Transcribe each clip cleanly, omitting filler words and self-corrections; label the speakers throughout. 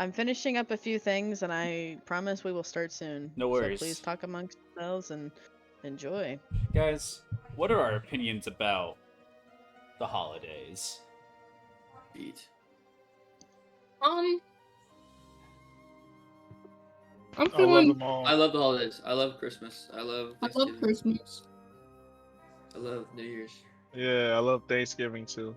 Speaker 1: I'm finishing up a few things, and I promise we will start soon.
Speaker 2: No worries.
Speaker 1: So please talk amongst yourselves and enjoy.
Speaker 2: Guys, what are our opinions about the holidays?
Speaker 3: Beat.
Speaker 4: I'm
Speaker 5: I love
Speaker 4: feeling.
Speaker 5: them all.
Speaker 3: I love the holidays. I love Christmas. I love
Speaker 4: I
Speaker 3: Thanksgiving.
Speaker 4: love Christmas.
Speaker 3: I love New Year's.
Speaker 5: Yeah, I love Thanksgiving too.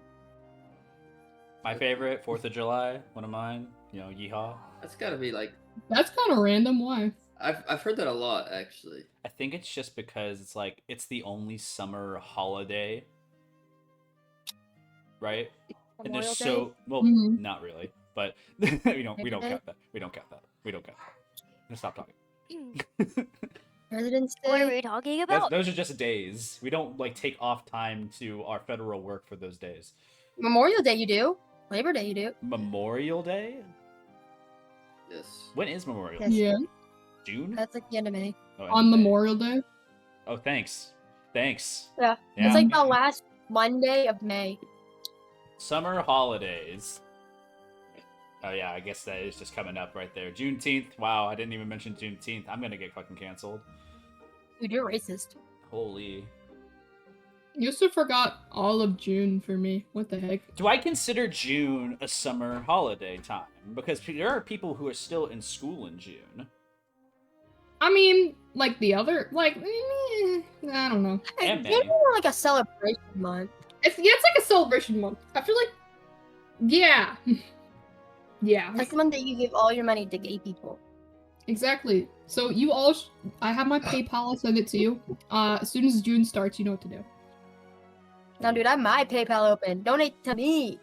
Speaker 2: My favorite, 4th of July, one of mine. You know, yeehaw.
Speaker 3: That's gotta be like
Speaker 4: That's kind of random. Why?
Speaker 3: I've heard that a lot actually.
Speaker 2: I think it's just because it's like it's the only summer holiday, right? And
Speaker 6: Memorial
Speaker 2: there's
Speaker 6: Day?
Speaker 2: so well,
Speaker 4: Mhm.
Speaker 2: not really, but we don't
Speaker 6: Day?
Speaker 2: count that. We don't count that. We don't count that. I'm gonna stop talking.
Speaker 6: President's Day? What are we talking about?
Speaker 2: Those are just days. We don't like take off time to our federal work for those days.
Speaker 6: Memorial Day you do. Labor Day you do.
Speaker 2: Memorial Day?
Speaker 3: Yes.
Speaker 2: When is Memorial
Speaker 6: Yes.
Speaker 2: Day?
Speaker 4: Yeah.
Speaker 2: June?
Speaker 6: That's like the end of May.
Speaker 2: Oh,
Speaker 4: On
Speaker 2: May.
Speaker 4: Memorial Day.
Speaker 2: Oh, thanks. Thanks.
Speaker 6: Yeah.
Speaker 2: Yeah.
Speaker 6: It's like the last Monday of May.
Speaker 2: Summer holidays. Oh yeah, I guess that is just coming up right there. Juneteenth. Wow, I didn't even mention Juneteenth. I'm gonna get fucking canceled.
Speaker 6: Dude, you're racist.
Speaker 2: Holy.
Speaker 4: You also forgot all of June for me. What the heck?
Speaker 2: Do I consider June a summer holiday time? Because there are people who are still in school in June.
Speaker 4: I mean, like the other, like, I don't know.
Speaker 2: And
Speaker 6: It's
Speaker 2: May.
Speaker 6: more like a celebration month.
Speaker 4: It's like a celebration month. I feel like, yeah, yeah,
Speaker 6: That's the month that you give all your money to gay people.
Speaker 4: exactly. So you all, I have my PayPal. I'll send it to you. As soon as June starts, you know what to do.
Speaker 6: Now, dude, I have my PayPal open. Donate to me.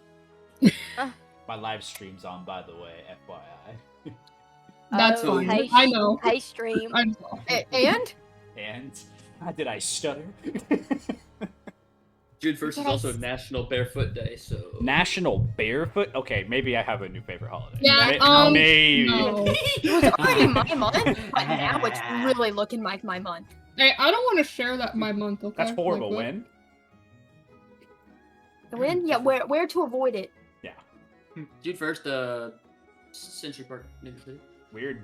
Speaker 2: My live stream's on, by the way, FYI.
Speaker 4: That's
Speaker 6: Oh,
Speaker 4: fine.
Speaker 6: hey,
Speaker 4: I know.
Speaker 6: Hey, stream.
Speaker 4: I'm
Speaker 6: And?
Speaker 2: And did I stutter?
Speaker 3: June 1st is
Speaker 6: Yes.
Speaker 3: also National Barefoot Day, so
Speaker 2: National Barefoot? Okay, maybe I have a new favorite holiday.
Speaker 4: Yeah,
Speaker 2: Maybe.
Speaker 4: no.
Speaker 6: It was already my month, but now it's really looking like my month.
Speaker 4: Hey, I don't want to share that my month. Okay.
Speaker 2: That's horrible.
Speaker 4: Like, what?
Speaker 2: When?
Speaker 6: When? Yeah, where to avoid it?
Speaker 3: June 1st, Century Park, New York City.
Speaker 2: Weird.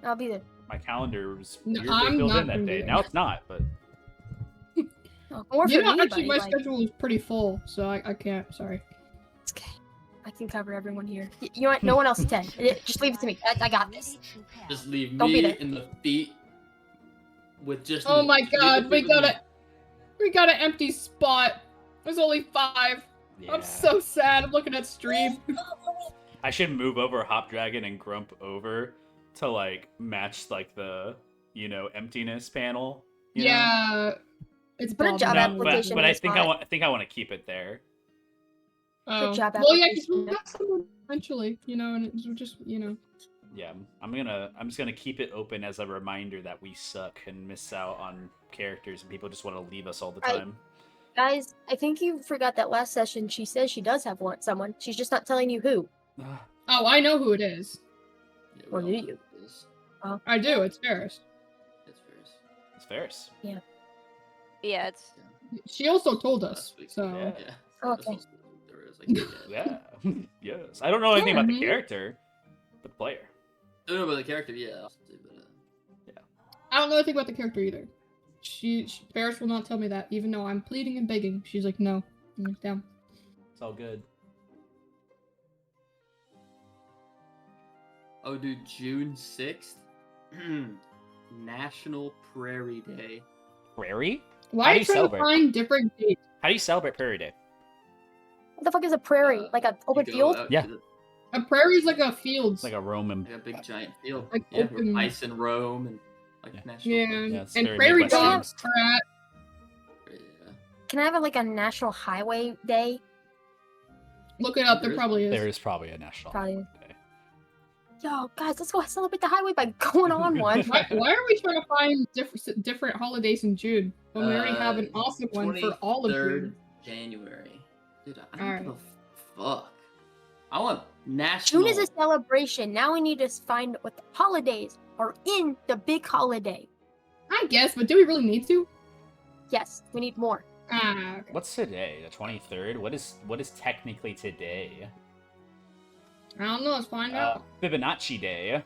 Speaker 6: I'll be there.
Speaker 2: My calendar was
Speaker 4: No,
Speaker 2: weirdly
Speaker 4: I'm
Speaker 2: filled
Speaker 4: not
Speaker 2: in that
Speaker 4: gonna
Speaker 2: day.
Speaker 4: be
Speaker 2: Now it's not, but
Speaker 6: Oh, more for
Speaker 4: You know,
Speaker 6: me,
Speaker 4: actually,
Speaker 6: buddy,
Speaker 4: my
Speaker 6: like,
Speaker 4: schedule is pretty full, so I can't. Sorry.
Speaker 6: it's okay. I can cover everyone here. You know what? No one else can. Just leave it to me. I got this.
Speaker 3: Just leave
Speaker 6: Don't be
Speaker 3: me
Speaker 6: there.
Speaker 3: in the feet with just.
Speaker 4: Oh
Speaker 3: me.
Speaker 4: my
Speaker 3: Leave the
Speaker 4: god,
Speaker 3: feet
Speaker 4: we
Speaker 3: with me.
Speaker 4: got an empty spot. There's only 5.
Speaker 2: yeah.
Speaker 4: I'm so sad. I'm looking at stream.
Speaker 2: I should move over Hop Dragon and Grump over to like match like the emptiness panel. You know?
Speaker 4: Yeah. It's
Speaker 6: Put a
Speaker 4: bothered
Speaker 6: job
Speaker 4: me.
Speaker 2: No,
Speaker 6: application
Speaker 2: but
Speaker 6: in
Speaker 2: I
Speaker 6: the
Speaker 2: think
Speaker 6: spot.
Speaker 2: I want to keep it there.
Speaker 4: Oh.
Speaker 6: job
Speaker 4: Well, yeah, because
Speaker 6: application.
Speaker 4: we got someone eventually, and it's just,
Speaker 2: Yeah, I'm just gonna keep it open as a reminder that we suck and miss out on characters and people just want to leave us all the
Speaker 6: Right.
Speaker 2: time.
Speaker 6: Guys, I think you forgot that last session she says she does have someone. She's just not telling you who.
Speaker 4: Oh, I know who it is.
Speaker 3: Yeah,
Speaker 6: Or
Speaker 3: well,
Speaker 6: do you?
Speaker 3: it is.
Speaker 4: I do. It's Ferris.
Speaker 3: It's Ferris.
Speaker 2: It's Ferris.
Speaker 7: Yeah, it's
Speaker 4: She also told us.
Speaker 3: Last week.
Speaker 4: So
Speaker 2: Yeah.
Speaker 3: Yeah.
Speaker 6: Oh,
Speaker 3: This
Speaker 6: okay.
Speaker 3: was- there was, like,
Speaker 2: Yeah. Yes. I don't know anything about the
Speaker 4: Mhm.
Speaker 2: character, but the player.
Speaker 3: I don't know about the character, yeah. But,
Speaker 4: I don't know anything about the character either. Ferris will not tell me that, even though I'm pleading and begging. She's like, no. I'm like, down.
Speaker 2: It's all good.
Speaker 3: oh, dude, June 6th? National Prairie Day.
Speaker 2: Prairie?
Speaker 4: Why
Speaker 2: How
Speaker 4: are
Speaker 2: do
Speaker 4: you
Speaker 2: you
Speaker 4: trying
Speaker 2: celebrate?
Speaker 4: to find different dates?
Speaker 2: How do you celebrate Prairie Day?
Speaker 6: What the fuck is a prairie? Like an open
Speaker 3: You go
Speaker 6: field?
Speaker 3: out
Speaker 2: Yeah.
Speaker 3: to the-
Speaker 4: A prairie's like a field.
Speaker 2: It's like a Roman.
Speaker 3: like a big giant field.
Speaker 4: Like
Speaker 3: yeah,
Speaker 4: open-
Speaker 3: where bison roam and like
Speaker 2: Yeah.
Speaker 3: national
Speaker 4: Yeah,
Speaker 3: parks.
Speaker 2: Yeah, it's
Speaker 4: and
Speaker 2: very
Speaker 4: prairie
Speaker 2: Midwestern.
Speaker 4: dogs are at.
Speaker 3: Yeah.
Speaker 6: Can I have like a national highway day?
Speaker 4: Look it up. There
Speaker 3: There is-
Speaker 4: probably is.
Speaker 2: There is probably a national
Speaker 6: Probably.
Speaker 2: holiday.
Speaker 6: Yo, guys, let's go celebrate the highway by going on one.
Speaker 4: Why are we trying to find different holidays in June when we already have an awesome one for all of
Speaker 3: 23rd
Speaker 4: June?
Speaker 3: January. Dude, I don't
Speaker 4: Alright.
Speaker 3: give a fuck. I want national.
Speaker 6: June is a celebration. Now we need to find what the holidays are in the big holiday.
Speaker 4: I guess, but do we really need to?
Speaker 6: Yes, we need more.
Speaker 4: Okay.
Speaker 2: What's today? The 23rd? What is technically today?
Speaker 4: I don't know. Let's find out.
Speaker 2: Fibonacci Day.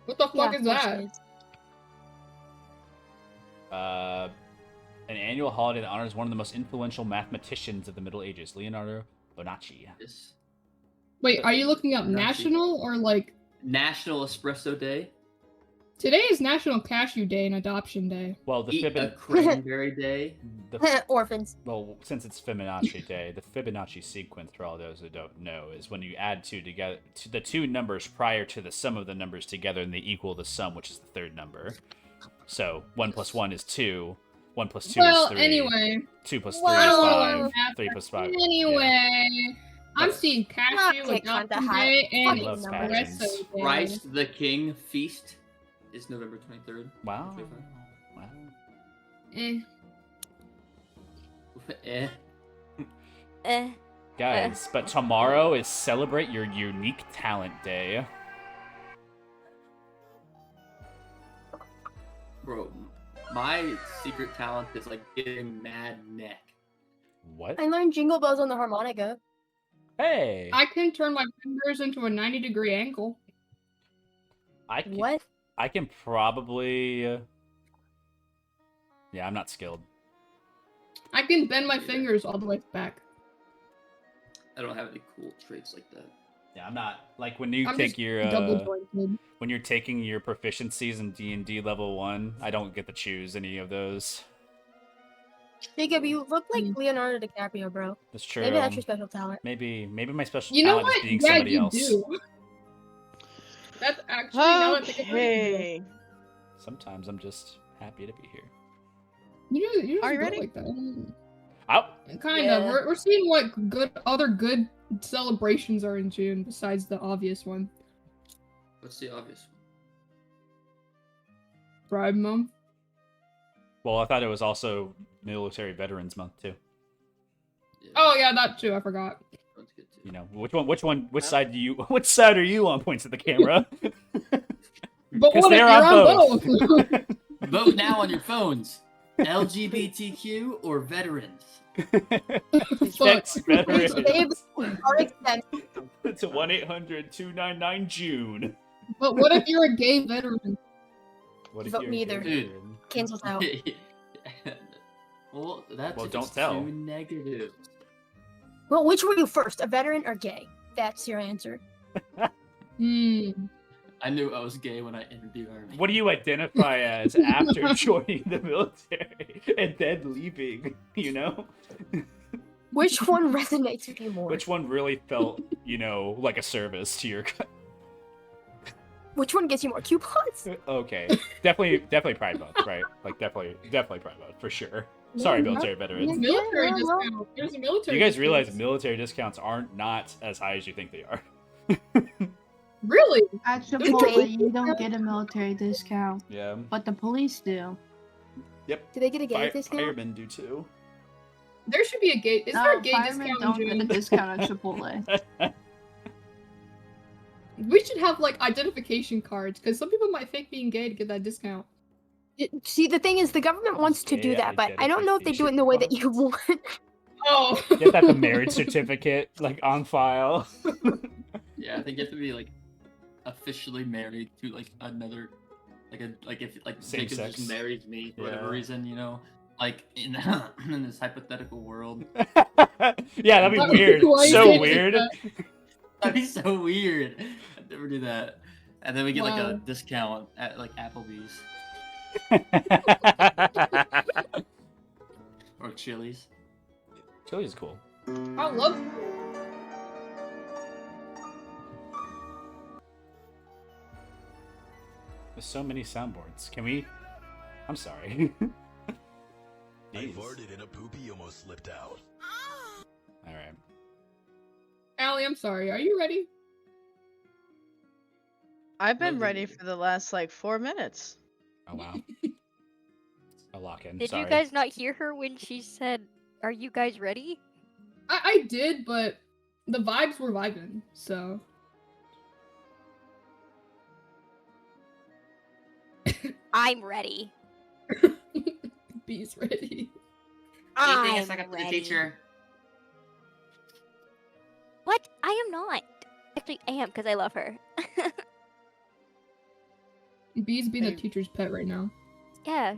Speaker 4: What the
Speaker 6: Yeah,
Speaker 4: fuck is
Speaker 6: of course
Speaker 4: that?
Speaker 6: it is.
Speaker 2: An annual holiday that honors one of the most influential mathematicians of the Middle Ages, Leonardo Fibonacci.
Speaker 3: Yes.
Speaker 4: Wait, are you looking up
Speaker 3: Fibonacci.
Speaker 4: national or like?
Speaker 3: National Espresso Day.
Speaker 4: Today is National Cashew Day and Adoption Day.
Speaker 2: Well, the
Speaker 3: Eat a
Speaker 2: Fibon...
Speaker 3: cranberry day.
Speaker 6: Orphans.
Speaker 2: Well, since it's Fibonacci Day, the Fibonacci sequence, for all those who don't know, is when you add two together, the two numbers prior to the sum of the numbers together, and they equal the sum, which is the third number. So 1 plus 1 is 2. 1 plus 2 is 3.
Speaker 4: Anyway.
Speaker 2: 2 plus 3
Speaker 6: Well,
Speaker 2: is
Speaker 6: I
Speaker 4: don't
Speaker 2: 5.
Speaker 4: know.
Speaker 2: 3 plus 5.
Speaker 4: Anyway, I'm seeing Cashew,
Speaker 6: Okay, kinda
Speaker 4: Adoption
Speaker 6: high.
Speaker 4: Day, and
Speaker 6: Fucking
Speaker 2: loves
Speaker 6: numbers.
Speaker 2: pageants.
Speaker 4: Espresso Day.
Speaker 3: Christ the King Feast is November 23rd.
Speaker 2: Wow.
Speaker 3: 25.
Speaker 2: Wow.
Speaker 4: Eh.
Speaker 3: Eh.
Speaker 2: Guys, but tomorrow is Celebrate Your Unique Talent Day.
Speaker 3: Bro, my secret talent is like getting mad neck.
Speaker 2: What?
Speaker 6: I learned Jingle Bells on the harmonica.
Speaker 2: Hey!
Speaker 4: I can turn my fingers into a 90-degree angle.
Speaker 6: What?
Speaker 2: I can probably... Yeah, I'm not skilled.
Speaker 4: I can bend my fingers all the way back.
Speaker 3: I don't have any cool traits like that.
Speaker 2: Yeah, I'm not. Like, when you
Speaker 4: I'm
Speaker 2: take
Speaker 4: just
Speaker 2: your...
Speaker 4: double jointed.
Speaker 2: when you're taking your proficiencies in D&D level 1, I don't get to choose any of those.
Speaker 6: Jacob, you look like Leonardo DiCaprio, bro.
Speaker 2: That's true.
Speaker 6: Maybe that's your special talent.
Speaker 2: Maybe my special
Speaker 4: You know
Speaker 2: talent
Speaker 4: what?
Speaker 2: is being
Speaker 4: Yeah,
Speaker 2: somebody
Speaker 4: you
Speaker 2: else.
Speaker 4: do. That's actually now that I think about it,
Speaker 1: Okay.
Speaker 2: Sometimes I'm just happy to be here.
Speaker 4: you just
Speaker 1: Are you
Speaker 4: go
Speaker 1: ready?
Speaker 4: like that.
Speaker 2: Oh!
Speaker 4: Kind of.
Speaker 6: Yeah.
Speaker 4: We're seeing what other good celebrations are in June besides the obvious one.
Speaker 3: What's the obvious
Speaker 4: Pride Month.
Speaker 2: Well, I thought it was also Military Veterans Month, too.
Speaker 3: one? Yeah,
Speaker 4: Oh yeah, that too. I forgot.
Speaker 3: that's good too.
Speaker 2: You know, which side do you, which side are you on, points at the camera?
Speaker 4: But
Speaker 2: 'Cause
Speaker 4: what if
Speaker 2: they're
Speaker 4: you're
Speaker 2: on
Speaker 4: on both?
Speaker 3: Vote now on your phones. LGBTQ or veterans?
Speaker 2: Text
Speaker 6: Please
Speaker 2: veterans
Speaker 6: save our expense.
Speaker 2: to 1-800-299-JUNE.
Speaker 4: But what if you're a gay veteran?
Speaker 2: What if
Speaker 6: Vote
Speaker 2: you're
Speaker 6: neither.
Speaker 2: a
Speaker 3: Dude.
Speaker 2: veteran?
Speaker 6: Cancels out.
Speaker 3: Well, that's
Speaker 2: Well,
Speaker 3: if
Speaker 2: don't
Speaker 3: it's
Speaker 2: tell.
Speaker 3: too negative.
Speaker 6: Well, which were you first, a veteran or gay? That's your answer.
Speaker 3: I knew I was gay when I entered the army.
Speaker 2: What do you identify as after joining the military and then leaving, you know?
Speaker 6: Which one resonates with you more?
Speaker 2: Which one really felt, like a service to your...
Speaker 6: Which one gets you more coupons?
Speaker 2: Okay. Definitely Pride Month, right? Like, definitely Pride Month, for sure. Sorry,
Speaker 6: Yeah,
Speaker 2: military veterans.
Speaker 4: Military
Speaker 6: Yeah,
Speaker 4: discount. There's a military.
Speaker 2: You guys realize
Speaker 4: discount.
Speaker 2: military discounts aren't not as high as you think they are.
Speaker 4: Really?
Speaker 8: At
Speaker 6: Okay.
Speaker 8: Chipotle, you don't get a military discount,
Speaker 2: Yeah.
Speaker 8: but the police do.
Speaker 6: Do they get a gay discount?
Speaker 2: Firemen do too.
Speaker 4: There should be a gay. Is there a gay
Speaker 8: firemen
Speaker 4: discount
Speaker 8: don't
Speaker 4: in
Speaker 8: get a
Speaker 4: June?
Speaker 8: discount at Chipotle.
Speaker 4: We should have like identification cards because some people might fake being gay to get that discount.
Speaker 6: See, the thing is, the government wants to do
Speaker 2: Yeah,
Speaker 6: that, but I don't know if they do it in the way that you want.
Speaker 4: Oh.
Speaker 2: Get that the marriage certificate, like, on file.
Speaker 3: Yeah, I think you have to be like officially married to like another, if
Speaker 2: Same
Speaker 3: Jacob
Speaker 2: sex.
Speaker 3: just marries me for whatever
Speaker 2: Yeah.
Speaker 3: reason, like in in this hypothetical world.
Speaker 2: Yeah, that'd be
Speaker 4: Why-
Speaker 2: weird.
Speaker 4: why
Speaker 2: So
Speaker 4: is it
Speaker 2: weird.
Speaker 4: that?
Speaker 3: That'd be so weird. I'd never do that. And then we get like a
Speaker 4: Wow.
Speaker 3: discount at like Applebee's or Chili's.
Speaker 2: Chili's cool.
Speaker 4: I love.
Speaker 2: There's so many soundboards. Can we? I'm sorry.
Speaker 9: I
Speaker 2: Jeez.
Speaker 9: farted and a poopy almost slipped out.
Speaker 2: All right.
Speaker 4: Allie, I'm sorry. Are you ready?
Speaker 1: I've been
Speaker 3: Well,
Speaker 1: ready for the last like 4 minutes.
Speaker 2: Oh wow. A lock in.
Speaker 7: Did
Speaker 2: Sorry.
Speaker 7: you guys not hear her when she said, "Are you guys ready?"
Speaker 4: I did, but the vibes were vibing, so.
Speaker 7: I'm ready.
Speaker 4: B's ready.
Speaker 7: I'm ready. What? I am not. actually am because I love her.
Speaker 4: Bee's being the
Speaker 1: Hey.
Speaker 4: teacher's pet right now.
Speaker 7: Yeah.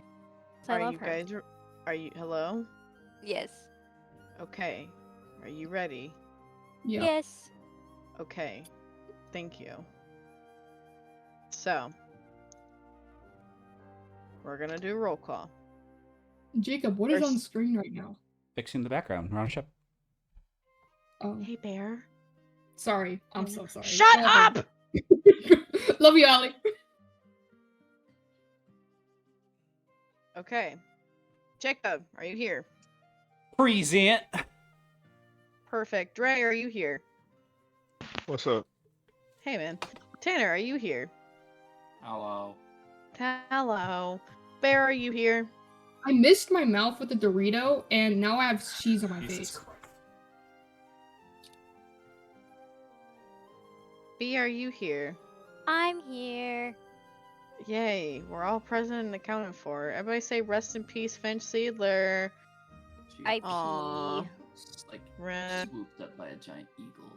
Speaker 7: 'cause I
Speaker 1: Are
Speaker 7: love
Speaker 1: you
Speaker 7: her.
Speaker 1: guys? Are you? Hello.
Speaker 7: Yes.
Speaker 1: Okay. Are you ready?
Speaker 4: Yeah.
Speaker 7: Yes.
Speaker 1: Okay. Thank you. So, we're gonna do a roll call.
Speaker 4: Jacob, what is on
Speaker 1: First-
Speaker 4: screen right now?
Speaker 2: Fixing the background. We're on a ship.
Speaker 4: Oh,
Speaker 1: Hey, Bear.
Speaker 4: sorry. I'm so sorry.
Speaker 1: Shut
Speaker 4: Go ahead.
Speaker 1: up!
Speaker 4: Love you, Allie.
Speaker 1: Okay. Jacob, are you here?
Speaker 2: Present.
Speaker 1: Perfect. Dre, are you here?
Speaker 5: What's up?
Speaker 1: Hey, man. Tanner, are you here?
Speaker 3: Hello.
Speaker 1: Hello. Bear, are you here?
Speaker 4: I missed my mouth with the Dorito, and now I have cheese on my face.
Speaker 1: B, are you here?
Speaker 7: I'm here.
Speaker 1: Yay, we're all present and accounted for. Everybody say rest in peace, Finch Seedler.
Speaker 3: She
Speaker 7: I
Speaker 1: Aw.
Speaker 7: pee.
Speaker 3: was, like
Speaker 1: Rest.
Speaker 3: swooped up by a giant eagle.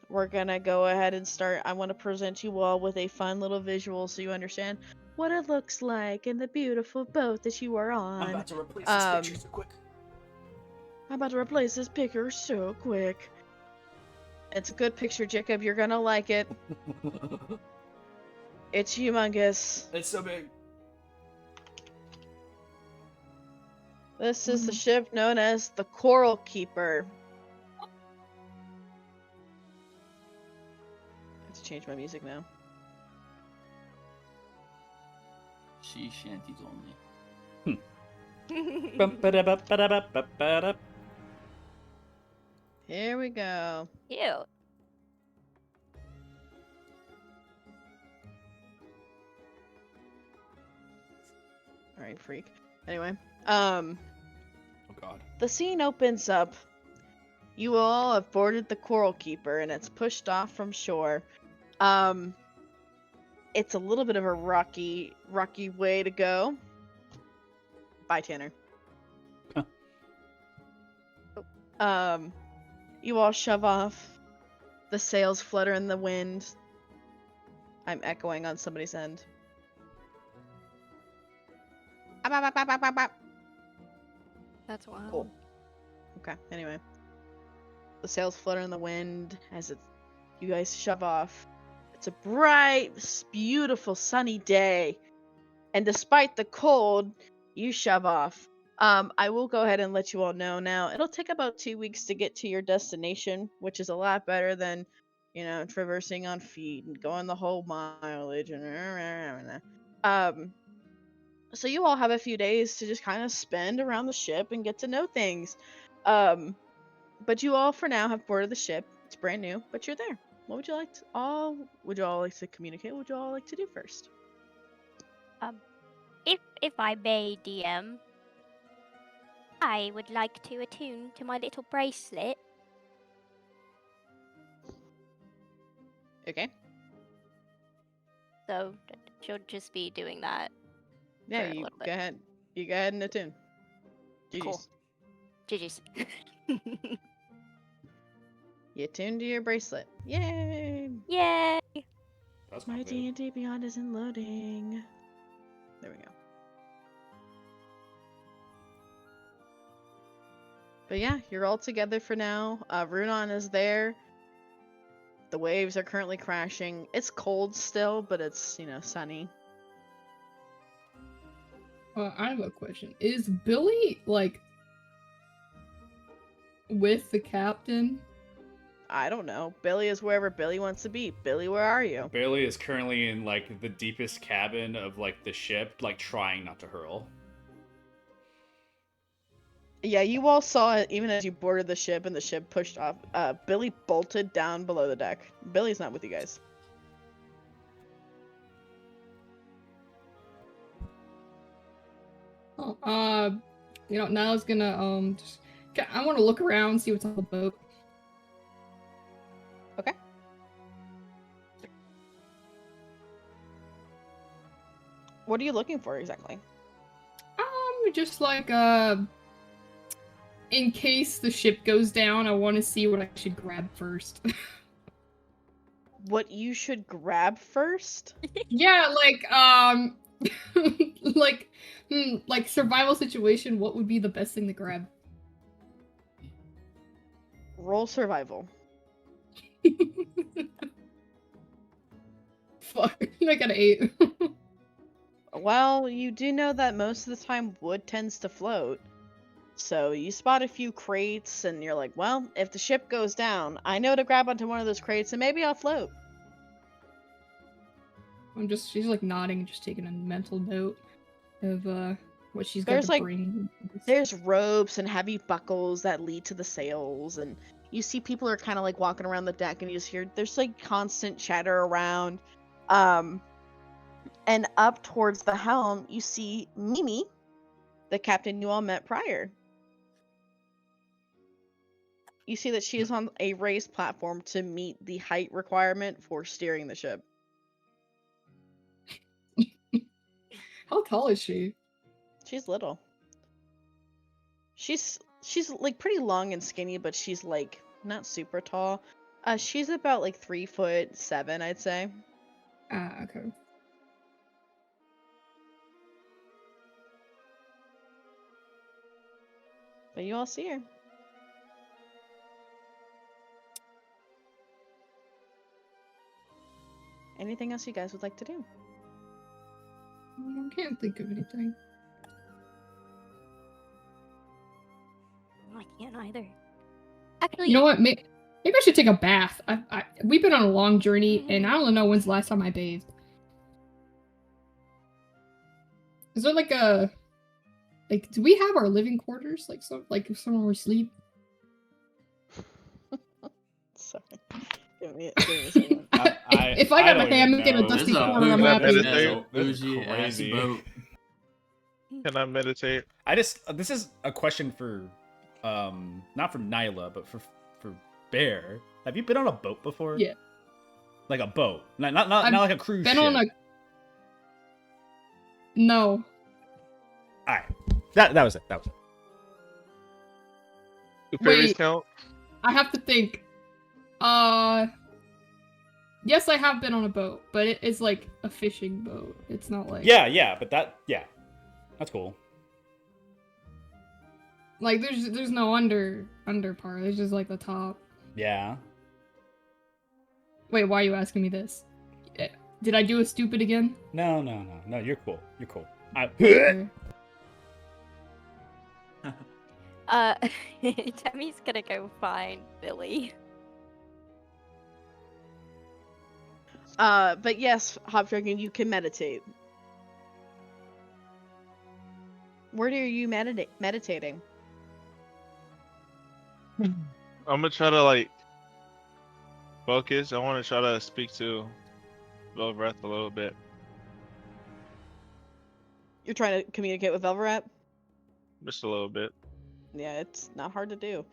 Speaker 1: We're gonna go ahead and start. I want to present you all with a fun little visual so you understand what it looks like and the beautiful boat that you are on.
Speaker 2: I'm about to replace
Speaker 1: this
Speaker 2: this
Speaker 1: picture
Speaker 2: picture so quick.
Speaker 1: I'm about to replace this picture so quick. It's a good picture, Jacob. You're gonna like it. It's humongous.
Speaker 2: It's so big.
Speaker 1: This is the ship known as the Coral Keeper. I have to change my music now.
Speaker 3: She shanties only.
Speaker 2: Bum-ba-da-ba-ba-da-ba-ba-da.
Speaker 1: Here we go.
Speaker 7: Ew.
Speaker 1: Alright, freak. Anyway,
Speaker 2: Oh god.
Speaker 1: the scene opens up. You all have boarded the Coral Keeper and it's pushed off from shore. It's a little bit of a rocky way to go. Bye, Tanner. You all shove off. The sails flutter in the wind. I'm echoing on somebody's end.
Speaker 7: That's wild.
Speaker 1: Cool. Okay, anyway. The sails flutter in the wind as you guys shove off. It's a bright, beautiful, sunny day. And despite the cold, you shove off. I will go ahead and let you all know now. It'll take about 2 weeks to get to your destination, which is a lot better than, traversing on feet and going the whole mileage and so you all have a few days to just kind of spend around the ship and get to know things. But you all for now have boarded the ship. It's brand new, but you're there. What would you like to communicate? What would you all like to do first?
Speaker 7: If I may, DM, I would like to attune to my little bracelet.
Speaker 1: Okay.
Speaker 7: So she'll just be doing that.
Speaker 1: Yeah,
Speaker 7: For a
Speaker 1: you
Speaker 7: little
Speaker 1: go
Speaker 7: bit.
Speaker 1: ahead. You go ahead and attune. GG's.
Speaker 7: Cool. GG's.
Speaker 1: You attune to your bracelet. Yay!
Speaker 7: Yay!
Speaker 2: That's
Speaker 1: My
Speaker 2: complicated.
Speaker 1: D&D Beyond isn't loading. There we go. But yeah, you're all together for now. Runon is there. The waves are currently crashing. It's cold still, but it's, sunny.
Speaker 4: I have a question. Is Billy, with the captain?
Speaker 1: I don't know. Billy is wherever Billy wants to be. Billy, where are you?
Speaker 2: Bailey is currently in the deepest cabin of the ship, trying not to hurl.
Speaker 1: Yeah, you all saw it even as you boarded the ship and the ship pushed off. Billy bolted down below the deck. Billy's not with you guys.
Speaker 4: Oh, Niall's gonna, I want to look around, see what's on the boat.
Speaker 1: Okay. What are you looking for exactly?
Speaker 4: Just in case the ship goes down, I want to see what I should grab first.
Speaker 1: What you should grab first?
Speaker 4: Yeah, like, like survival situation, what would be the best thing to grab?
Speaker 1: Roll survival.
Speaker 4: Fuck, I got an 8.
Speaker 1: Well, you do know that most of the time wood tends to float. So you spot a few crates and you're like, well, if the ship goes down, I know to grab onto one of those crates and maybe I'll float.
Speaker 4: She's like nodding and just taking a mental note of what she's got
Speaker 1: There's
Speaker 4: to
Speaker 1: like
Speaker 4: bring.
Speaker 1: There's ropes and heavy buckles that lead to the sails, and you see people are kind of like walking around the deck, and you just hear there's like constant chatter around. And up towards the helm, you see Mimi, the captain you all met prior. You see that she is on a raised platform to meet the height requirement for steering the ship.
Speaker 4: How tall is she?
Speaker 1: She's little. She's like pretty long and skinny, but she's like not super tall. She's about like 3'7", I'd say.
Speaker 4: Ah, okay.
Speaker 1: But you all see her. Anything else you guys would like to do?
Speaker 4: I can't think of anything.
Speaker 7: I can't either. Actually,
Speaker 4: You know what? Maybe I should take a bath. We've been on a long journey, and I don't know when's the last time I bathed. Is there like a do we have our living quarters like somewhere we sleep?
Speaker 1: Sorry. Give me a second.
Speaker 4: If I got a hammock and a dusty corner, I'm happy.
Speaker 3: Crazy boat.
Speaker 5: Can I meditate?
Speaker 2: This is a question for not for Nyla, but for Bear. Have you been on a boat before?
Speaker 4: Yeah.
Speaker 2: Like a boat. Not like a cruise
Speaker 4: Been
Speaker 2: ship.
Speaker 4: on a No.
Speaker 2: Alright. That was it. That was it.
Speaker 5: Do ferries
Speaker 4: Wait.
Speaker 5: count?
Speaker 4: I have to think. Yes, I have been on a boat, but it's like a fishing boat. It's not like
Speaker 2: But that's cool.
Speaker 4: like there's no under part. There's just like the top.
Speaker 2: Yeah.
Speaker 4: Wait, why are you asking me this? Did I do a stupid again?
Speaker 2: No, you're cool. You're cool.
Speaker 4: Okay.
Speaker 7: Demi's gonna go find Billy.
Speaker 1: But yes, Hopdragon, you can meditate. Where are you meditating?
Speaker 5: I'm gonna try to like focus. I want to try to speak to Velvet a little bit.
Speaker 1: You're trying to communicate with Velvet?
Speaker 5: Just a little bit.
Speaker 1: Yeah, it's not hard to do.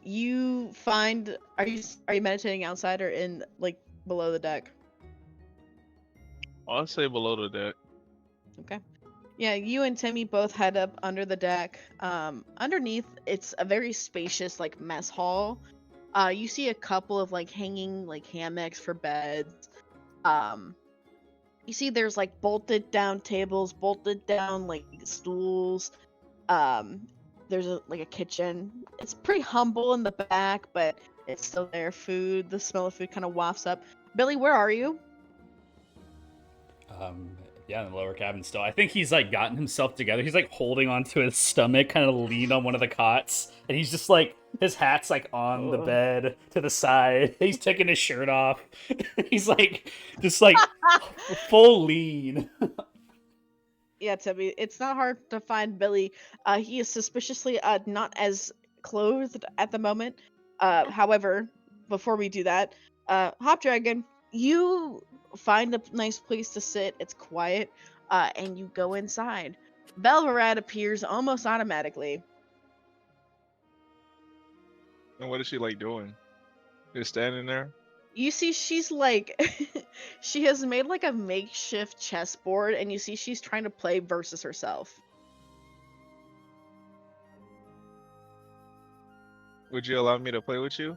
Speaker 1: You find are you meditating outside or in like below the deck?
Speaker 5: I'll say below the deck.
Speaker 1: Okay. Yeah, you and Timmy both head up under the deck. Underneath, it's a very spacious like mess hall. You see a couple of like hanging like hammocks for beds. You see there's like bolted down tables, bolted down like stools. There's like a kitchen. It's pretty humble in the back, but it's still there. Food, the smell of food kind of wafts up. Billy, where are you?
Speaker 2: Yeah, in the lower cabin still. I think he's like gotten himself together. He's like holding onto his stomach, kind of leaned on one of the cots, and he's just like his hat's like on the bed to the side. He's taking his shirt off. He's like just like full lean.
Speaker 1: Yeah, Timmy, it's not hard to find Billy. He is suspiciously not as clothed at the moment. However, before we do that, Hopdragon, you find a nice place to sit. It's quiet, and you go inside. Belvarad appears almost automatically.
Speaker 5: And what is she like doing? Just standing there?
Speaker 1: You see she's like she has made like a makeshift chessboard, and you see she's trying to play versus herself.
Speaker 5: Would you allow me to play with you?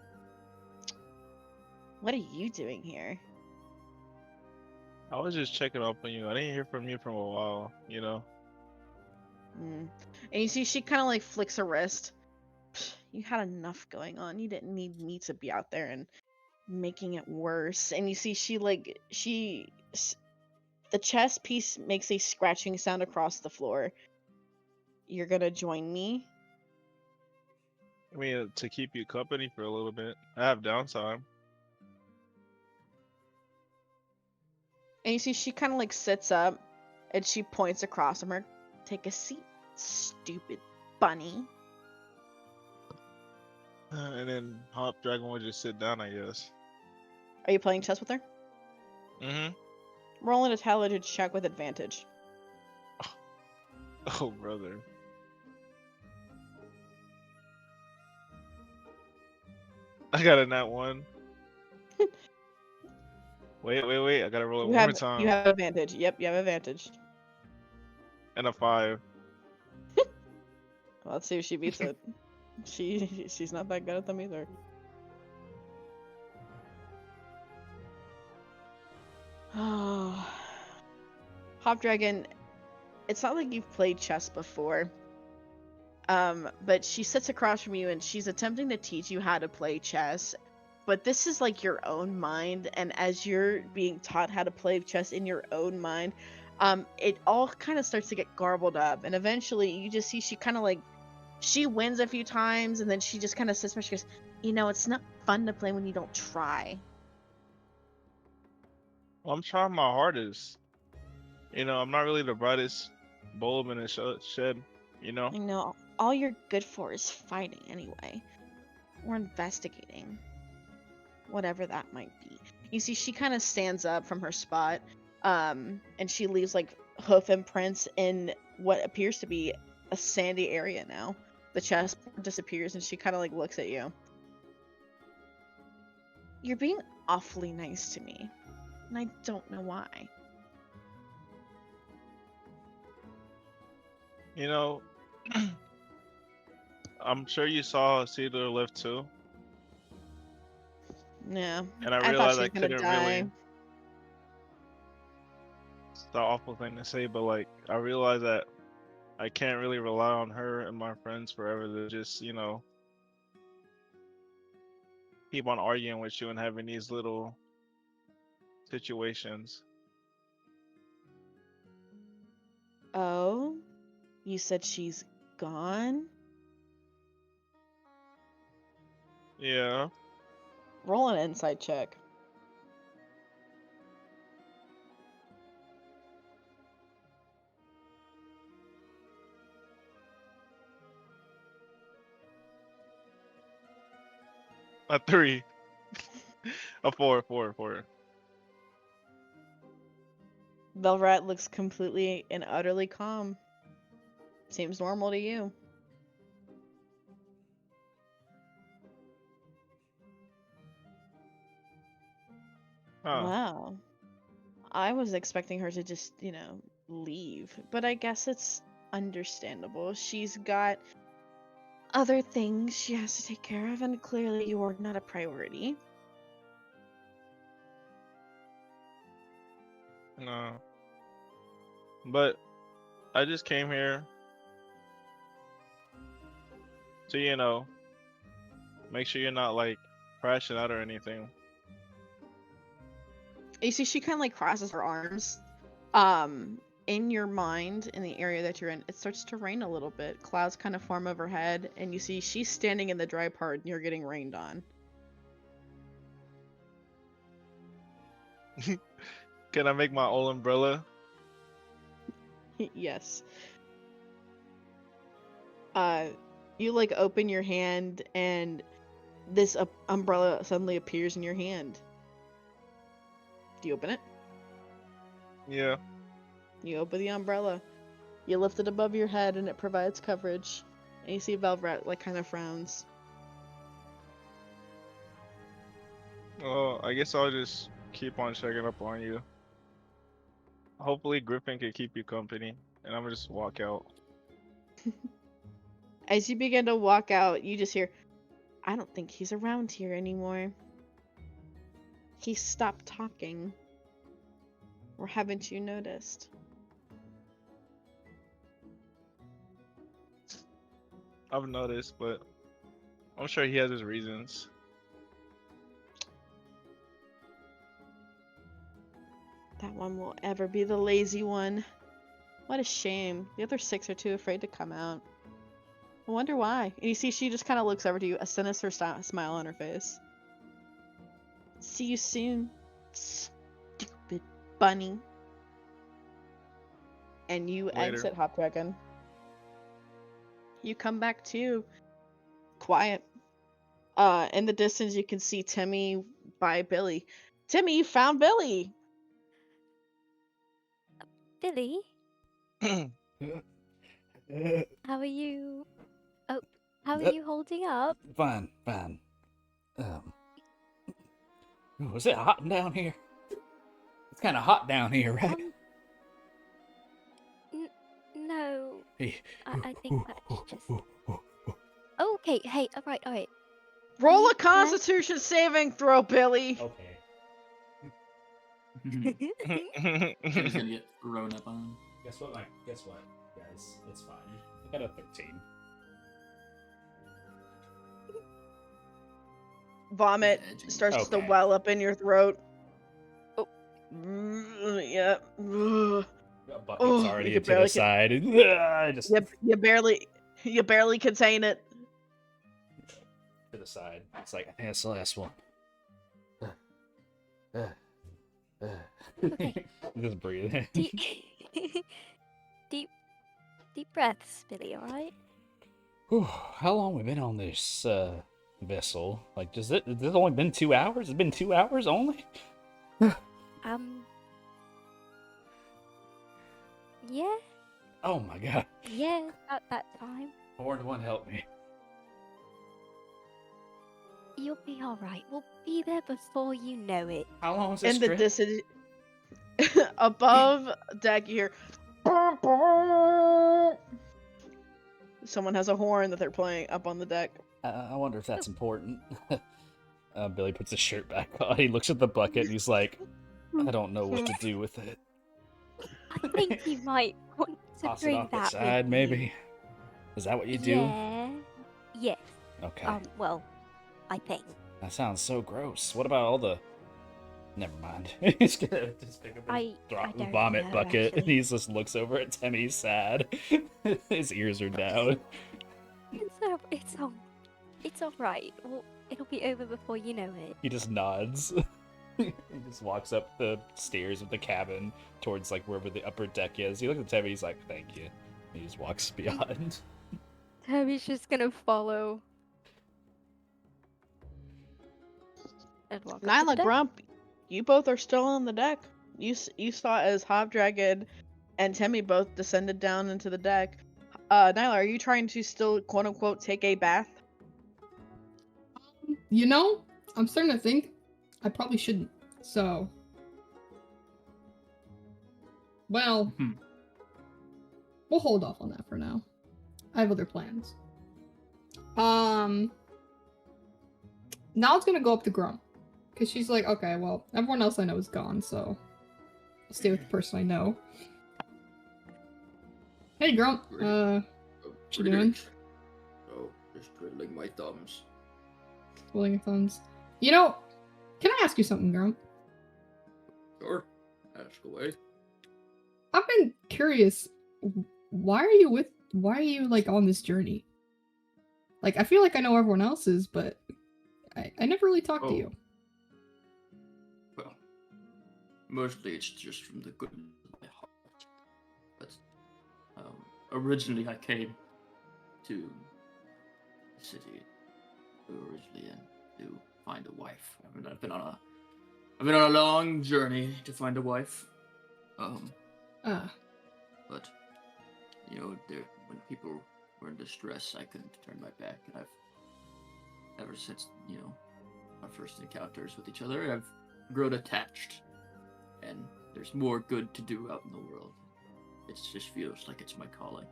Speaker 1: What are you doing here?
Speaker 5: I was just checking up on you. I didn't hear from you for a while, you know?
Speaker 1: Mm. And you see, she kind of like flicks her wrist. You had enough going on. You didn't need me to be out there and making it worse. And you see, the chess piece makes a scratching sound across the floor. You're gonna join me?
Speaker 5: I mean, to keep you company for a little bit. I have downtime.
Speaker 1: And you see, she kind of like sits up and she points across from her. Take a seat, stupid bunny.
Speaker 5: And then Hop Dragon would just sit down, I guess.
Speaker 1: Are you playing chess with her?
Speaker 5: Mm-hmm.
Speaker 1: Roll an intelligence check with advantage.
Speaker 5: Oh, brother. I got a nat 1. Wait. I gotta roll it one more time.
Speaker 1: You have advantage. Yep, you have advantage.
Speaker 5: And a 5.
Speaker 1: Well, let's see if she beats it. She's not that good at them either. Oh, Hop Dragon, it's not like you've played chess before. But she sits across from you and she's attempting to teach you how to play chess. But this is like your own mind, and as you're being taught how to play chess in your own mind, it all kind of starts to get garbled up, and eventually you just see she kind of like she wins a few times, and then she just kind of sits there. She goes, it's not fun to play when you don't try.
Speaker 5: Well, I'm trying my hardest. I'm not really the brightest bulb in the shed, you know?
Speaker 1: I know. All you're good for is fighting anyway. Or investigating. Whatever that might be. You see, she kind of stands up from her spot, and she leaves like hoof imprints in what appears to be a sandy area now. The chessboard disappears and she kind of like looks at you. You're being awfully nice to me, and I don't know why.
Speaker 5: I'm sure you saw Cedar live too.
Speaker 1: Yeah.
Speaker 5: And I
Speaker 1: thought
Speaker 5: realized
Speaker 1: she
Speaker 5: I
Speaker 1: was gonna
Speaker 5: couldn't
Speaker 1: die.
Speaker 5: really. It's the awful thing to say, but like I realized that I can't really rely on her and my friends forever to just, keep on arguing with you and having these little situations.
Speaker 1: Oh? You said she's gone?
Speaker 5: Yeah.
Speaker 1: Roll an insight check.
Speaker 5: A 3. A 4.
Speaker 1: Velvet looks completely and utterly calm. Seems normal to you.
Speaker 5: Huh.
Speaker 1: Wow. I was expecting her to just, leave. But I guess it's understandable. She's got other things she has to take care of, and clearly you're not a priority.
Speaker 5: No. But I just came here to, make sure you're not like crashing out or anything.
Speaker 1: You see, she kind of like crosses her arms. In your mind, in the area that you're in, it starts to rain a little bit. Clouds kind of form overhead, and you see she's standing in the dry part, and you're getting rained on.
Speaker 5: Can I make my own umbrella?
Speaker 1: Yes. You like open your hand, and this umbrella suddenly appears in your hand. Do you open it?
Speaker 5: Yeah.
Speaker 1: You open the umbrella. You lift it above your head, and it provides coverage. And you see Velvet like kind of frowns.
Speaker 5: Well, I guess I'll just keep on checking up on you. Hopefully Griffin can keep you company, and I'm gonna just walk out.
Speaker 1: As you begin to walk out, you just hear, I don't think he's around here anymore. He stopped talking. Or haven't you noticed?
Speaker 5: I've noticed, but I'm sure he has his reasons.
Speaker 1: That one will ever be the lazy one. What a shame. The other 6 are too afraid to come out. I wonder why. And you see, she just kind of looks over to you, a sinister smile on her face. See you soon, stupid bunny. And you
Speaker 5: Later.
Speaker 1: exit Hopdragon. You come back to quiet. In the distance, you can see Timmy by Billy. Timmy, you found Billy.
Speaker 7: Billy, how are you? Oh, how are you holding up?
Speaker 2: Fine. Is it hot down here? It's kind of hot down here, right?
Speaker 7: No.
Speaker 2: Hey.
Speaker 7: I think that's just. Okay, hey, alright.
Speaker 1: Roll
Speaker 7: You
Speaker 1: a Constitution saving throw, Billy.
Speaker 2: Okay.
Speaker 3: He's gonna get thrown up on.
Speaker 2: Guess what, guys? It's fine. I got a 13.
Speaker 1: Vomit
Speaker 3: Edging.
Speaker 1: starts to
Speaker 2: Okay.
Speaker 1: well up in your throat. Oh, yeah.
Speaker 2: Bucket's
Speaker 1: Oh,
Speaker 2: already
Speaker 1: you
Speaker 2: to
Speaker 1: barely
Speaker 2: the side. I just
Speaker 1: You barely contain it.
Speaker 2: to the side. It's like, I think that's the last one.
Speaker 7: Okay.
Speaker 2: Just breathe.
Speaker 7: Deep breaths, Billy, alright?
Speaker 2: How long we been on this vessel? Like, has it only been 2 hours? It's been 2 hours only?
Speaker 7: Yeah,
Speaker 2: Oh my god.
Speaker 7: yeah, about that time.
Speaker 2: Horned one, help me.
Speaker 7: You'll be alright. We'll be there before you know it.
Speaker 2: How long was this
Speaker 1: In the
Speaker 2: trip?
Speaker 1: distance, above deck, you hear. Someone has a horn that they're playing up on the deck.
Speaker 2: I wonder if that's important. Billy puts his shirt back on. He looks at the bucket and he's like, I don't know what to do with it.
Speaker 7: I think you might want to
Speaker 2: Toss it
Speaker 7: bring
Speaker 2: off the
Speaker 7: that
Speaker 2: side,
Speaker 7: with
Speaker 2: maybe? Is that what you do?
Speaker 7: Yeah. Yes.
Speaker 2: Okay.
Speaker 7: Well, I think.
Speaker 2: That sounds so gross. What about all the... Never mind. He's gonna just pick up
Speaker 7: I
Speaker 2: his
Speaker 7: don't
Speaker 2: vomit
Speaker 7: know,
Speaker 2: bucket and
Speaker 7: actually.
Speaker 2: he just looks over at Timmy sad. His ears are down.
Speaker 7: It's alright. Well, it'll be over before you know it.
Speaker 2: He just nods. He just walks up the stairs of the cabin towards like wherever the upper deck is. He looks at Timmy, he's like, thank you. He just walks beyond.
Speaker 7: Toby's just gonna follow. And walk up to the
Speaker 1: Nyla,
Speaker 7: deck.
Speaker 1: Grump, you both are still on the deck. You saw as Hobdragon and Timmy both descended down into the deck. Nyla, are you trying to still quote unquote take a bath?
Speaker 4: You know, I'm starting to think I probably shouldn't. So, well, we'll hold off on that for now. I have other plans. Now it's gonna go up to Grump. Because she's like, okay, well, everyone else I know is gone, so I'll stay with the person I know. Hey, Grump. What you doing?
Speaker 3: Oh, just twiddling my thumbs.
Speaker 4: Twiddling your thumbs. You know, can I ask you something, Grump?
Speaker 3: Sure. Ask away.
Speaker 4: I've been curious. Why are you like on this journey? Like, I feel like I know everyone else's, but I never really talked to you.
Speaker 3: Well, mostly it's just from the goodness of my heart. But originally I came to the city originally to find a wife. I've been on a long journey to find a wife. But you know, when people were in distress, I couldn't turn my back, and ever since, you know, our first encounters with each other, I've grown attached, and there's more good to do out in the world. It just feels like it's my calling.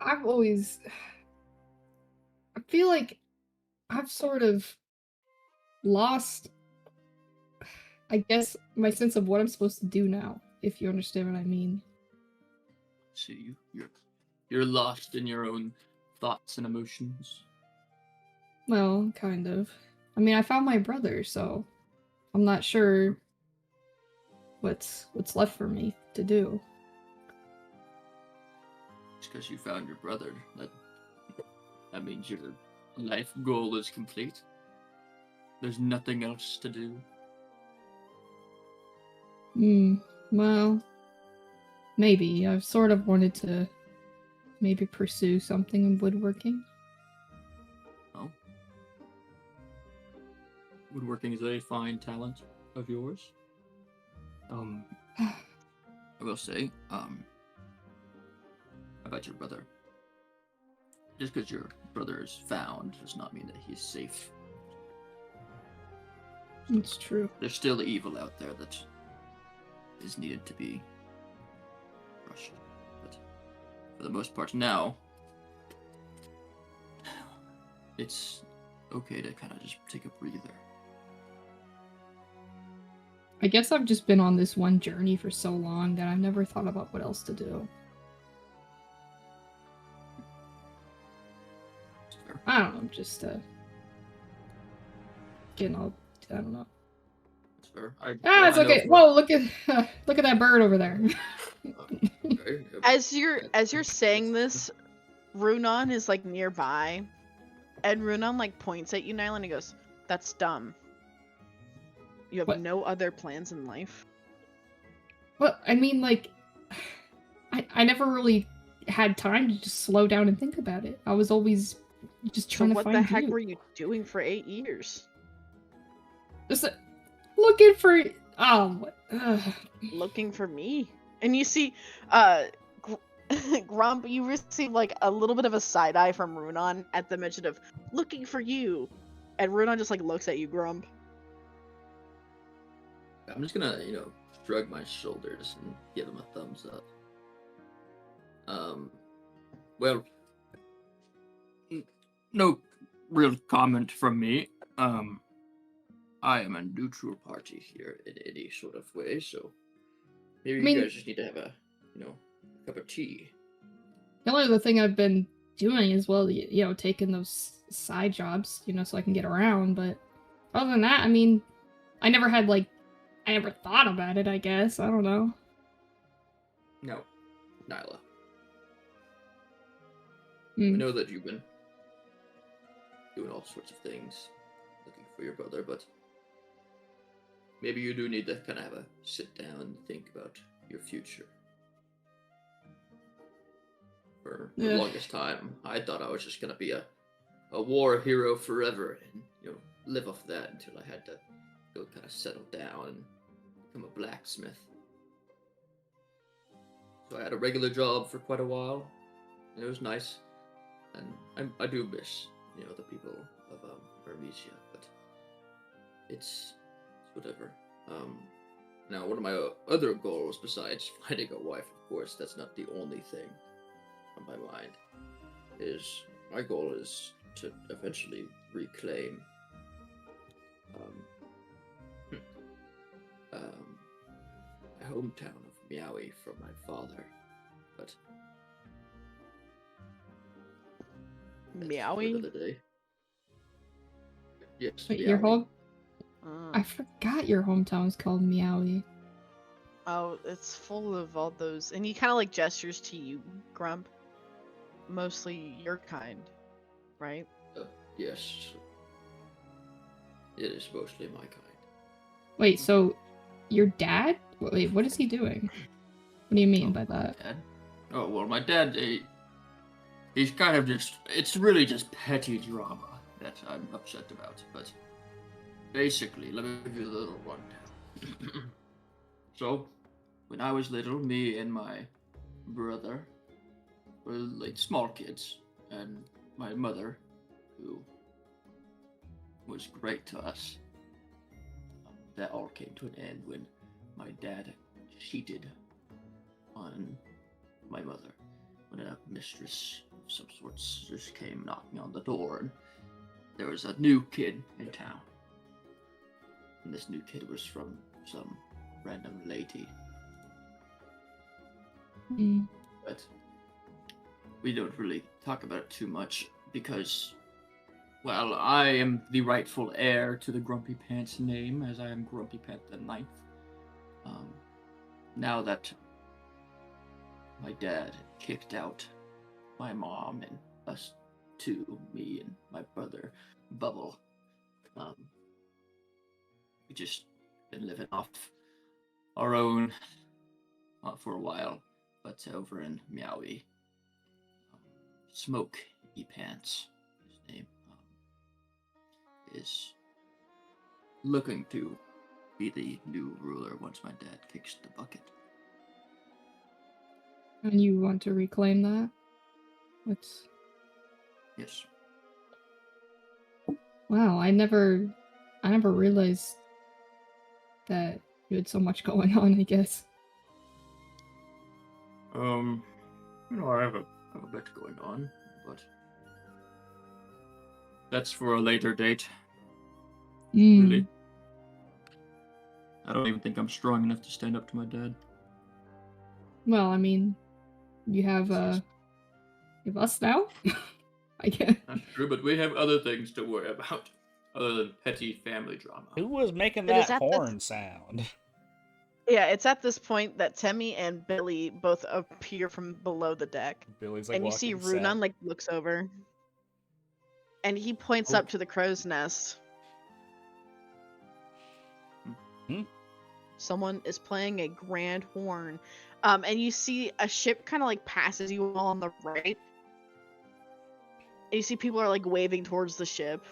Speaker 4: I've always. I feel like I've sort of lost, I guess, my sense of what I'm supposed to do now, if you understand what I mean.
Speaker 3: See, you're lost in your own thoughts and emotions.
Speaker 4: Well, kind of. I mean, I found my brother, so I'm not sure what's left for me to do.
Speaker 3: Just because you found your brother, that means your life goal is complete. There's nothing else to do.
Speaker 4: Well, maybe. I've sort of wanted to maybe pursue something in woodworking.
Speaker 3: Oh. Woodworking is a fine talent of yours. I will say, about your brother. Just because your brother is found does not mean that he's safe.
Speaker 4: It's true.
Speaker 3: There's still evil out there that is needed to be crushed. But for the most part now, it's okay to kind of just take a breather.
Speaker 4: I guess I've just been on this one journey for so long that I've never thought about what else to do. I don't know, just getting all, I don't know.
Speaker 3: That's fair.
Speaker 4: It's okay. Whoa, look at that bird over there.
Speaker 3: Okay.
Speaker 1: As you're saying this, Runon is like nearby, and Runon like points at you, Nyla, and he goes, "That's dumb. You have
Speaker 4: What?
Speaker 1: no other plans in life."
Speaker 4: Well, I mean, like, I never really had time to just slow down and think about it. I was always just trying
Speaker 1: So
Speaker 4: to
Speaker 1: what
Speaker 4: find
Speaker 1: the heck
Speaker 4: you.
Speaker 1: were you doing for 8 years?
Speaker 4: Just looking for
Speaker 1: Looking for me. And you see, Grump, you receive like a little bit of a side eye from Runon at the mention of looking for you, and Runon just like looks at you, Grump.
Speaker 3: I'm just gonna, shrug my shoulders and give him a thumbs up. Well, no real comment from me. I am a neutral party here in any sort of way, so maybe you guys just need to have a, cup of tea.
Speaker 4: The only other thing I've been doing is, well, taking those side jobs, so I can get around. But other than that, I mean, I never thought about it, I guess. I don't know.
Speaker 3: No, Nyla. I
Speaker 4: Mm.
Speaker 3: know that you've been doing all sorts of things, looking for your brother, but maybe you do need to kind of have a sit down and think about your future. For the longest time, I thought I was just gonna be a war hero forever, and live off that until I had to go kind of settle down and become a blacksmith. So I had a regular job for quite a while, and it was nice, and I do miss the people of Armesia, but it's whatever. Now one of my other goals, besides finding a wife, of course, that's not the only thing on my mind, is my goal is to eventually reclaim my hometown of Meowie from my father, but
Speaker 1: Meowie?
Speaker 3: another day. Yes,
Speaker 4: Wait,
Speaker 3: Meowie.
Speaker 4: your home? I forgot your hometown's called Meowie.
Speaker 1: Oh, it's full of all those, and he kind of like gestures to you, Grump. Mostly your kind, right?
Speaker 3: Yes. It is mostly my kind.
Speaker 4: Wait, so your dad? Wait, what is he doing? What do you mean by that?
Speaker 3: Dad? Oh, well, my dad, he's kind of it's really just petty drama that I'm upset about, but basically, let me give you a little rundown. So, when I was little, me and my brother were like small kids, and my mother, who was great to us, that all came to an end when my dad cheated on my mother when a mistress some sorts just came knocking on the door, and there was a new kid in town. And this new kid was from some random lady.
Speaker 4: Mm.
Speaker 3: But we don't really talk about it too much because, well, I am the rightful heir to the Grumpy Pants name, as I am Grumpy Pants the Ninth. Now that my dad kicked out my mom and us two, me and my brother Bubble, we just been living off our own for a while. But over in Meowie, Smoke E-Pants, his name, is looking to be the new ruler once my dad kicks the bucket.
Speaker 4: And you want to reclaim that? What's...
Speaker 3: Yes.
Speaker 4: Wow, I never realized that you had so much going on, I guess.
Speaker 3: I have a bit going on, but that's for a later date. Really. I don't even think I'm strong enough to stand up to my dad.
Speaker 4: Well, I mean, you have us now? I guess.
Speaker 3: That's true, but we have other things to worry about, other than petty family drama.
Speaker 2: Who was making
Speaker 1: It is
Speaker 2: that
Speaker 1: at
Speaker 2: horn sound?
Speaker 1: Yeah, it's at this point that Temmie and Billy both appear from below the deck.
Speaker 2: Billy's like,
Speaker 1: And you see
Speaker 2: walking
Speaker 1: Runan
Speaker 2: sad.
Speaker 1: like looks over. And he points
Speaker 3: Oh.
Speaker 1: up to the crow's nest.
Speaker 2: Hmm?
Speaker 1: Someone is playing a grand horn. And you see a ship kind of like passes you all on the right. And you see people are like waving towards the ship.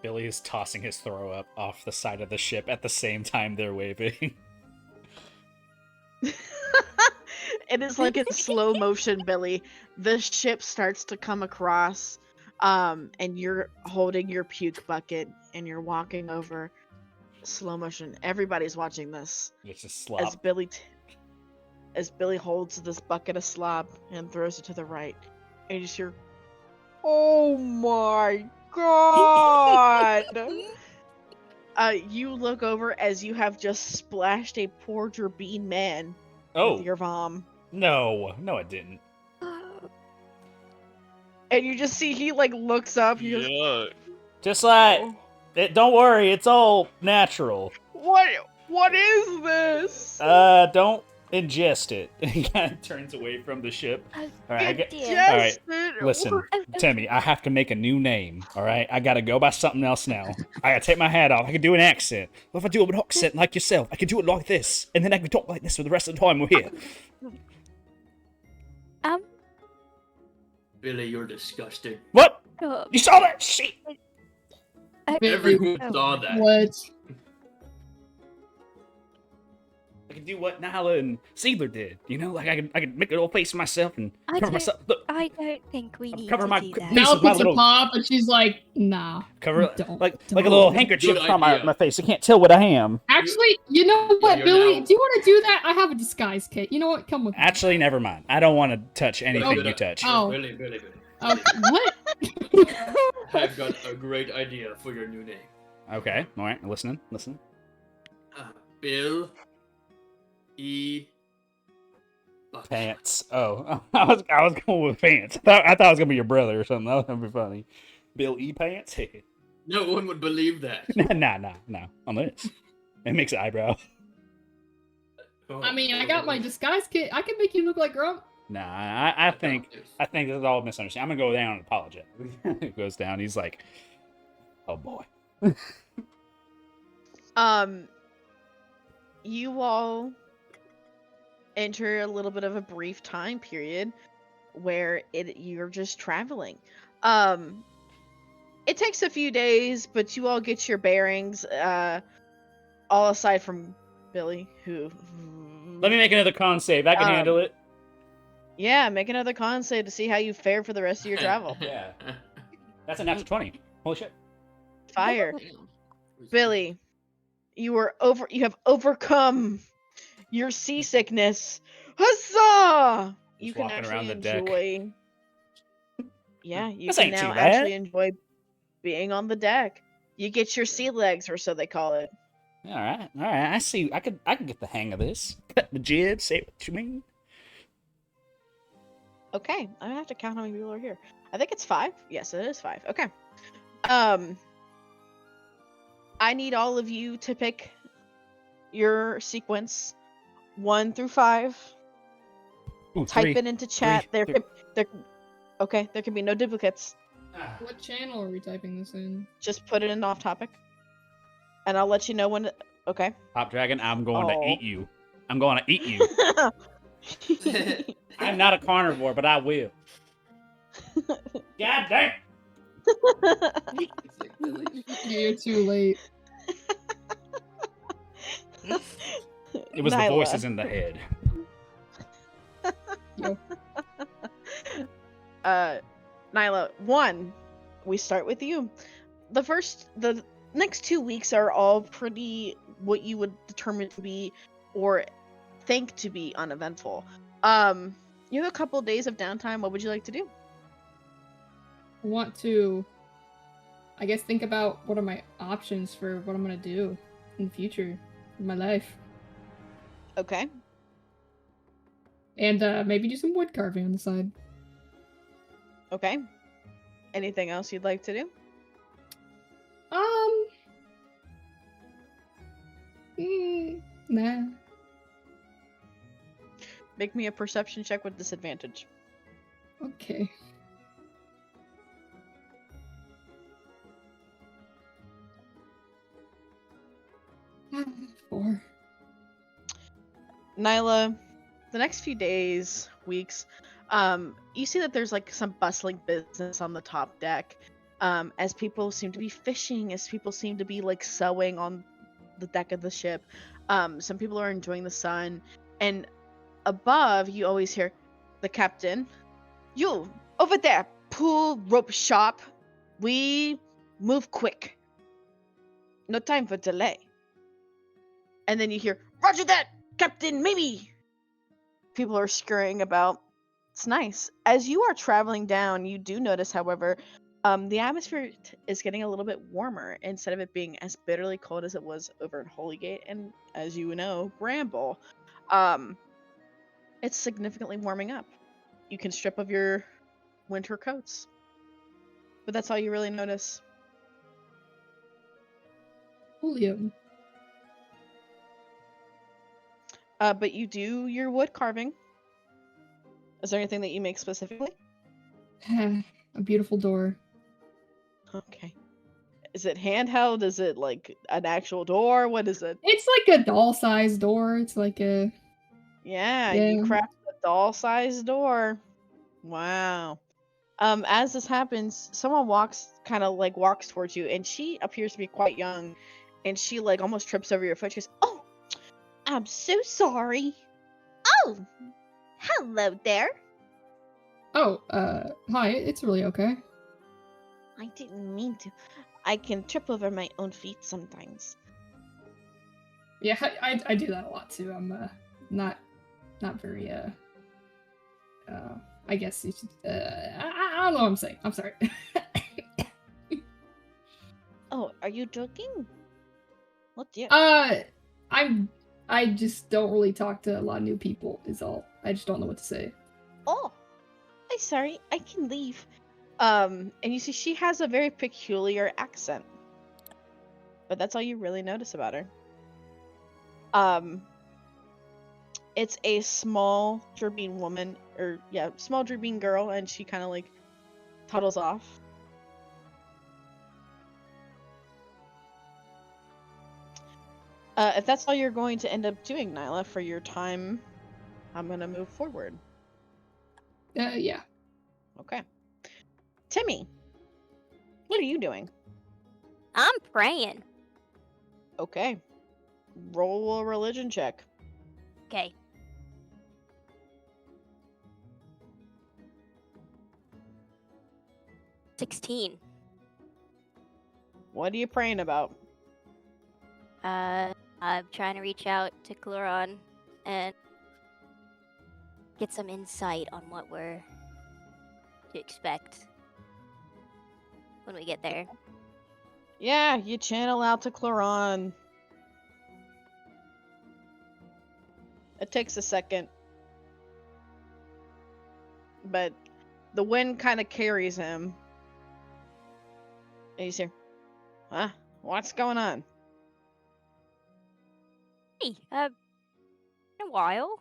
Speaker 2: Billy is tossing his throw up off the side of the ship at the same time they're waving.
Speaker 1: It is like in slow motion, Billy. The ship starts to come across, and you're holding your puke bucket, and you're walking over. Slow motion. Everybody's watching this.
Speaker 2: It's just
Speaker 1: As
Speaker 2: slop.
Speaker 1: Billy holds this bucket of slop and throws it to the right, and you just hear, "Oh my god!" You look over as you have just splashed a poor Bean man
Speaker 2: Oh,
Speaker 1: with your vom.
Speaker 2: no, I didn't.
Speaker 1: And you just see he like looks up. He goes,
Speaker 5: Yeah.
Speaker 2: Just like, don't worry, it's all natural.
Speaker 1: What is this?
Speaker 2: Don't ingest it. He kind of turns away from the ship.
Speaker 7: Oh,
Speaker 2: All right,
Speaker 1: Ingest
Speaker 2: all right.
Speaker 1: it?
Speaker 2: Listen, Temmie, I have to make a new name. All right, I gotta go by something else now. I gotta take my hat off. I can do an accent. What if I do an accent like yourself? I can do it like this, and then I can talk like this for the rest of the time we're here.
Speaker 3: Billy, you're disgusting.
Speaker 2: What?
Speaker 7: oh,
Speaker 2: You saw that shit?
Speaker 3: Everyone
Speaker 7: Oh.
Speaker 3: saw that.
Speaker 4: What?
Speaker 2: I can do what Nyla and Seedler did. You know, like I can make a little face of myself and
Speaker 7: I
Speaker 2: cover
Speaker 7: don't-
Speaker 2: myself. Look,
Speaker 7: I don't think we
Speaker 2: I'm
Speaker 7: need
Speaker 2: covering
Speaker 7: to
Speaker 2: my
Speaker 7: do
Speaker 2: face
Speaker 7: that.
Speaker 2: with
Speaker 4: Now
Speaker 2: my
Speaker 4: puts
Speaker 2: little
Speaker 4: a pop, and she's like, nah.
Speaker 2: cover
Speaker 4: Don't.
Speaker 2: like a
Speaker 4: Don't.
Speaker 2: little
Speaker 3: Good
Speaker 2: handkerchief on
Speaker 3: idea.
Speaker 2: my face. I can't tell what I am.
Speaker 4: Actually, you know what,
Speaker 3: you're
Speaker 4: Billy?
Speaker 3: now-
Speaker 4: Do you want to do that? I have a disguise kit. You know what? Come with me.
Speaker 2: Actually, never mind. I don't want to touch anything
Speaker 3: Billy,
Speaker 2: you touch.
Speaker 4: Oh.
Speaker 3: Billy.
Speaker 4: What?
Speaker 3: I've got a great idea for your new name.
Speaker 2: Okay, all right, listening.
Speaker 3: Bill E. Buck.
Speaker 2: Pants. Oh, I was going with pants. I thought it was gonna be your brother or something. That was gonna be funny. Bill E. Pants.
Speaker 3: No one would believe that.
Speaker 2: No. On this, it makes an eyebrow.
Speaker 4: I mean, I got my disguise kit. I can make you look like Grump.
Speaker 2: Nah, I think this is all misunderstanding. I'm gonna go down and apologize. It goes down. He's like, oh boy.
Speaker 1: You all enter a little bit of a brief time period where you're just traveling. It takes a few days, but you all get your bearings. All aside from Billy, who.
Speaker 2: Let me make another con save. I can handle it.
Speaker 1: Yeah, make another con save to see how you fare for the rest of your travel.
Speaker 2: Yeah. That's a natural 20. Holy shit.
Speaker 1: Fire. Billy, you have overcome your seasickness. Huzzah! You
Speaker 2: Just
Speaker 1: can
Speaker 2: walking
Speaker 1: actually
Speaker 2: around the deck.
Speaker 1: enjoy Yeah, you
Speaker 2: This
Speaker 1: can
Speaker 2: ain't too
Speaker 1: now
Speaker 2: bad.
Speaker 1: actually enjoy being on the deck. You get your sea legs, or so they call it.
Speaker 2: All right. I see. I can get the hang of this. Cut the jib. Say what you mean.
Speaker 1: Okay, I'm gonna have to count how many people are here. I think it's 5. Yes, it is 5. Okay. I need all of you to pick your sequence 1 through 5.
Speaker 2: Ooh,
Speaker 1: Type
Speaker 2: 3.
Speaker 1: it into chat.
Speaker 2: Three.
Speaker 1: There can be no duplicates.
Speaker 4: What channel are we typing this in?
Speaker 1: Just put it in off topic, and I'll let you know when. Okay.
Speaker 2: Top Dragon, I'm going to
Speaker 1: Oh.
Speaker 2: eat you. I'm going to eat you. I'm not a carnivore, but I will. God dang.
Speaker 4: You're too late.
Speaker 2: It was the voices in the head.
Speaker 4: Yo.
Speaker 1: Nyla, 1. We start with you. The next 2 weeks are all pretty what you would determine to be or think to be uneventful. You have a couple days of downtime. What would you like to do?
Speaker 4: I want to, I guess, think about what are my options for what I'm gonna do in the future in my life.
Speaker 1: Okay.
Speaker 4: And maybe do some wood carving on the side.
Speaker 1: Okay. Anything else you'd like to do?
Speaker 4: Nah.
Speaker 1: Make me a perception check with disadvantage.
Speaker 4: Okay. Four.
Speaker 1: Nyla, the next few days, weeks, you see that there's like some bustling business on the top deck. As people seem to be fishing, as people seem to be like sewing on the deck of the ship. Some people are enjoying the sun, and above you always hear the captain, "You over there, pull rope sharp. We move quick. No time for delay." And then you hear, "Roger that, Captain Mimi." People are scurrying about. It's nice. As you are traveling down, you do notice, however, the atmosphere is getting a little bit warmer instead of it being as bitterly cold as it was over in Holygate and, as you know, Bramble. It's significantly warming up. You can strip of your winter coats. But that's all you really notice.
Speaker 4: Julio.
Speaker 1: But you do your wood carving. Is there anything that you make specifically?
Speaker 4: A beautiful door.
Speaker 1: Okay. Is it handheld? Is it like an actual door? What is it?
Speaker 4: It's like a doll-sized door. It's like a...
Speaker 1: Yeah,
Speaker 4: Yeah.
Speaker 1: you craft a doll-sized door. Wow. As this happens, someone walks towards you, and she appears to be quite young, and she like almost trips over your foot. She goes, "Oh, I'm so sorry." "Oh, hello there."
Speaker 4: Oh, hi, it's really okay.
Speaker 1: "I didn't mean to. I can trip over my own feet sometimes."
Speaker 4: Yeah, I do that a lot too. I'm not very I guess you should, I don't know what I'm saying. I'm sorry.
Speaker 1: "Oh, are you joking?" "What dear?"
Speaker 4: I just don't really talk to a lot of new people. Is all. I just don't know what to say.
Speaker 1: "Oh, I'm sorry. I can leave." And you see she has a very peculiar accent. But that's all you really notice about her. It's a small Gerbine woman, small Gerbine girl, and she kind of like toddles off. If that's all you're going to end up doing, Nyla, for your time, I'm gonna move forward.
Speaker 4: Yeah.
Speaker 1: Okay. Timmy, what are you doing?
Speaker 7: I'm praying.
Speaker 1: Okay. Roll a religion check.
Speaker 7: Okay. $16.
Speaker 1: What are you praying about?
Speaker 7: I'm trying to reach out to Chloron and get some insight on what we're to expect when we get there.
Speaker 1: Yeah, you channel out to Chloron. It takes a second. But the wind kind of carries him. And he's here. Huh? What's going on?
Speaker 7: Hey, been a while.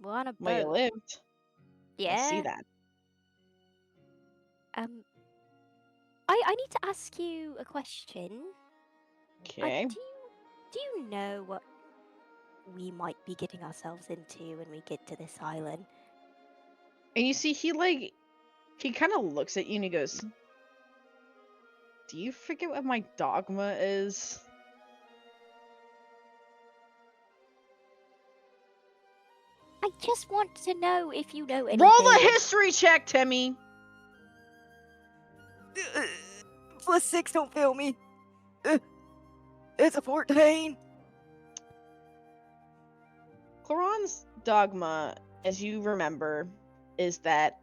Speaker 7: We're on a
Speaker 1: Well, you
Speaker 7: boat.
Speaker 1: lived.
Speaker 7: Yeah.
Speaker 1: I see that.
Speaker 7: I need to ask you a question.
Speaker 1: Okay.
Speaker 7: Do you know what we might be getting ourselves into when we get to this island?
Speaker 1: And you see, he kind of looks at you and he goes, "Do you forget what my dogma is?"
Speaker 7: I just want to know if you know anything.
Speaker 1: Roll a history check, Timmy!
Speaker 7: +6, don't fail me. It's a 14.
Speaker 1: Chloron's dogma, as you remember, is that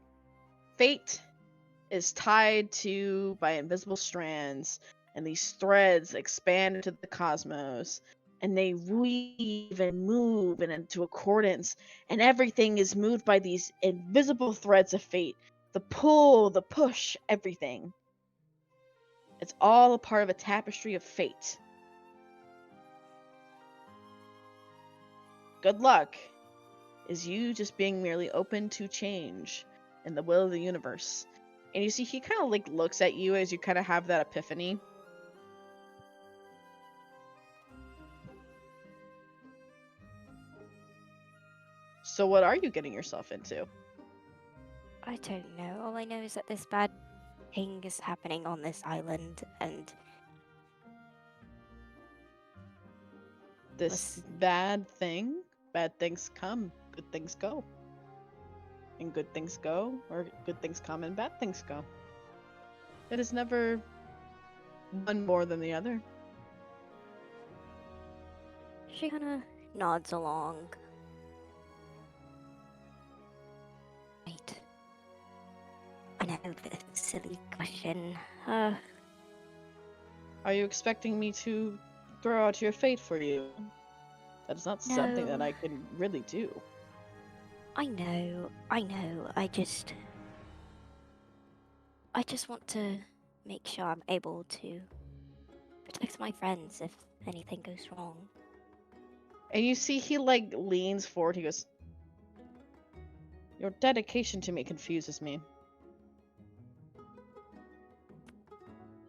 Speaker 1: fate is tied to by invisible strands, and these threads expand into the cosmos, and they weave and move and into accordance, and everything is moved by these invisible threads of fate. The pull, the push, everything. It's all a part of a tapestry of fate. Good luck is you just being merely open to change and the will of the universe. And you see, he kind of like looks at you as you kind of have that epiphany. So what are you getting yourself into?
Speaker 7: I don't know. All I know is that this bad thing is happening on this island, and
Speaker 1: This bad thing? Bad things come, good things go. And good things go, or good things come and bad things go. It is never one more than the other.
Speaker 7: she kinda nods along. Right. I know this silly question.
Speaker 1: Are you expecting me to throw out your fate for you? That is not something that
Speaker 7: No.
Speaker 1: I can really do.
Speaker 7: I know. I just want to make sure I'm able to protect my friends if anything goes wrong.
Speaker 1: And you see he like leans forward, he goes, "Your dedication to me confuses me.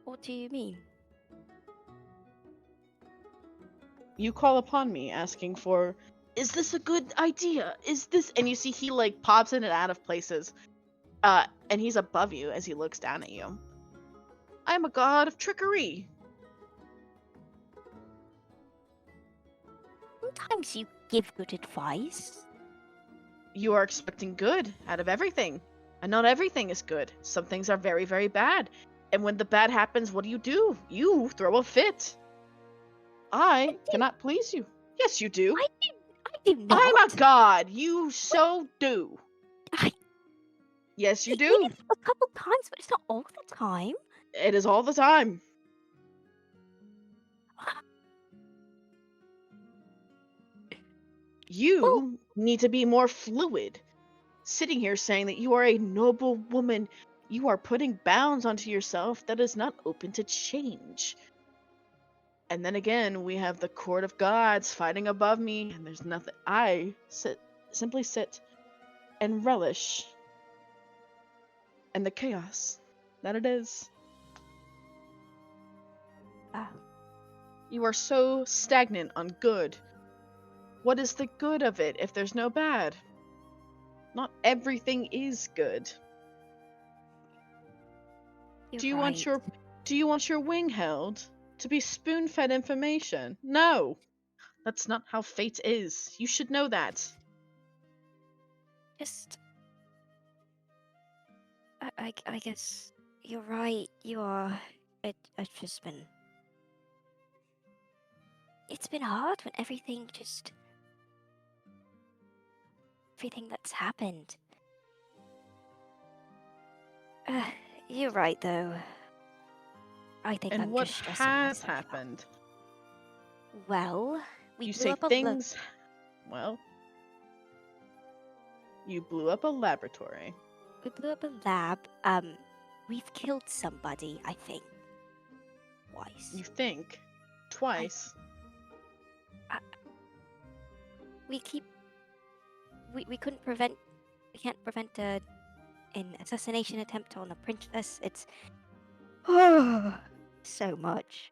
Speaker 7: What do you mean?
Speaker 1: You call upon me asking for, is this a good idea? Is this," and you see he like pops in and out of places. And he's above you as he looks down at you. "I am a god of trickery."
Speaker 7: Sometimes you give good advice.
Speaker 1: You are expecting good out of everything. And not everything is good. Some things are very, very bad. And when the bad happens, what do? You throw a fit. I cannot please you. Yes, you do.
Speaker 7: I do not.
Speaker 1: I'm a god. You so do. Yes, you
Speaker 7: Did
Speaker 1: do.
Speaker 7: it a couple times, but it's not all the time.
Speaker 1: It is all the time. You need to be more fluid. Sitting here saying that you are a noble woman, you are putting bounds onto yourself that is not open to change. And then again, we have the court of gods fighting above me, and there's nothing. I simply sit and relish in the chaos that it is. You are so stagnant on good. What is the good of it if there's no bad? Not everything is good.
Speaker 7: You're
Speaker 1: Do you
Speaker 7: right.
Speaker 1: want your wing held to be spoon-fed information? No. That's not how fate is. You should know that.
Speaker 7: Just, I guess you're right. You are. I've just been. It's been hard when everything that's happened. You're right, though. I think
Speaker 1: And
Speaker 7: I'm
Speaker 1: what
Speaker 7: just stressing
Speaker 1: has
Speaker 7: myself out.
Speaker 1: happened?
Speaker 7: Well, we
Speaker 1: You
Speaker 7: blew
Speaker 1: say
Speaker 7: up a
Speaker 1: things. Well, you blew up a laboratory.
Speaker 7: we blew up a lab. We've killed somebody, I think. Twice.
Speaker 1: You think twice.
Speaker 7: We couldn't prevent. We can't prevent an assassination attempt on a princess. It's so much.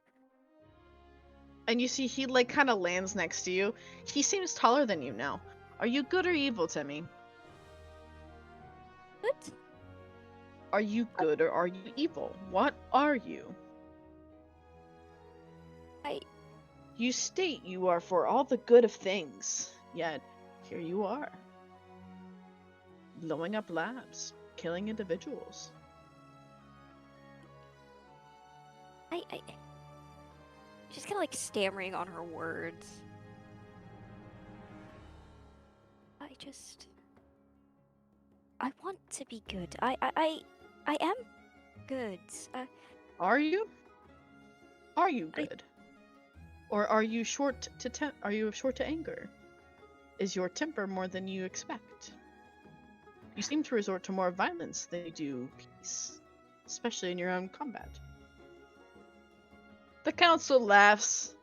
Speaker 1: And you see he like kind of lands next to you. He seems taller than you now. Are you good or evil, Timmy?
Speaker 7: What?
Speaker 1: Are you good or are you evil? What are you? You state you are for all the good of things, yet here you are. Blowing up labs, killing individuals.
Speaker 7: She's kind of like stammering on her words. I want to be good. I am good.
Speaker 1: Are you? Are you good? Or are you short to anger? Is your temper more than you expect? You seem to resort to more violence than you do peace, especially in your own combat. The council laughs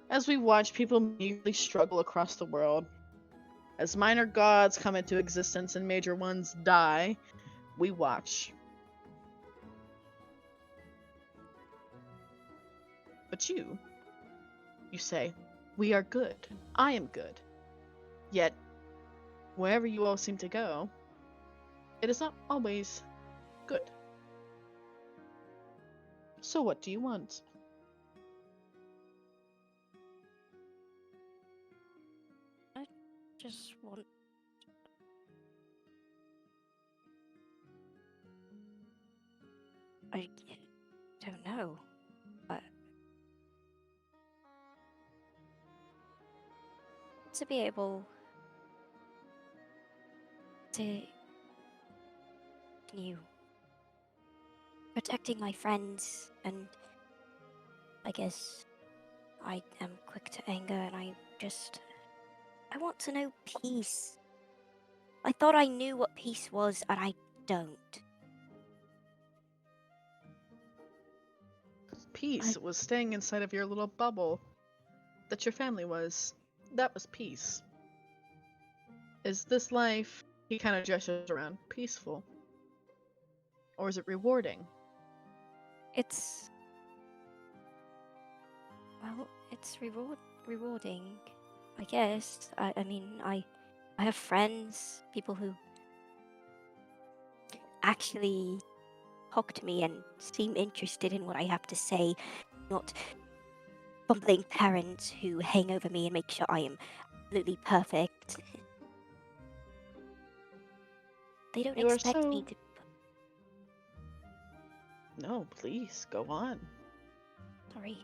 Speaker 1: as we watch people mutely struggle across the world. As minor gods come into existence and major ones die, we watch. But you say, we are good. I am good. Yet, wherever you all seem to go, it is not always good. So what do you want?
Speaker 7: I just want. I don't know. To be able to continue protecting my friends, and I guess I am quick to anger, and I want to know peace. I thought I knew what peace was, and I don't.
Speaker 1: Peace was staying inside of your little bubble that your family was. That was peace. Is this life, he kind of gestures around, peaceful? Or is it rewarding?
Speaker 7: It's rewarding, I guess. I mean, I have friends, people who actually talk to me and seem interested in what I have to say, not bumbling parents who hang over me and make sure I am absolutely perfect. They don't expect me to.
Speaker 1: No, please, go on.
Speaker 7: Sorry.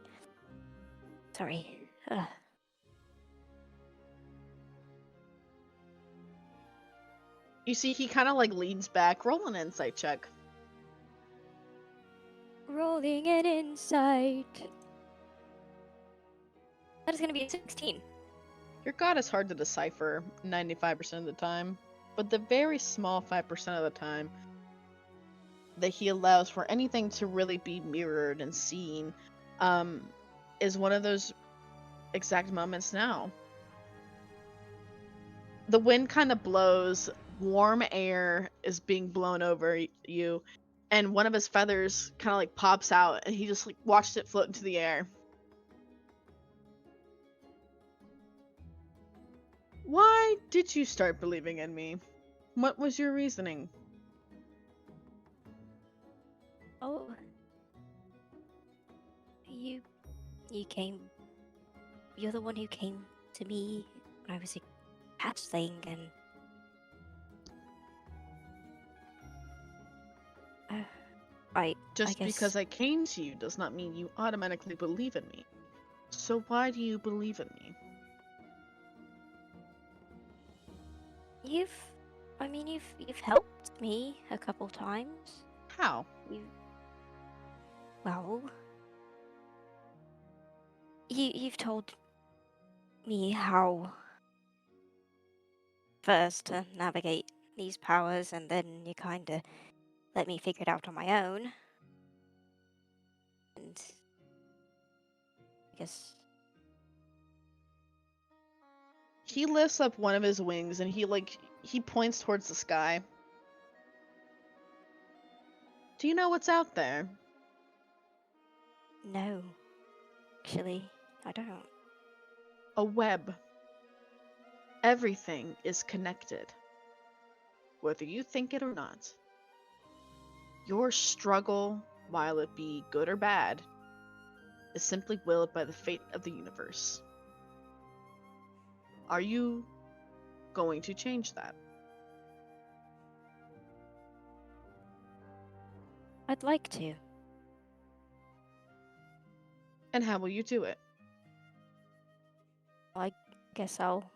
Speaker 1: You see, he kind of like leans back. Roll an insight check.
Speaker 7: Rolling an insight. That is going to be a 16.
Speaker 1: Your god is hard to decipher 95% of the time, but the very small 5% of the time that he allows for anything to really be mirrored and seen is one of those exact moments now. The wind kind of blows, warm air is being blown over you, and one of his feathers kind of like pops out, and he just like watched it float into the air. Why did you start believing in me? What was your reasoning?
Speaker 7: Oh. You came. You're the one who came to me when I was a hatchling, and I guess...
Speaker 1: because I came to you does not mean you automatically believe in me. So why do you believe in me?
Speaker 7: You've helped me a couple times.
Speaker 1: How?
Speaker 7: Well, you've told me how first to navigate these powers, and then you kinda let me figure it out on my own. And I guess
Speaker 1: He lifts up one of his wings and he points towards the sky. Do you know what's out there?
Speaker 7: no. Actually, I don't.
Speaker 1: A web. Everything is connected. Whether you think it or not. Your struggle, while it be good or bad, is simply willed by the fate of the universe. Are you going to change that?
Speaker 7: I'd like to.
Speaker 1: And how will you do it?
Speaker 7: I guess I'll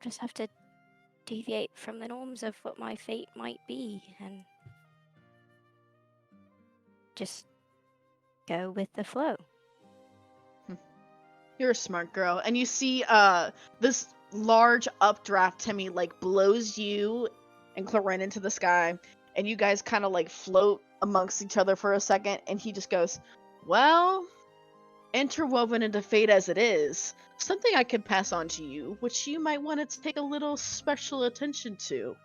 Speaker 7: just have to deviate from the norms of what my fate might be and just go with the flow.
Speaker 1: You're a smart girl. And you see this large updraft Timmy blows you and Claren into the sky, and you guys kind of float amongst each other for a second, and he just goes, well, interwoven into fate as it is, something I could pass on to you, which you might want to take a little special attention to,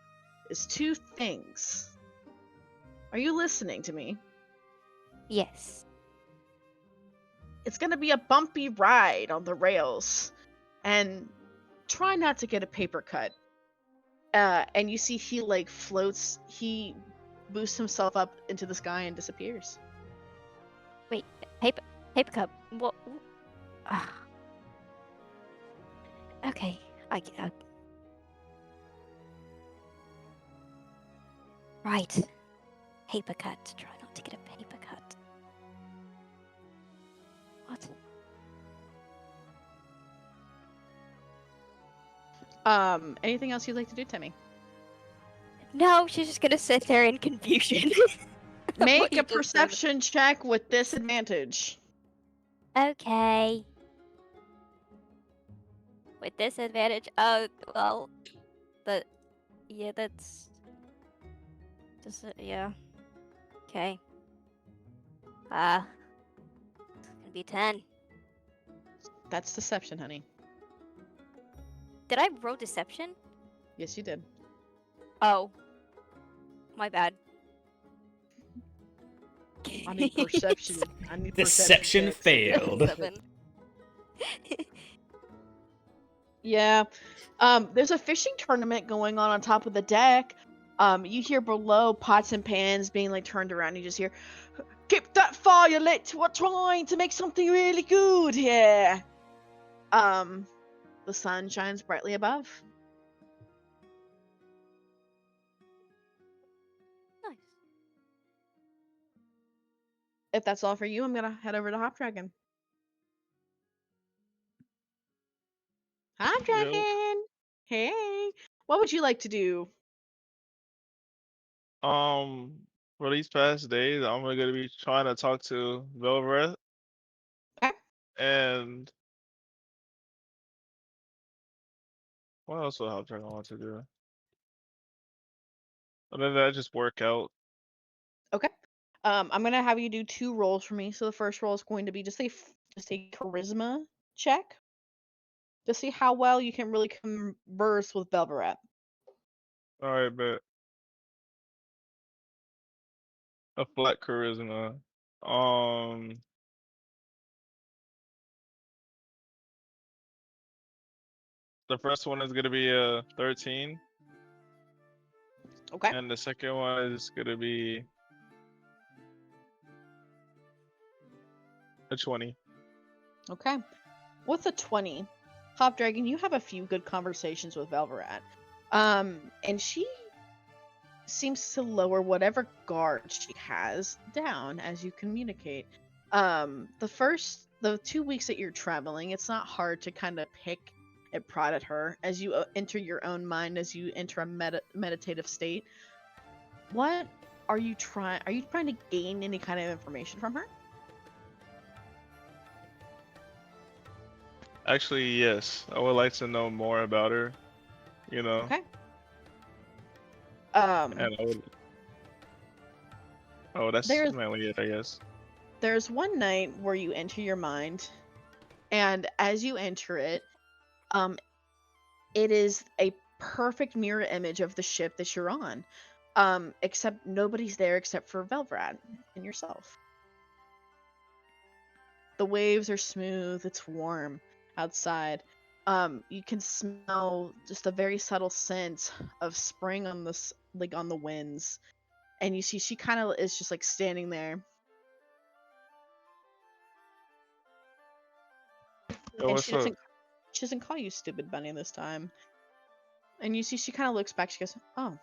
Speaker 1: is two things. Are you listening to me?
Speaker 7: Yes.
Speaker 1: It's gonna be a bumpy ride on the rails, and try not to get a paper cut. And you see he floats, he boosts himself up into the sky and disappears.
Speaker 7: Wait, paper cup. What? Okay, I right. Paper cut. Try not to get a paper cut. What?
Speaker 1: Anything else you'd like to do, Timmy?
Speaker 7: No, she's just gonna sit there in confusion.
Speaker 1: Make
Speaker 7: What
Speaker 1: a
Speaker 7: you just said.
Speaker 1: perception check with disadvantage.
Speaker 7: Okay. With disadvantage. Oh, well. Yeah, that's. Yeah. Okay. It's gonna be 10.
Speaker 1: That's deception, honey.
Speaker 7: Did I roll deception?
Speaker 1: Yes, you did.
Speaker 7: Oh. My bad.
Speaker 1: I need perception.
Speaker 2: Deception
Speaker 1: checks.
Speaker 2: failed.
Speaker 7: 7.
Speaker 1: Yeah. There's a fishing tournament going on top of the deck. You hear below pots and pans being turned around. You just hear, keep that fire lit. We're trying to make something really good here. The sun shines brightly above.
Speaker 7: Nice.
Speaker 1: If that's all for you, I'm gonna head over to Hop Dragon. Hop Dragon! Hey! What would you like to do?
Speaker 5: For these past days, I'm gonna be trying to talk to Velvet
Speaker 1: Okay.
Speaker 5: and what else will help Dragon want to do? Other than that, just work out.
Speaker 1: Okay. I'm gonna have you do 2 rolls for me. So the first roll is going to be just a charisma check to see how well you can really converse with Belvaret.
Speaker 5: Alright, but a flat charisma. The first one is gonna be a 13,
Speaker 1: Okay.
Speaker 5: and the second one is gonna be a 20.
Speaker 1: Okay. With a 20, Hop Dragon, you have a few good conversations with Velverat. And she seems to lower whatever guard she has down as you communicate. The 2 weeks that you're traveling, it's not hard to kind of pick and prod at her as you enter your own mind, as you enter a meditative state. What are you trying? Are you trying to gain any kind of information from her?
Speaker 5: Actually, yes. I would like to know more about her. You know,
Speaker 1: Okay.
Speaker 5: and I would. Oh, that's
Speaker 1: There's
Speaker 5: mainly it, I guess.
Speaker 1: there's one night where you enter your mind, and as you enter it, um, it is a perfect mirror image of the ship that you're on. Except nobody's there except for Velvrad and yourself. The waves are smooth, it's warm outside. You can smell just a very subtle scent of spring on like on the winds. And you see she kind of is just like standing there.
Speaker 5: Yo,
Speaker 1: And
Speaker 5: what's up?
Speaker 1: she doesn't call you stupid bunny this time. And you see she kind of looks back, she goes, "Oh,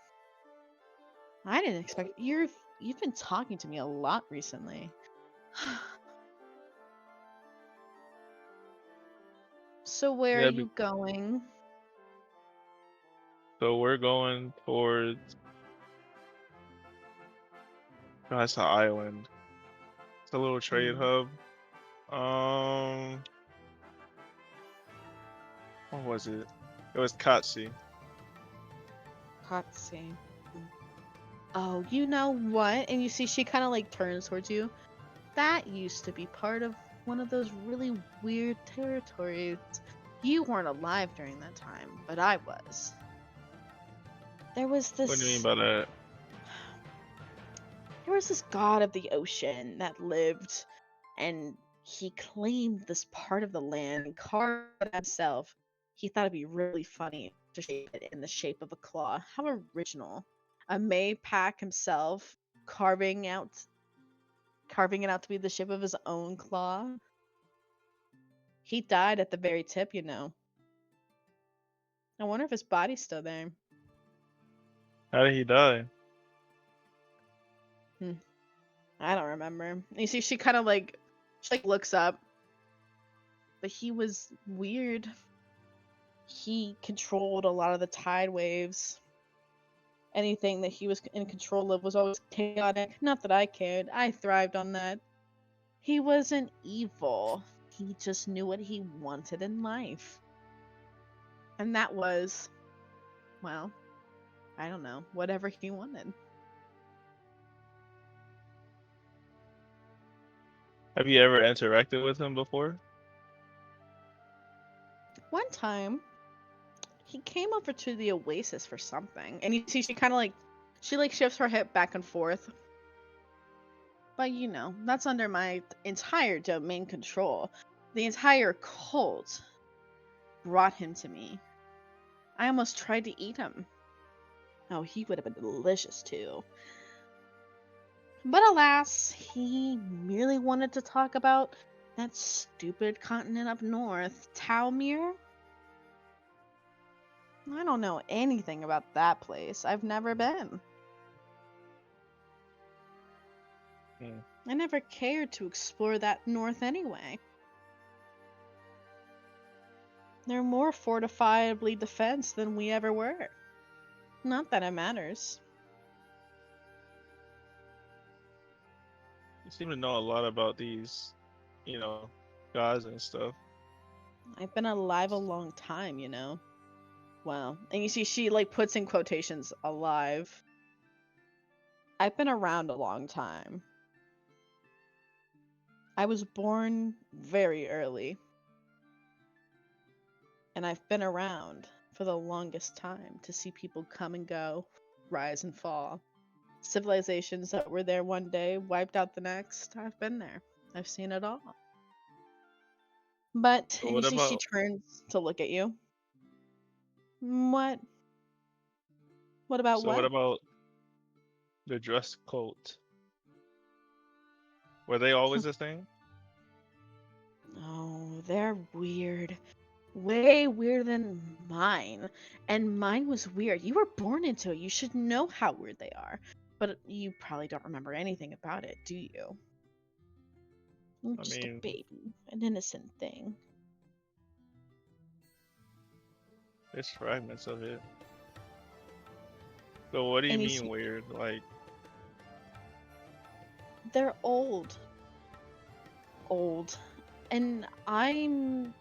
Speaker 1: I didn't expect you've been talking to me a lot recently." So where are
Speaker 5: Yeah,
Speaker 1: you going?
Speaker 5: so we're going towards. Oh, it's an island. It's a little trade
Speaker 1: Hmm.
Speaker 5: hub. Um, what was it? It was Katsi.
Speaker 1: Kotze. Oh, you know what? And you see she kind of like turns towards you. That used to be part of one of those really weird territories. You weren't alive during that time, but I was. There was
Speaker 5: What do you mean
Speaker 1: this
Speaker 5: by that?
Speaker 1: there was this god of the ocean that lived, and he claimed this part of the land and carved it himself. He thought it'd be really funny to shape it in the shape of a claw. How original. A May pack himself carving it out to be the shape of his own claw. He died at the very tip, you know. I wonder if his body's still there.
Speaker 5: How did he die?
Speaker 1: Hmm. I don't remember. You see, she looks up, but he was weird. He controlled a lot of the tide waves. Anything that he was in control of was always chaotic. Not that I cared. I thrived on that. He wasn't evil. He just knew what he wanted in life. And that was, well, I don't know, whatever he wanted.
Speaker 5: Have you ever interacted with him before?
Speaker 1: One time, he came over to the oasis for something, and you see she kind of like she like shifts her hip back and forth. But you know, that's under my entire domain control. The entire cult brought him to me. I almost tried to eat him. Oh, he would have been delicious too. But alas, he merely wanted to talk about that stupid continent up north, Talmir. I don't know anything about that place. I've never been.
Speaker 5: Hmm.
Speaker 1: I never cared to explore that north anyway. They're more fortifiably defensed than we ever were. Not that it matters.
Speaker 5: You seem to know a lot about these, you know, gods and stuff.
Speaker 1: I've been alive a long time, you know. Wow. And you see she like puts in quotations alive. I've been around a long time. I was born very early. And I've been around for the longest time to see people come and go, rise and fall. Civilizations that were there one day wiped out the next. I've been there. I've seen it all. But,
Speaker 5: So
Speaker 1: and you
Speaker 5: what
Speaker 1: see she
Speaker 5: about
Speaker 1: turns to look at you. What? What about
Speaker 5: so what
Speaker 1: what?
Speaker 5: about the dress cult? Were they always the thing?
Speaker 1: Oh, they're weird. Way weirder than mine. And mine was weird. You were born into it. You should know how weird they are. But you probably don't remember anything about it, do you? You're
Speaker 5: I
Speaker 1: just a
Speaker 5: mean,
Speaker 1: baby, an innocent thing.
Speaker 5: there's fragments of it. So what do you
Speaker 1: And you
Speaker 5: mean
Speaker 1: see,
Speaker 5: weird? Like
Speaker 1: They're old. Old. And I'm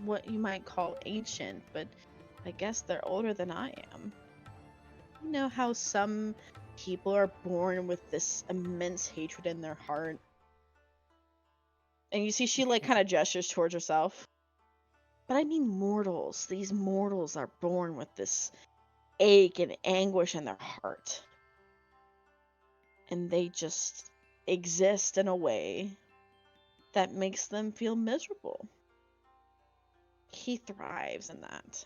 Speaker 1: what you might call ancient, but I guess they're older than I am. You know how some people are born with this immense hatred in their heart? And you see she like kind of gestures towards herself. But I mean mortals. These mortals are born with this ache and anguish in their heart. And they just exist in a way that makes them feel miserable. He thrives in that.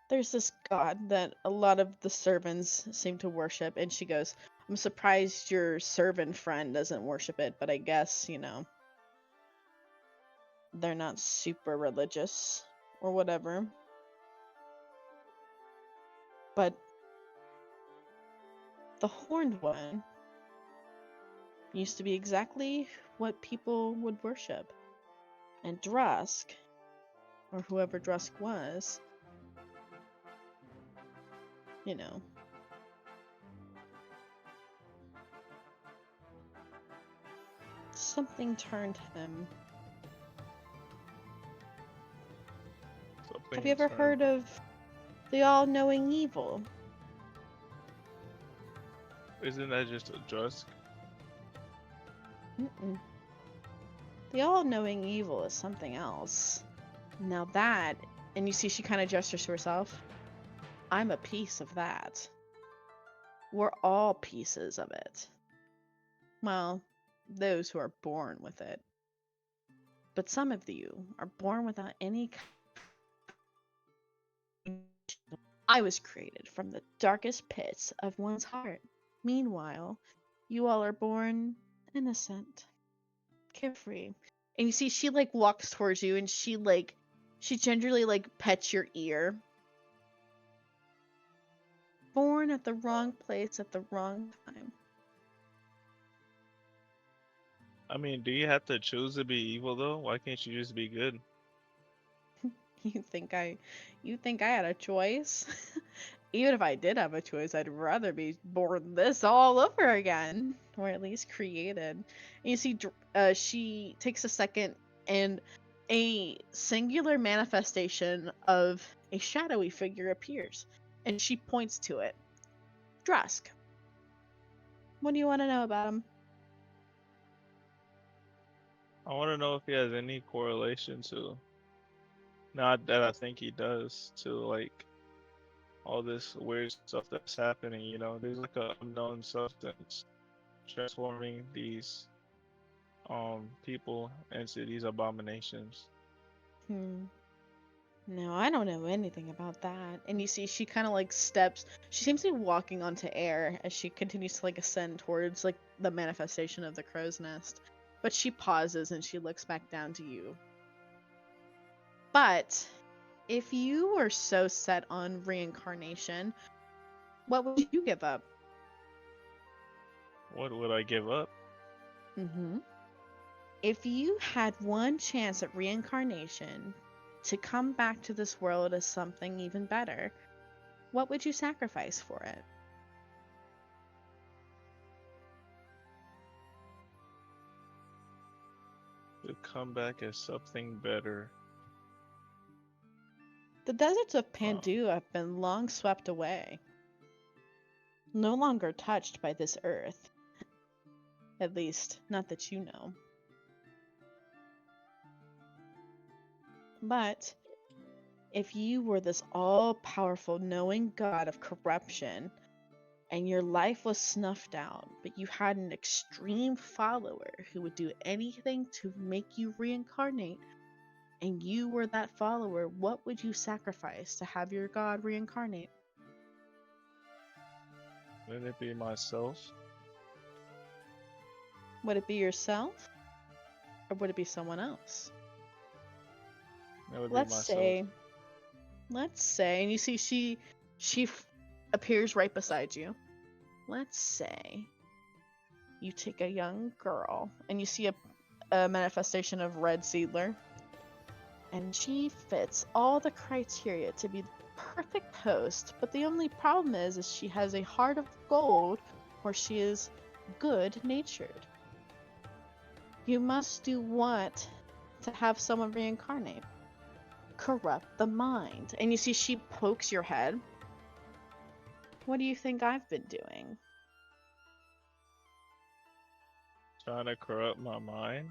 Speaker 1: There's this god that a lot of the servants seem to worship, and she goes, I'm surprised your servant friend doesn't worship it, but I guess, you know, they're not super religious or whatever. But the horned one used to be exactly what people would worship. And Drusk, or whoever Drusk was, you know, something turned him. Have you ever heard of the all-knowing evil?
Speaker 5: Isn't that just a Drusk?
Speaker 1: Mm-mm. The all-knowing evil is something else. Now that, and you see she kind of gestures to herself, I'm a piece of that. We're all pieces of it. Well, those who are born with it. But some of you are born without any kind. I was created from the darkest pits of one's heart. Meanwhile, you all are born innocent, carefree. And you see she like walks towards you and she gingerly like pets your ear. Born at the wrong place at the wrong time.
Speaker 5: I mean, do you have to choose to be evil though? Why can't you just be good?
Speaker 1: You think I had a choice? Even if I did have a choice, I'd rather be born this all over again, or at least created. And you see, she takes a second, and a singular manifestation of a shadowy figure appears, and she points to it. Drusk. What do you want to know about him?
Speaker 5: I want to know if he has any correlation to, not that I think he does, to like all this weird stuff that's happening. You know, there's like a unknown substance transforming these people into these abominations.
Speaker 1: No, I don't know anything about that. And you see, she kind of like steps. She seems to be walking onto air as she continues to like ascend towards like the manifestation of the crow's nest. But she pauses and she looks back down to you. But if you were so set on reincarnation, what would you give up?
Speaker 5: What would I give up?
Speaker 1: If you had one chance at reincarnation to come back to this world as something even better, what would you sacrifice for it?
Speaker 5: To come back as something better.
Speaker 1: The deserts of Pandu have been long swept away, no longer touched by this earth. At least, not that you know. But if you were this all-powerful, knowing god of corruption, and your life was snuffed out, but you had an extreme follower who would do anything to make you reincarnate, and you were that follower, what would you sacrifice to have your god reincarnate?
Speaker 5: Would it be myself?
Speaker 1: Would it be yourself? Or would it be someone else?
Speaker 5: That would
Speaker 1: Let's
Speaker 5: be myself.
Speaker 1: say, and you see she appears right beside you. Let's say you take a young girl, and you see a manifestation of Red Seedler, and she fits all the criteria to be the perfect host, but the only problem is she has a heart of gold, or she is good-natured. You must do what to have someone reincarnate? Corrupt the mind. And you see she pokes your head. What do you think I've been doing?
Speaker 5: Trying to corrupt my mind.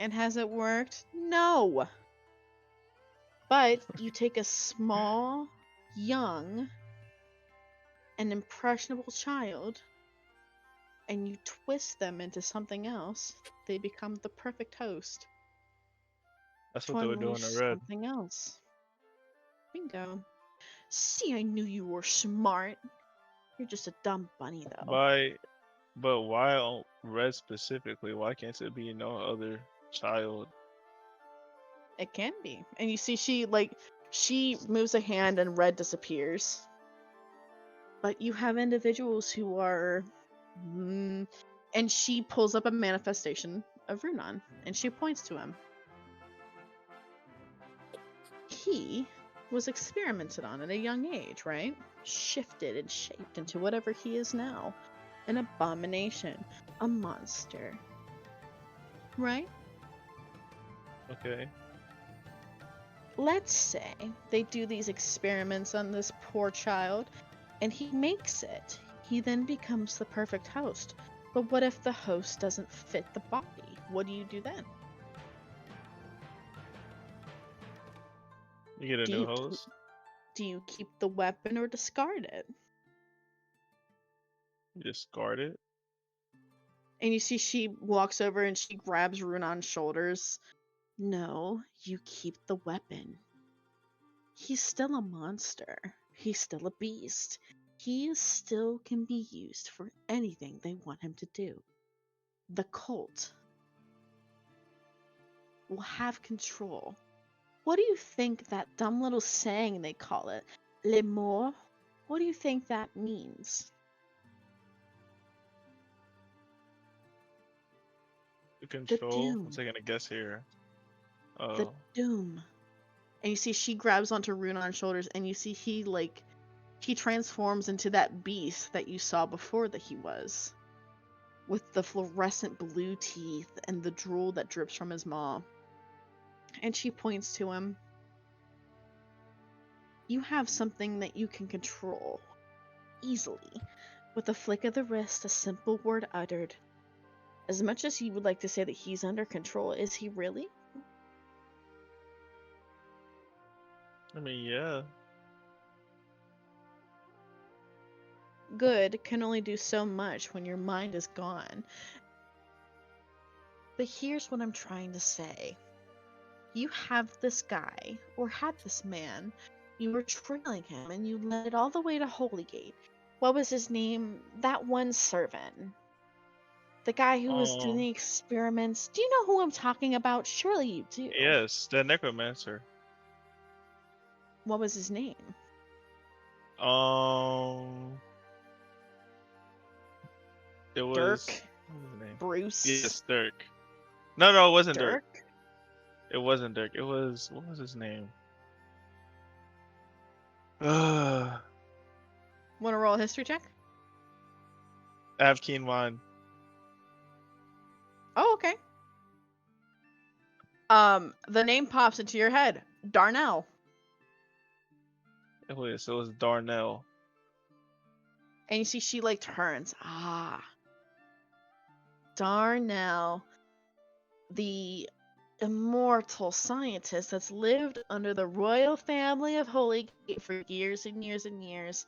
Speaker 1: And has it worked? No. But you take a small, young, and impressionable child and you twist them into something else, they become the perfect host.
Speaker 5: That's
Speaker 1: To
Speaker 5: what they were doing
Speaker 1: unleash
Speaker 5: in red.
Speaker 1: something else. Bingo. See, I knew you were smart. You're just a dumb bunny, though.
Speaker 5: But why on red specifically? Why can't it be no other child?
Speaker 1: It can be. And you see she moves a hand and red disappears. But you have individuals who are and she pulls up a manifestation of Runon and she points to him. He was experimented on at a young age, right? Shifted and shaped into whatever he is now. An abomination. A monster. Right?
Speaker 5: Okay.
Speaker 1: Let's say they do these experiments on this poor child, and he makes it. He then becomes the perfect host. But what if the host doesn't fit the body? What do you do then?
Speaker 5: You get a new host?
Speaker 1: Do you keep the weapon or discard it?
Speaker 5: You discard it?
Speaker 1: And you see she walks over and she grabs Runon's shoulders. No, you keep the weapon. He's still a monster. He's still a beast. He still can be used for anything they want him to do. The cult will have control. What do you think that dumb little saying they call it? Le mort? What do you think that means?
Speaker 5: The control?
Speaker 1: doom.
Speaker 5: I'm taking a guess here.
Speaker 1: The doom. And you see she grabs onto Runon's shoulders and you see he transforms into that beast that you saw before that he was. With the fluorescent blue teeth and the drool that drips from his maw. And she points to him. You have something that you can control. Easily. With a flick of the wrist, a simple word uttered. As much as you would like to say that he's under control, is he really?
Speaker 5: I mean, yeah.
Speaker 1: Good can only do so much when your mind is gone. But here's what I'm trying to say. You have this guy, or had this man, you were trailing him and you led it all the way to Holygate. What was his name? That one servant. The guy who was doing the experiments. Do you know who I'm talking about? Surely you do.
Speaker 5: Yes, the necromancer.
Speaker 1: What was his name?
Speaker 5: It was
Speaker 1: Dirk?
Speaker 5: What was his name?
Speaker 1: Bruce?
Speaker 5: Yes, Dirk. No, it wasn't Dirk.
Speaker 1: Dirk?
Speaker 5: It wasn't Dirk. It was, what was his name? I
Speaker 1: Want to roll a history check?
Speaker 5: have keen mind.
Speaker 1: Oh, okay. The name pops into your head. Darnell.
Speaker 5: It was Darnell.
Speaker 1: And you see she turns. Ah. Darnell. The immortal scientist that's lived under the royal family of Holygate for years and years and years.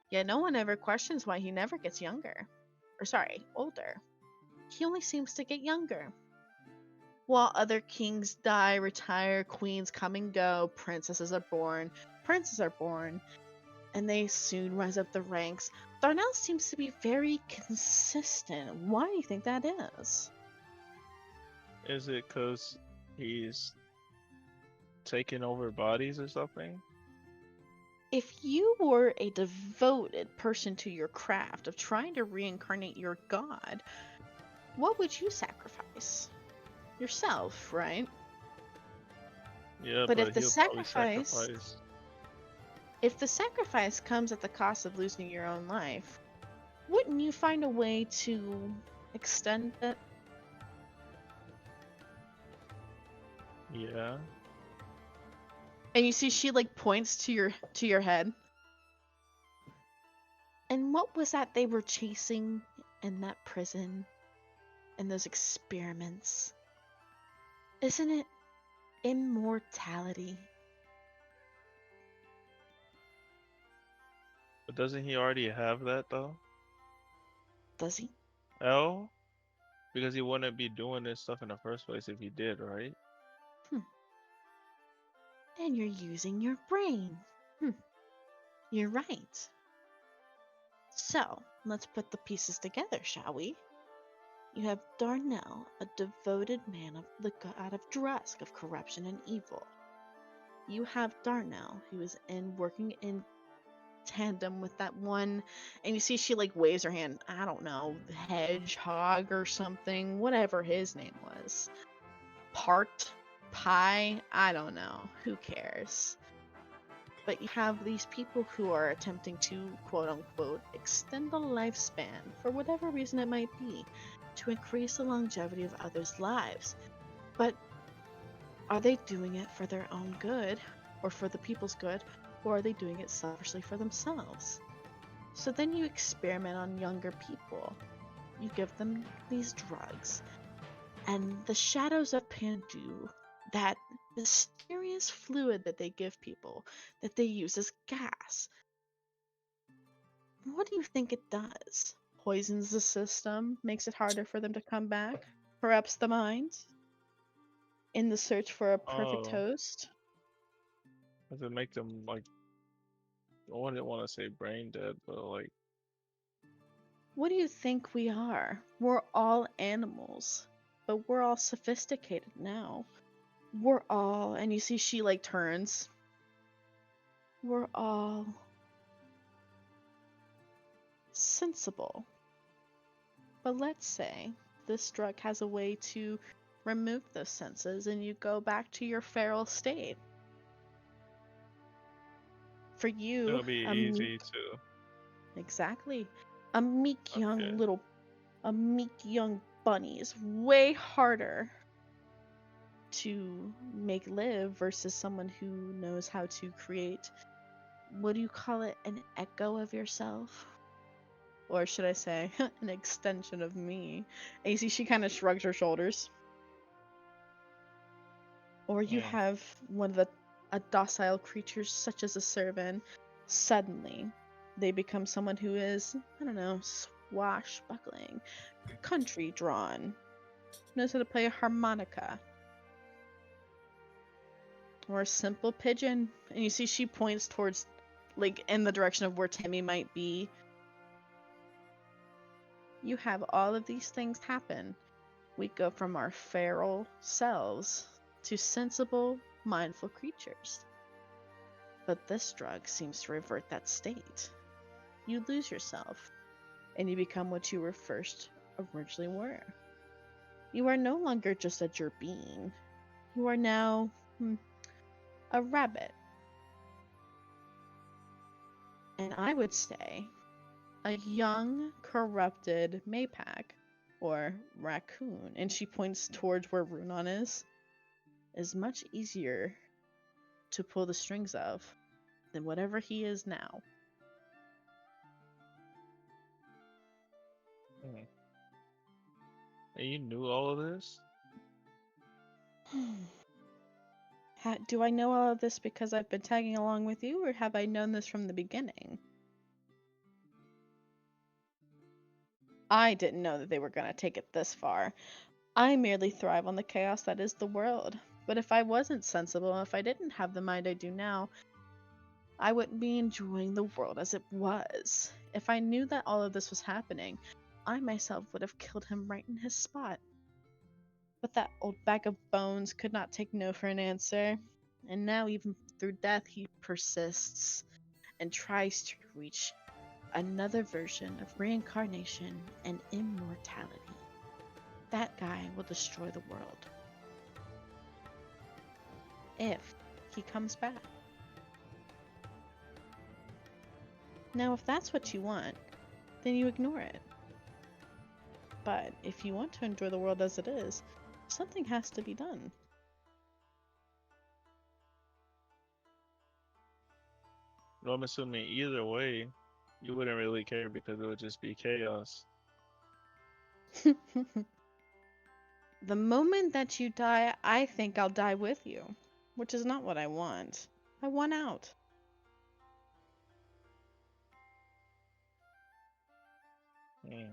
Speaker 1: Yet no one ever questions why he never gets younger. Or sorry, older. He only seems to get younger. While other kings die, retire, queens come and go, princesses are born, princes are born, and they soon rise up the ranks. Darnell seems to be very consistent. Why do you think that is?
Speaker 5: Is it because he's taking over bodies or something?
Speaker 1: If you were a devoted person to your craft of trying to reincarnate your god, what would you sacrifice? Yourself, right?
Speaker 5: Yeah,
Speaker 1: but if the
Speaker 5: he'll probably sacrifice.
Speaker 1: if the sacrifice comes at the cost of losing your own life, wouldn't you find a way to extend it?
Speaker 5: Yeah.
Speaker 1: And you see she like points to your head. And what was that they were chasing in that prison and those experiments? Isn't it immortality?
Speaker 5: But doesn't he already have that though?
Speaker 1: Does he?
Speaker 5: L? Because he wouldn't be doing this stuff in the first place if he did, right?
Speaker 1: And you're using your brain. You're right. So, let's put the pieces together, shall we? You have Darnell, a devoted man of the god of Drusk, of corruption and evil. You have Darnell, who is working in tandem with that one, and you see she like waves her hand, I don't know, hedgehog or something, whatever his name was. Part, pie, I don't know, who cares? But you have these people who are attempting to, quote unquote, extend the lifespan, for whatever reason it might be, to increase the longevity of others' lives. But are they doing it for their own good, or for the people's good, or are they doing it selfishly for themselves? So then you experiment on younger people. You give them these drugs, and the shadows of Pandu, that mysterious fluid that they give people, that they use as gas. What do you think it does? Poisons the system, makes it harder for them to come back, corrupts the mind in the search for a perfect
Speaker 5: Oh,
Speaker 1: host.
Speaker 5: does it make them like? I wouldn't want to say brain dead, but like,
Speaker 1: What do you think we are? We're all animals, but we're all sophisticated now. We're all, and you see she like turns. We're all sensible. But let's say this drug has a way to remove those senses and you go back to your feral state. For you,
Speaker 5: it'll be easy to.
Speaker 1: exactly, a meek
Speaker 5: Okay.
Speaker 1: young bunny is way harder to make live versus someone who knows how to create, what do you call it, an echo of yourself? Or should I say, an extension of me? And you see she kind of shrugs her shoulders. Or you
Speaker 5: Hmm.
Speaker 1: have a docile creature such as a servant, suddenly they become someone who is, I don't know, swashbuckling, country drawn, knows how to play a harmonica. Or a simple pigeon. And you see she points towards, like, in the direction of where Timmy might be. You have all of these things happen. We go from our feral selves to sensible, mindful creatures. But this drug seems to revert that state. You lose yourself, and you become what you were first originally were. You are no longer just a gerbean. You are now a rabbit. And I would say a young, corrupted Maypac, or raccoon, and she points towards where Runon is much easier to pull the strings of than whatever he is now.
Speaker 5: Hmm. And you knew all of this?
Speaker 1: Do I know all of this because I've been tagging along with you, or have I known this from the beginning? I didn't know that they were going to take it this far. I merely thrive on the chaos that is the world. But if I wasn't sensible, if I didn't have the mind I do now, I wouldn't be enjoying the world as it was. If I knew that all of this was happening, I myself would have killed him right in his spot. But that old bag of bones could not take no for an answer, and now even through death he persists and tries to reach another version of reincarnation and immortality. That guy will destroy the world. If he comes back. Now, if that's what you want, then you ignore it. But if you want to enjoy the world as it is, something has to be done.
Speaker 5: No, I'm assuming either way, you wouldn't really care because it would just be chaos.
Speaker 1: The moment that you die, I think I'll die with you, which is not what I want. I want out.
Speaker 5: Hmm.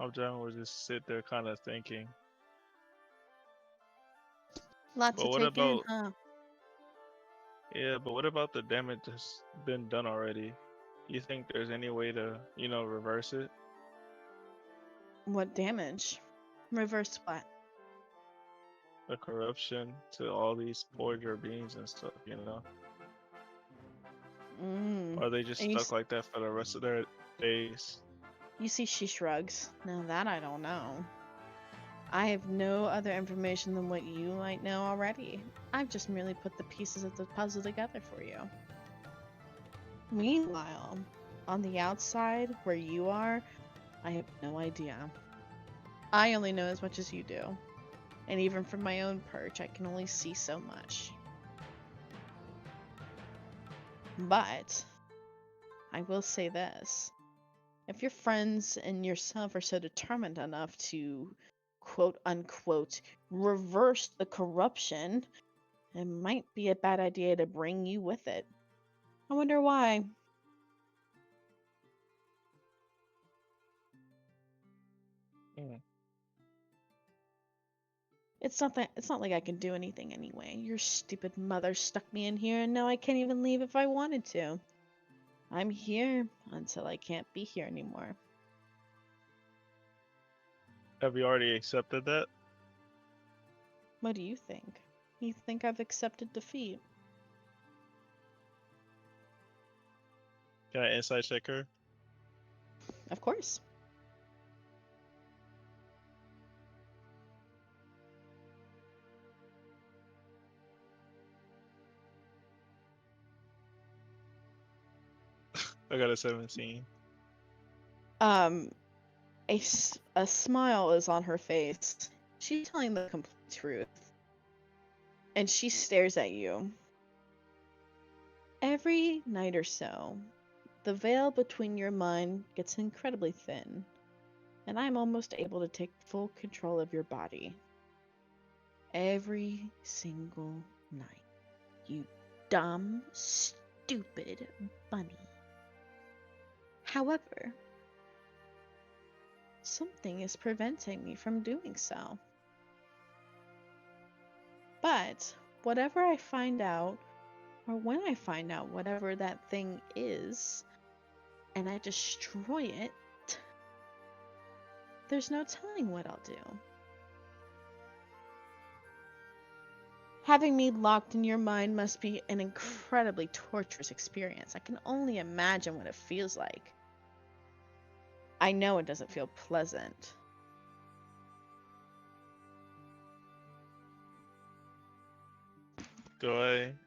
Speaker 5: I'm done with just sit there kind of thinking.
Speaker 1: Lots
Speaker 5: But
Speaker 1: to
Speaker 5: what
Speaker 1: take in,
Speaker 5: about,
Speaker 1: huh?
Speaker 5: yeah, but what about the damage that's been done already? You think there's any way to, reverse it?
Speaker 1: What damage? Reverse what?
Speaker 5: The corruption to all these Voyager beings and stuff,
Speaker 1: Mm.
Speaker 5: Or are they just
Speaker 1: And
Speaker 5: stuck like that for the rest of their days?
Speaker 1: you see she shrugs. Now that I don't know. I have no other information than what you might know already. I've just merely put the pieces of the puzzle together for you. Meanwhile, on the outside, where you are, I have no idea. I only know as much as you do. And even from my own perch, I can only see so much. But, I will say this. If your friends and yourself are so determined enough to, quote unquote, reverse the corruption, it might be a bad idea to bring you with it. I wonder why.
Speaker 5: Hmm.
Speaker 1: It's not like I can do anything anyway. Your stupid mother stuck me in here and now I can't even leave if I wanted to. I'm here until I can't be here anymore.
Speaker 5: Have you already accepted that?
Speaker 1: What do you think? You think I've accepted defeat?
Speaker 5: Can I insight check her?
Speaker 1: Of course.
Speaker 5: I got a 17.
Speaker 1: A smile is on her face. She's telling the complete truth. And she stares at you. Every night or so, the veil between your mind gets incredibly thin, and I'm almost able to take full control of your body. Every single night. You dumb, stupid bunny. However, something is preventing me from doing so. But whatever I find out, or when I find out whatever that thing is, and I destroy it, there's no telling what I'll do. Having me locked in your mind must be an incredibly torturous experience. I can only imagine what it feels like. I know it doesn't feel pleasant.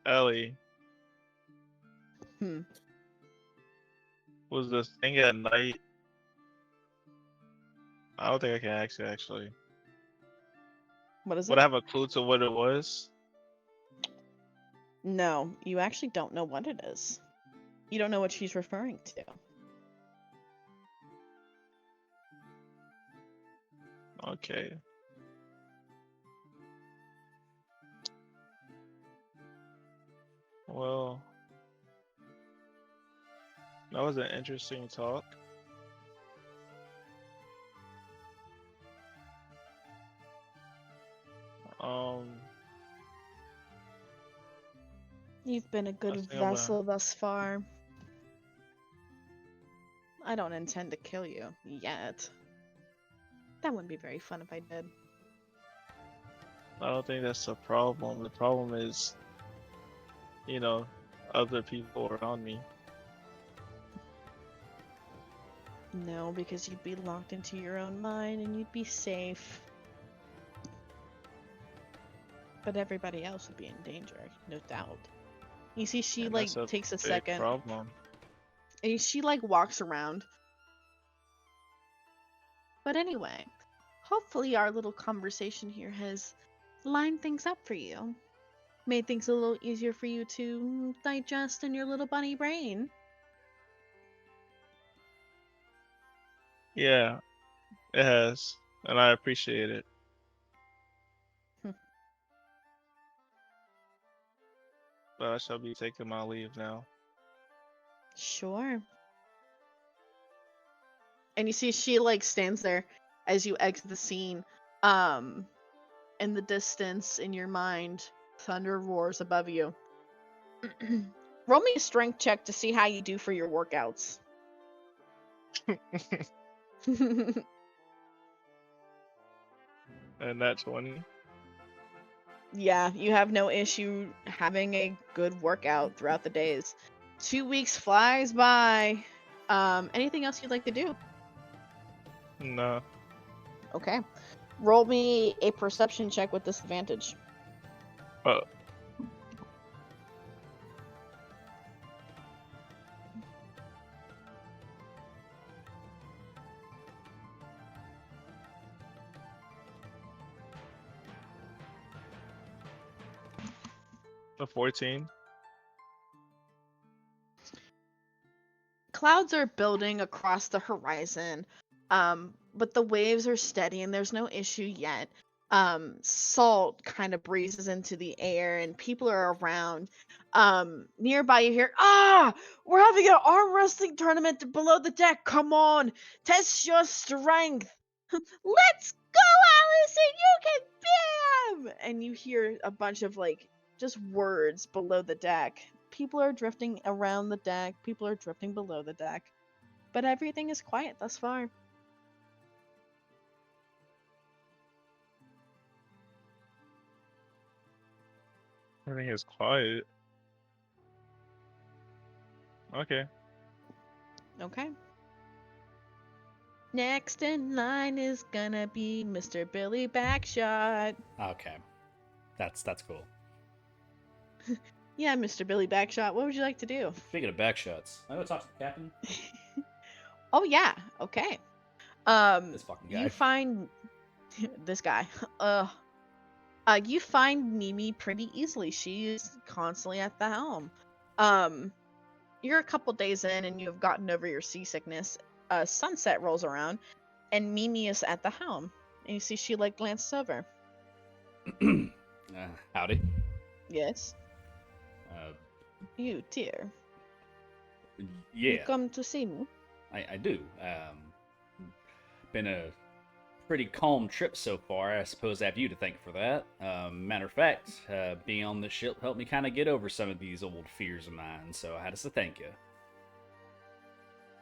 Speaker 5: Ellie,
Speaker 1: Hmm.
Speaker 5: was the thing at night? I don't think I can actually.
Speaker 1: What is
Speaker 5: Would
Speaker 1: it?
Speaker 5: I have a clue to what it was?
Speaker 1: No, you actually don't know what it is. You don't know what she's referring to.
Speaker 5: Okay. Well, that was an interesting talk. Um,
Speaker 1: You've been a
Speaker 5: I
Speaker 1: good
Speaker 5: think I'm gonna.
Speaker 1: vessel thus far. I don't intend to kill you yet. That wouldn't be very fun if I did.
Speaker 5: I don't think that's the problem. The problem is, other people around me.
Speaker 1: No, because you'd be locked into your own mind and you'd be safe. But everybody else would be in danger, no doubt. You see she
Speaker 5: And
Speaker 1: like
Speaker 5: that's a
Speaker 1: takes a
Speaker 5: big
Speaker 1: second
Speaker 5: problem.
Speaker 1: and she like walks around. But anyway, hopefully our little conversation here has lined things up for you. Made things a little easier for you to digest in your little bunny brain.
Speaker 5: Yeah, it has, and I appreciate it. But I shall be taking my leave now.
Speaker 1: Sure. And you see she like stands there as you exit the scene. In the distance, in your mind, thunder roars above you. Roll me a strength check to see how you do for your workouts.
Speaker 5: And that's 20.
Speaker 1: Yeah, you have no issue having a good workout throughout the days. 2 weeks flies by. Anything else you'd like to do?
Speaker 5: No.
Speaker 1: Okay. Roll me a perception check with disadvantage.
Speaker 5: Oh. A 14.
Speaker 1: Clouds are building across the horizon, but the waves are steady and there's no issue yet. Salt kind of breezes into the air and people are around. Nearby you hear, we're having an arm wrestling tournament below the deck. Come on, test your strength. Let's go, Allison, you can beat him! And you hear a bunch of like just words below the deck. People are drifting around the deck, people are drifting below the deck. But everything is quiet thus far.
Speaker 5: Everything is quiet. Okay.
Speaker 1: Okay. Next in line is gonna be Mr. Billy Backshot.
Speaker 2: Okay, that's cool.
Speaker 1: Yeah, Mr. Billy Backshot, what would you like to do?
Speaker 2: Speaking of backshots, I go talk to the captain.
Speaker 1: Oh yeah, okay.
Speaker 2: This fucking guy.
Speaker 1: You find this guy. You find Mimi pretty easily. She is constantly at the helm. You're a couple days in and you have gotten over your seasickness. Sunset rolls around, and Mimi is at the helm. And you see she like glances over.
Speaker 2: Howdy.
Speaker 1: Yes. You dear.
Speaker 2: Yeah.
Speaker 1: You come to see me.
Speaker 2: I do. Been a pretty calm trip so far. I suppose I have you to thank for that. Matter of fact, being on this ship helped me kind of get over some of these old fears of mine, so I had to say thank you.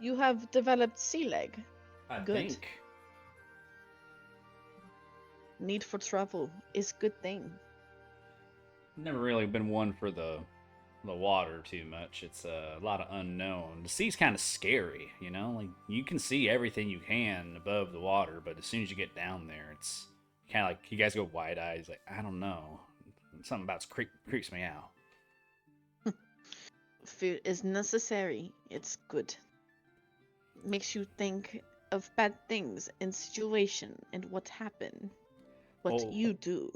Speaker 1: You have developed sea leg.
Speaker 2: I
Speaker 1: Good.
Speaker 2: think.
Speaker 1: Need for travel is good thing.
Speaker 2: Never really been one for the water too much. It's a lot of unknown. The sea's kind of scary, you know? Like, you can see everything you can above the water, but as soon as you get down there, it's kind of like, you guys go wide-eyed. Like, I don't know. Something about it creeps me out.
Speaker 1: Fear is necessary. It's good. Makes you think of bad things and situation and what happened. What
Speaker 2: Oh.
Speaker 1: you do.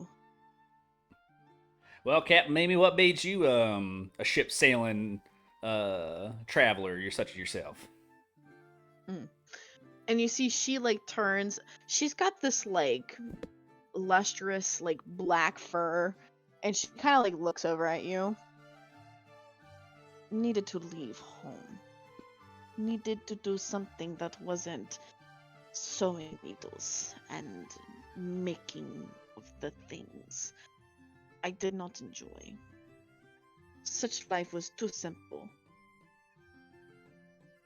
Speaker 2: Well, Captain Mamie, what made you a ship sailing traveler? You're such as yourself.
Speaker 1: And you see she like turns. She's got this like lustrous like black fur, and she kind of like looks over at you. Needed to leave home. Needed to do something that wasn't sewing needles and making of the things I did not enjoy. Such life was too simple.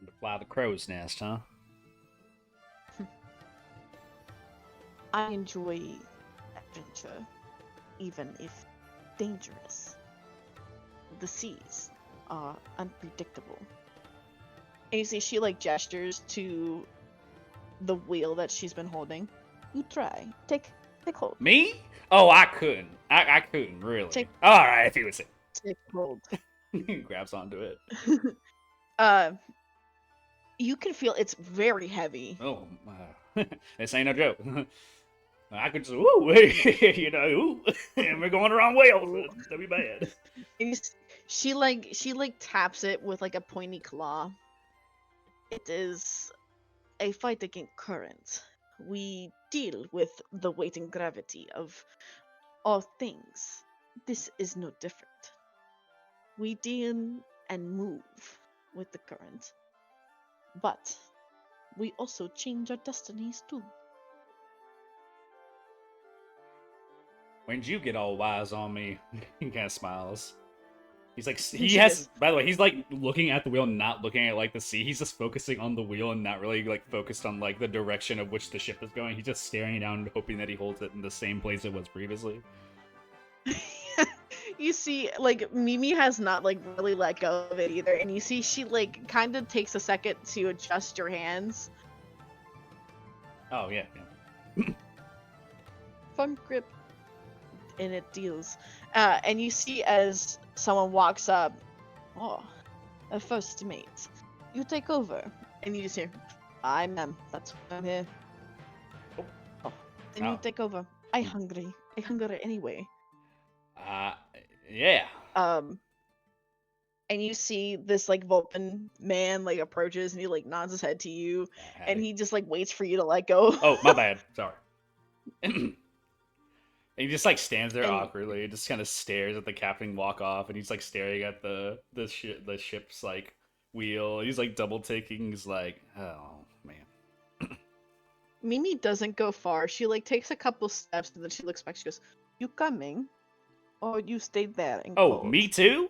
Speaker 2: To fly the crow's nest, huh?
Speaker 1: I enjoy adventure, even if dangerous. The seas are unpredictable. And you see she like gestures to the wheel that she's been holding. You try. Take hold.
Speaker 2: Me? Oh, I couldn't. I couldn't, really.
Speaker 1: Take-
Speaker 2: Alright, if you would say.
Speaker 1: Take hold.
Speaker 2: Grabs onto it.
Speaker 1: You can feel it's very heavy.
Speaker 2: Oh, this ain't no joke. I could just, ooh, you know, ooh, and we're going the wrong way. That'd be bad.
Speaker 1: And she like taps it with like a pointy claw. It is a fight against current. We deal with the weight and gravity of all things. This is no different. We deal and move with the current. But we also change our destinies too.
Speaker 2: When'd you get all wise on me? He kind of smiles. He's like,
Speaker 1: She
Speaker 2: he has,
Speaker 1: is.
Speaker 2: by the way, he's like looking at the wheel, not looking at like the sea. He's just focusing on the wheel and not really like focused on like the direction of which the ship is going. He's just staring down and hoping that he holds it in the same place it was previously.
Speaker 1: You see, like, Mimi has not, like, really let go of it either. And you see she, like, kind of takes a second to adjust your hands.
Speaker 2: Oh, yeah.
Speaker 1: Firm grip. And it deals. And you see as someone walks up, oh, a first mate. You take over. And you just hear, I'm them. That's why I'm here. Oh. And you take over. I hungry anyway.
Speaker 2: Yeah.
Speaker 1: And you see this like Vulcan man like approaches and he like nods his head to you, and he just like waits for you to let go.
Speaker 2: Oh, my bad. Sorry. And he just like stands there awkwardly, just kind of stares at the captain walk off, and he's like staring at the ship's like wheel. He's like double taking. He's like, oh man.
Speaker 1: Mimi doesn't go far. She like takes a couple steps and then she looks back. She goes, "You coming, or you stayed there?" And
Speaker 2: oh,
Speaker 1: cold?
Speaker 2: Me too.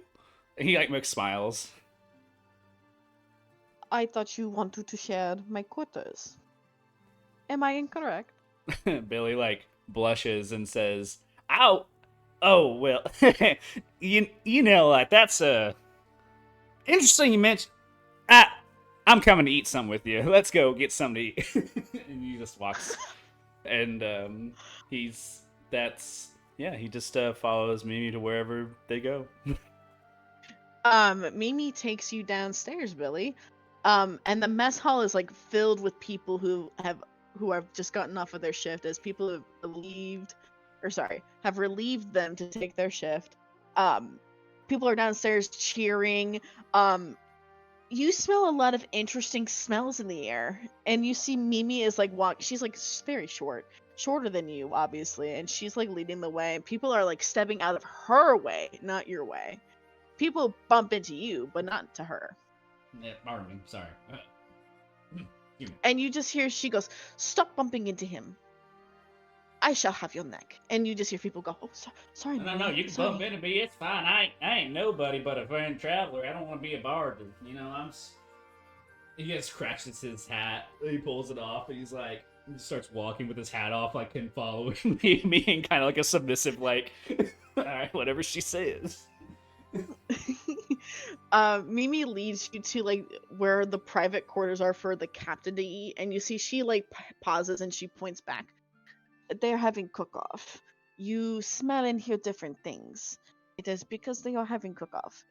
Speaker 2: And he like smiles.
Speaker 1: I thought you wanted to share my quarters. Am I incorrect?
Speaker 2: Billy like blushes and says, "Ow, oh well, you know like that's interesting you mentioned. I'm coming to eat something with you. Let's go get something to eat." And he just walks, and he just follows Mimi to wherever they go.
Speaker 1: Mimi takes you downstairs, Billy. And the mess hall is like filled with people who have just gotten off of their shift, as people have have relieved them to take their shift. People are downstairs cheering. You smell a lot of interesting smells in the air, and you see Mimi is like she's like very shorter than you, obviously, and she's like leading the way, and people are like stepping out of her way, not your way. People bump into you, but not to her.
Speaker 2: Yeah, pardon me, sorry.
Speaker 1: And you just hear she goes, "Stop bumping into him. I shall have your neck." And you just hear people go, "Oh, sorry."
Speaker 2: No, you can bump into me. It's fine. I ain't nobody but a friend traveler. I don't want to be a barger. You know, He just scratches his hat. He pulls it off, and he's like, he starts walking with his hat off, like, can follow me, and kind of like a submissive, like, all right, whatever she says.
Speaker 1: Mimi leads you to like where the private quarters are for the captain to eat, and you see she like pauses and she points back. They're having cook-off. You smell and hear different things. It is because they are having cook-off.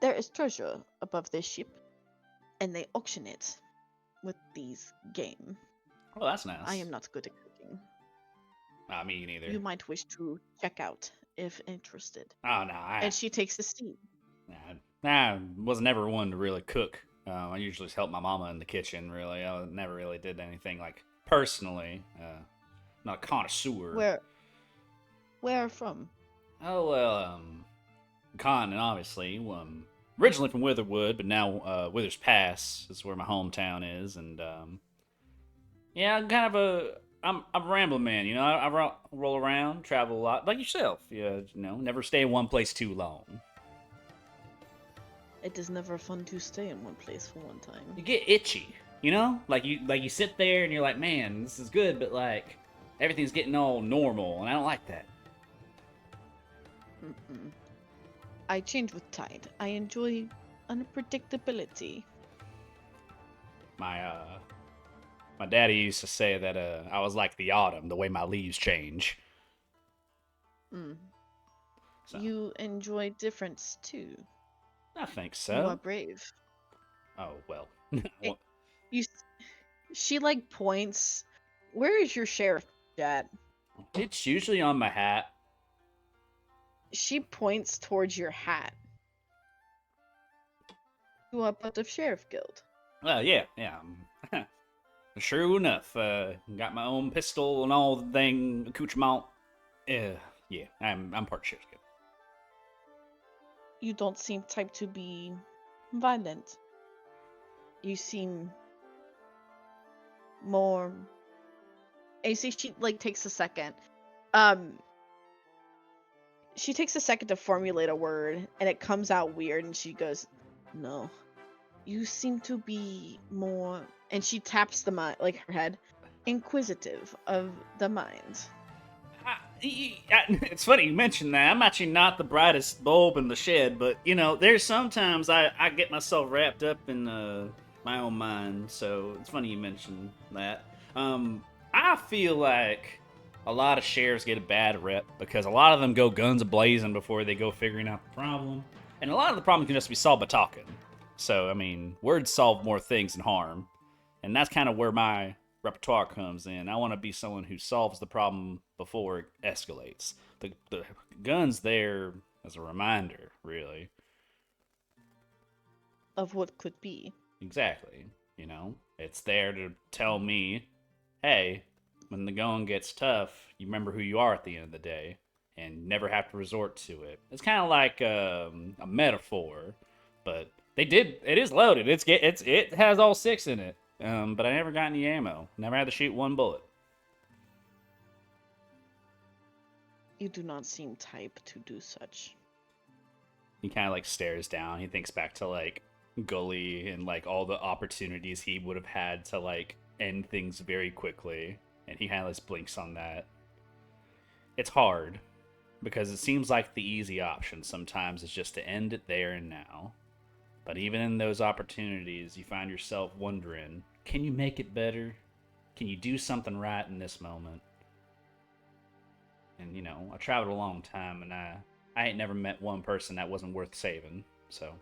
Speaker 1: There is treasure above this ship, and they auction it with these game.
Speaker 2: Oh, that's nice.
Speaker 1: I am not good at cooking.
Speaker 2: Me neither.
Speaker 1: You might wish to check out if interested.
Speaker 2: Oh, no.
Speaker 1: And she takes the seat.
Speaker 2: I was never one to really cook. I usually just help my mama in the kitchen, really. I never really did anything, like, personally. Not a connoisseur.
Speaker 1: Where from?
Speaker 2: Oh, well, continent, obviously. Originally from Witherwood, but now Withers Pass is where my hometown is. And, yeah, I'm kind of I'm a rambling man, you know. I roll around, travel a lot, like yourself. You know, never stay in one place too long.
Speaker 1: It is never fun to stay in one place for one time.
Speaker 2: You get itchy, you know. Like you sit there and you're like, man, this is good, but like everything's getting all normal, and I don't like that.
Speaker 1: I change with tide. I enjoy unpredictability.
Speaker 2: My daddy used to say that I was like the autumn, the way my leaves change. So
Speaker 1: You enjoy difference too.
Speaker 2: I think
Speaker 1: You are
Speaker 2: so.
Speaker 1: brave.
Speaker 2: Oh well.
Speaker 1: It- you. She like points. Where is your sheriff at?
Speaker 2: It's usually on my hat.
Speaker 1: She points towards your hat. You are part of sheriff guild.
Speaker 2: Well, yeah. Sure enough, got my own pistol and all the thing, accoutrement. Yeah, I'm part sheriff.
Speaker 1: You don't seem type to be violent. You seem more. And you see, she like takes a second. She takes a second to formulate a word, and it comes out weird, and she goes, "No, you seem to be more." And she taps the mind, like her head, inquisitive of the mind.
Speaker 2: It's funny you mentioned that. I'm actually not the brightest bulb in the shed, but you know, there's sometimes I get myself wrapped up in my own mind. So it's funny you mentioned that. I feel like a lot of sheriffs get a bad rep because a lot of them go guns a-blazing before they go figuring out the problem, and a lot of the problem can just be solved by talking. So I mean, words solve more things than harm, and that's kind of where my repertoire comes in. I want to be someone who solves the problem before it escalates. The gun's there as a reminder, really.
Speaker 1: Of what could be.
Speaker 2: Exactly. You know, it's there to tell me, hey, when the going gets tough, you remember who you are at the end of the day, and never have to resort to it. It's kind of like a metaphor, but it is loaded. It has all 6 in it. But I never got any ammo. Never had to shoot one bullet.
Speaker 1: You do not seem type to do such.
Speaker 2: He kind of like stares down. He thinks back to like Gully and like all the opportunities he would have had to like end things very quickly, and he kind of just blinks on that. It's hard because it seems like the easy option sometimes is just to end it there and now. But even in those opportunities, you find yourself wondering, can you make it better? Can you do something right in this moment? And, you know, I traveled a long time, and I ain't never met one person that wasn't worth saving, so.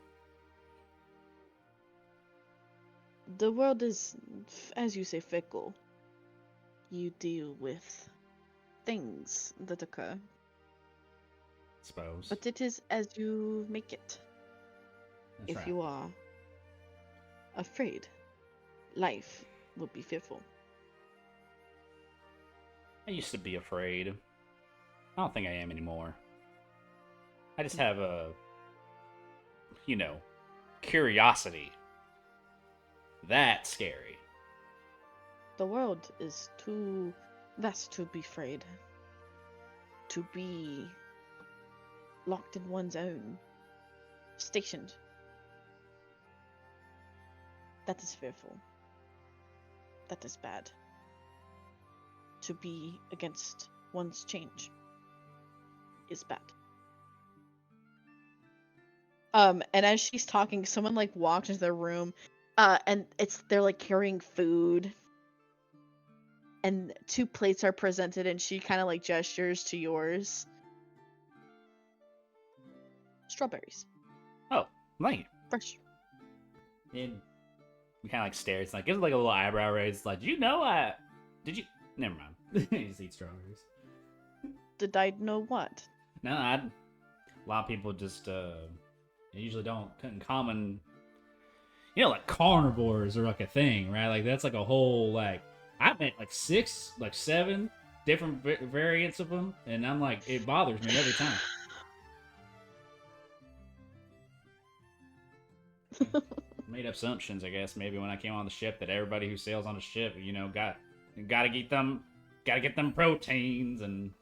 Speaker 1: The world is, as you say, fickle. You deal with things that occur.
Speaker 2: Suppose.
Speaker 1: But it is as you make it.
Speaker 2: That's
Speaker 1: If
Speaker 2: right.
Speaker 1: you are afraid, life will be fearful.
Speaker 2: I used to be afraid. I don't think I am anymore. I just have a, you know, curiosity. That's scary.
Speaker 1: The world is too vast to be afraid. To be locked in one's own, stationed. That is fearful. That is bad. To be against one's change is bad. And as she's talking, someone like walked into their room, and they're like carrying food, and 2 plates are presented, and she kind of like gestures to yours. Strawberries,
Speaker 2: Oh, thank you.
Speaker 1: fresh.
Speaker 2: And we kind of like stares, like gives like a little eyebrow raise, like, did you? Never mind. You just eat strawberries.
Speaker 1: Did I know what?
Speaker 2: No, a lot of people just they usually don't in common. You know, like carnivores are like a thing, right? Like that's like a whole like I've met like 6, like 7 different variants of them, and I'm like it bothers me every time. Made up assumptions, I guess, maybe when I came on the ship that everybody who sails on a ship, you know, gotta get them proteins, and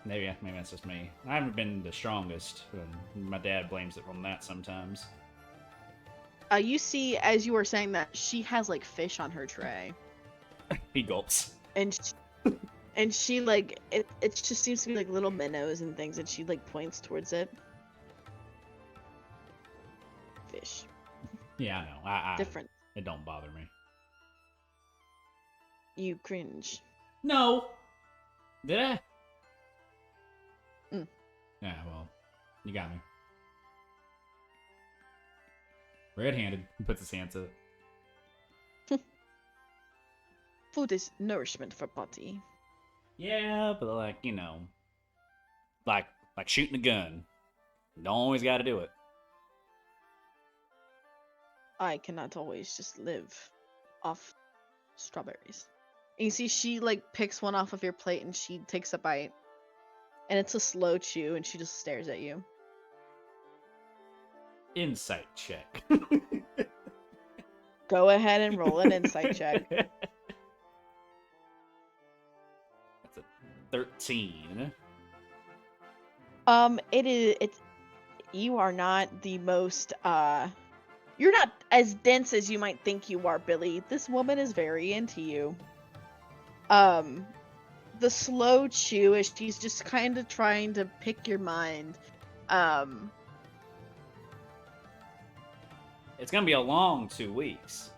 Speaker 2: maybe that's just me. I haven't been the strongest, and my dad blames it on that sometimes.
Speaker 1: You see, as you were saying that, she has like fish on her tray,
Speaker 2: He gulps.
Speaker 1: and she like it just seems to be like little minnows and things, and she like points towards it. Fish.
Speaker 2: Yeah, I know. I
Speaker 1: Different.
Speaker 2: It don't bother me.
Speaker 1: You cringe.
Speaker 2: No. Did I?
Speaker 1: Mm.
Speaker 2: Yeah, well, You got me. Red-handed. He puts his hands up.
Speaker 1: Food is nourishment for body.
Speaker 2: Yeah, but like, like shooting a gun. Don't always got to do it.
Speaker 1: I cannot always just live off strawberries. And you see she like picks one off of your plate and she takes a bite. And it's a slow chew and she just stares at you.
Speaker 2: Insight check.
Speaker 1: Go ahead and roll an insight check.
Speaker 2: That's a 13.
Speaker 1: It's you are not the most you're not as dense as you might think you are, Billy. This woman is very into you. The slow chew is she's just kind of trying to pick your mind.
Speaker 2: It's gonna be a long 2 weeks.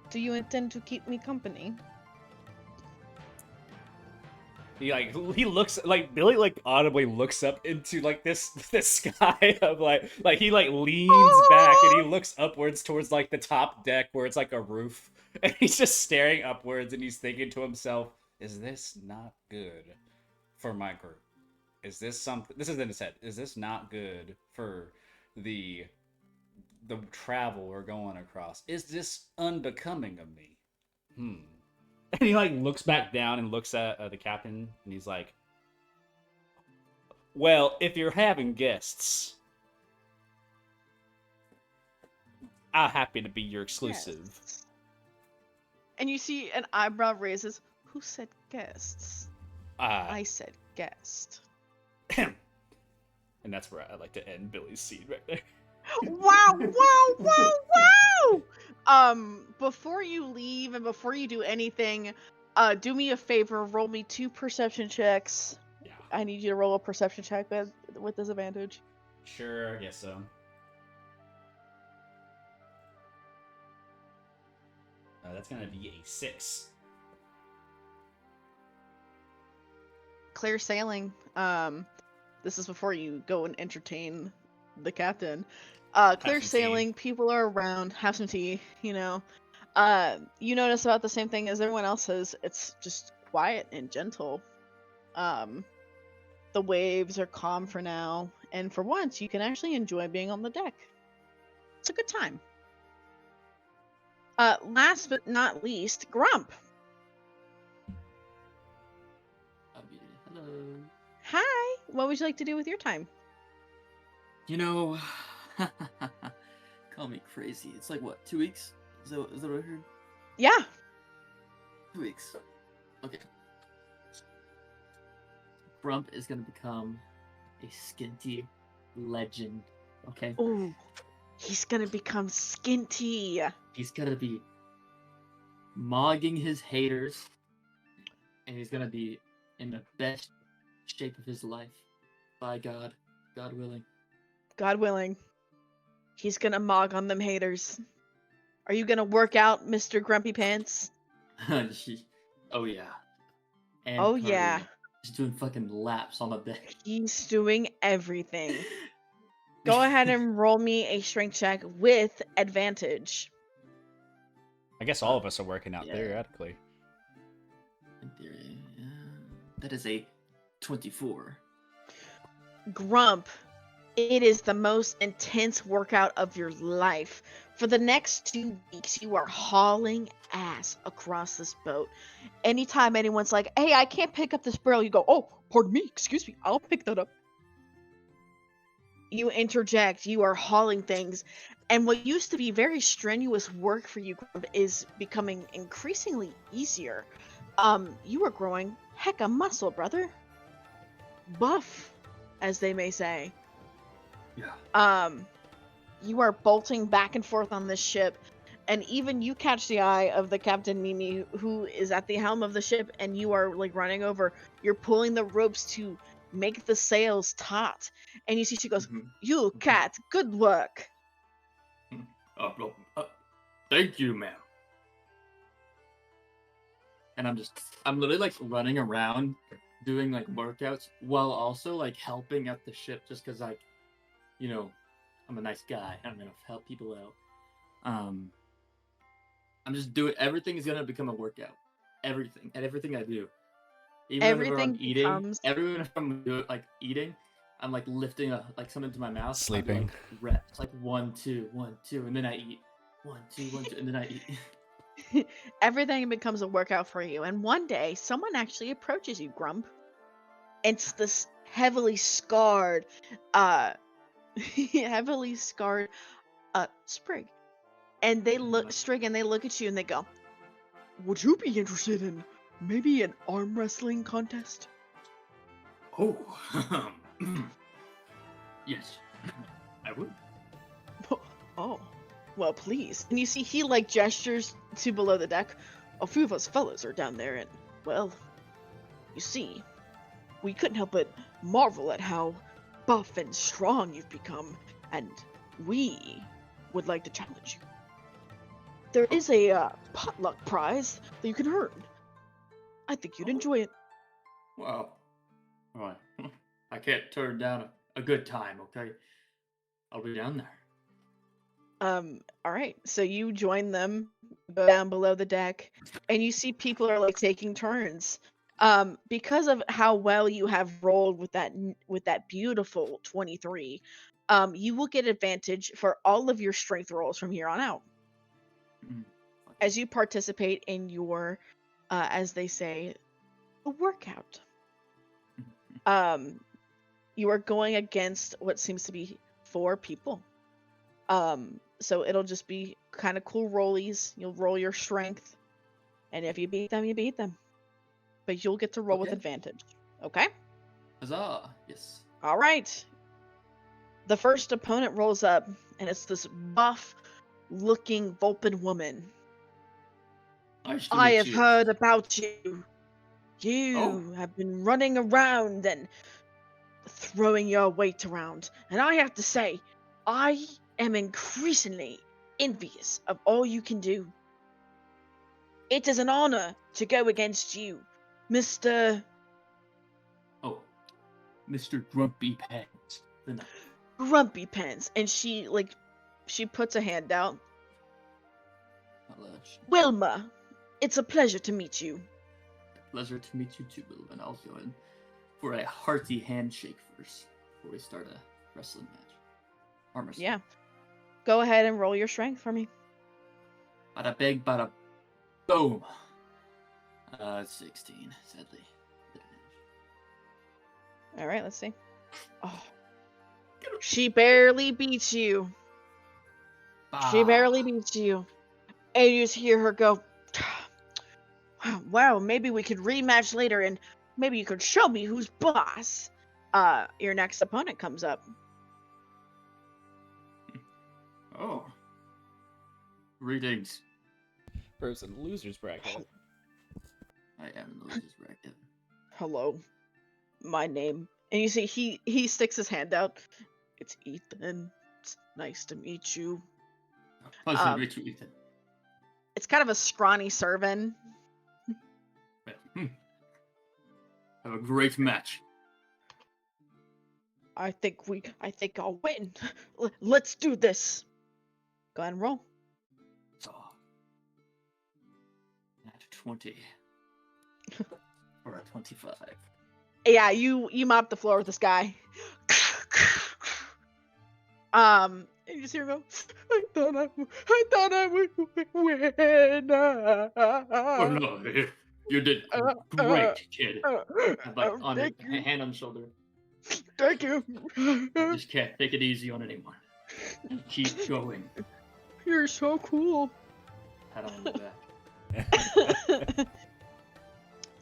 Speaker 1: Do you intend to keep me company?
Speaker 2: He looks like Billy audibly looks up into this sky of he leans back and he looks upwards towards the top deck where it's like a roof, and he's just staring upwards and he's thinking to himself, is this not good for my group? Is this something? This is in his head. Is this not good for the travel we're going across? Is this unbecoming of me? And he looks back down and looks at the captain, and he's like, well, if you're having guests, I'm happy to be your exclusive.
Speaker 1: Yes. And you see an eyebrow raises. Who said guests? I said guest.
Speaker 2: And that's where I like to end Billy's scene right there.
Speaker 1: Wow, wow, wow, wow! Before you leave and before you do anything, do me a favor, roll me 2 perception checks.
Speaker 2: Yeah.
Speaker 1: I need you to roll a perception check with disadvantage.
Speaker 2: Sure, I guess so. That's gonna be a 6.
Speaker 1: Clear sailing. This is before you go and entertain the captain. Clear sailing, people are around, have some tea, you notice about the same thing as everyone else says. It's just quiet and gentle. The waves are calm for now, and for once you can actually enjoy being on the deck. It's a good time. Last but not least, Grump.
Speaker 3: Hello.
Speaker 1: Hi, what would you like to do with your time?
Speaker 3: Call me crazy. It's what, 2 weeks? Is that what I heard?
Speaker 1: Yeah.
Speaker 3: 2 weeks. Okay. Grump is gonna become a skinty legend. Okay?
Speaker 1: Ooh, he's gonna become skinty.
Speaker 3: He's gonna be mogging his haters, and he's gonna be in the best shape of his life. By God. God willing.
Speaker 1: God willing. He's gonna mog on them haters. Are you gonna work out, Mr. Grumpy Pants?
Speaker 3: Oh yeah. And
Speaker 1: Oh
Speaker 3: Carly
Speaker 1: yeah.
Speaker 3: is doing fucking laps on the deck.
Speaker 1: He's doing everything. Go ahead and roll me a strength check with advantage.
Speaker 2: I guess all of us are working out
Speaker 3: Yeah.
Speaker 2: theoretically.
Speaker 3: In theory, yeah. That is a 24.
Speaker 1: Grump, it is the most intense workout of your life. For the next 2 weeks, you are hauling ass across this boat. Anytime anyone's like, hey, I can't pick up this barrel, you go, oh, pardon me, excuse me, I'll pick that up. You interject, you are hauling things. And what used to be very strenuous work for you, Grump, is becoming increasingly easier. You are growing hecka muscle, brother. Buff, as they may say.
Speaker 3: Yeah.
Speaker 1: You are bolting back and forth on this ship, and even you catch the eye of the Captain Mimi, who is at the helm of the ship, and you are running over. You're pulling the ropes to make the sails taut, and you see she goes, "You cat, good work."
Speaker 3: Thank you, ma'am. And I'm literally running around doing like workouts while also like helping out the ship, just because like, I'm a nice guy. I'm gonna help people out. I'm just doing everything is gonna become a workout. Everything and everything I do, even whenever I'm
Speaker 1: Everything
Speaker 3: eating,
Speaker 1: becomes
Speaker 3: if I'm like eating, I'm like lifting something to my mouth.
Speaker 2: Sleeping.
Speaker 3: I'm, like, reps like 1, 2, 1, 2, and then I eat 1, 2, 1, 2, and then I eat.
Speaker 1: everything becomes a workout for you. And one day, someone actually approaches you, Grump. It's this heavily scarred, heavily scarred, Sprig. And they look at you and they go, "Would you be interested in maybe an arm wrestling contest?"
Speaker 3: Oh, yes, I would.
Speaker 1: Oh, well, please. And you see he like gestures to below the deck. A few of us fellas are down there, and well, you see, we couldn't help but marvel at how buff and strong you've become, and we would like to challenge you. There is a potluck prize that you can earn. I think you'd enjoy it.
Speaker 3: Wow. All right. I can't turn down a good time. Okay, I'll be down there.
Speaker 1: All right. So you join them, go down below the deck, and you see people are like taking turns. Because of how well you have rolled with that beautiful 23, you will get advantage for all of your strength rolls from here on out. As you participate in your, as they say, a workout. You are going against what seems to be 4 people. So it'll just be kind of cool rollies. You'll roll your strength, and if you beat them, you beat them. But you'll get to roll with
Speaker 3: Okay.
Speaker 1: advantage. Okay?
Speaker 3: Huzzah! Yes.
Speaker 1: All right. The first opponent rolls up, and it's this buff-looking Vulpin woman.
Speaker 3: Nice to
Speaker 1: I
Speaker 3: meet
Speaker 1: have
Speaker 3: you.
Speaker 1: heard about you. You
Speaker 3: Oh.
Speaker 1: have been running around and throwing your weight around, and I have to say, I am increasingly envious of all you can do. It is an honor to go against you, Mr.
Speaker 3: Oh, Mr. Grumpy Pants.
Speaker 1: Grumpy Pants. And she puts a hand out. Wilma, it's a pleasure to meet you.
Speaker 3: Pleasure to meet you too, Wilma. And I'll go in for a hearty handshake first before we start a wrestling match. Arm wrestling.
Speaker 1: Yeah. Go ahead and roll your strength for me.
Speaker 3: Bada big, bada boom. 16, sadly.
Speaker 1: All right, let's see. Oh. She barely beats you. She barely beats you. And you just hear her go, "Wow, maybe we could rematch later and maybe you could show me who's boss." Your next opponent comes up.
Speaker 3: Oh. Greetings.
Speaker 2: Person losers bracket.
Speaker 3: I am in the losers bracket.
Speaker 1: Hello. My name. And you see he sticks his hand out. It's Ethan. It's nice to meet you.
Speaker 3: Pleasure to meet you, Ethan.
Speaker 1: It's kind of a scrawny servant.
Speaker 3: Well, have a great match.
Speaker 1: I think I'll win. Let's do this. Go ahead and roll.
Speaker 3: So, at 20 or a 25.
Speaker 1: Yeah, you mop the floor with this guy. And you just hear him go, I thought I would win.
Speaker 3: Oh no, you did great, kid. Like on
Speaker 1: Thank
Speaker 3: it,
Speaker 1: you.
Speaker 3: hand on shoulder.
Speaker 1: Thank you.
Speaker 3: I just can't take it easy on anyone. Keep going.
Speaker 1: You're so cool.
Speaker 3: Pat on the back.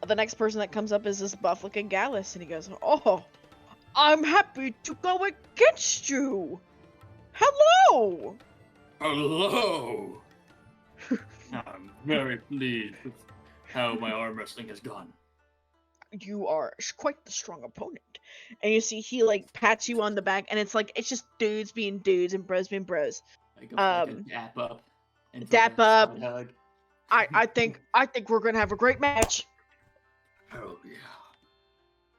Speaker 1: The next person that comes up is this buff-looking Gallus, and he goes, "Oh, I'm happy to go against you. Hello."
Speaker 3: Hello. I'm very pleased with how my arm wrestling has gone.
Speaker 1: You are quite the strong opponent. And you see he like pats you on the back, and it's just dudes being dudes and bros being bros.
Speaker 3: I go for like a dap up. And
Speaker 1: Dap
Speaker 3: like a
Speaker 1: up.
Speaker 3: side hug.
Speaker 1: I think we're gonna have a great match.
Speaker 3: Oh yeah.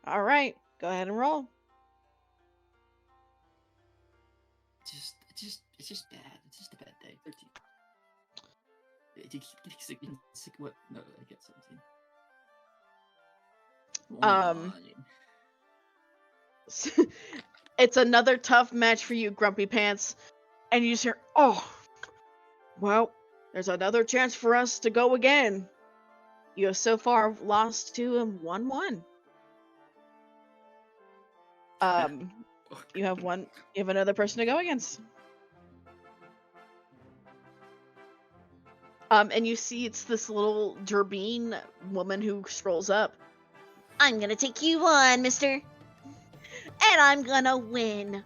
Speaker 1: All right, go ahead and roll.
Speaker 3: It's just bad. It's just a bad day. 13. What? No, I get 17.
Speaker 1: It's another tough match for you, Grumpy Pants, and you just hear, "Oh, well, there's another chance for us to go again." You have so far lost to him 1-1. You have another person to go against. And you see it's this little Gerbine woman who strolls up. I'm gonna take you on, mister. And I'm gonna win.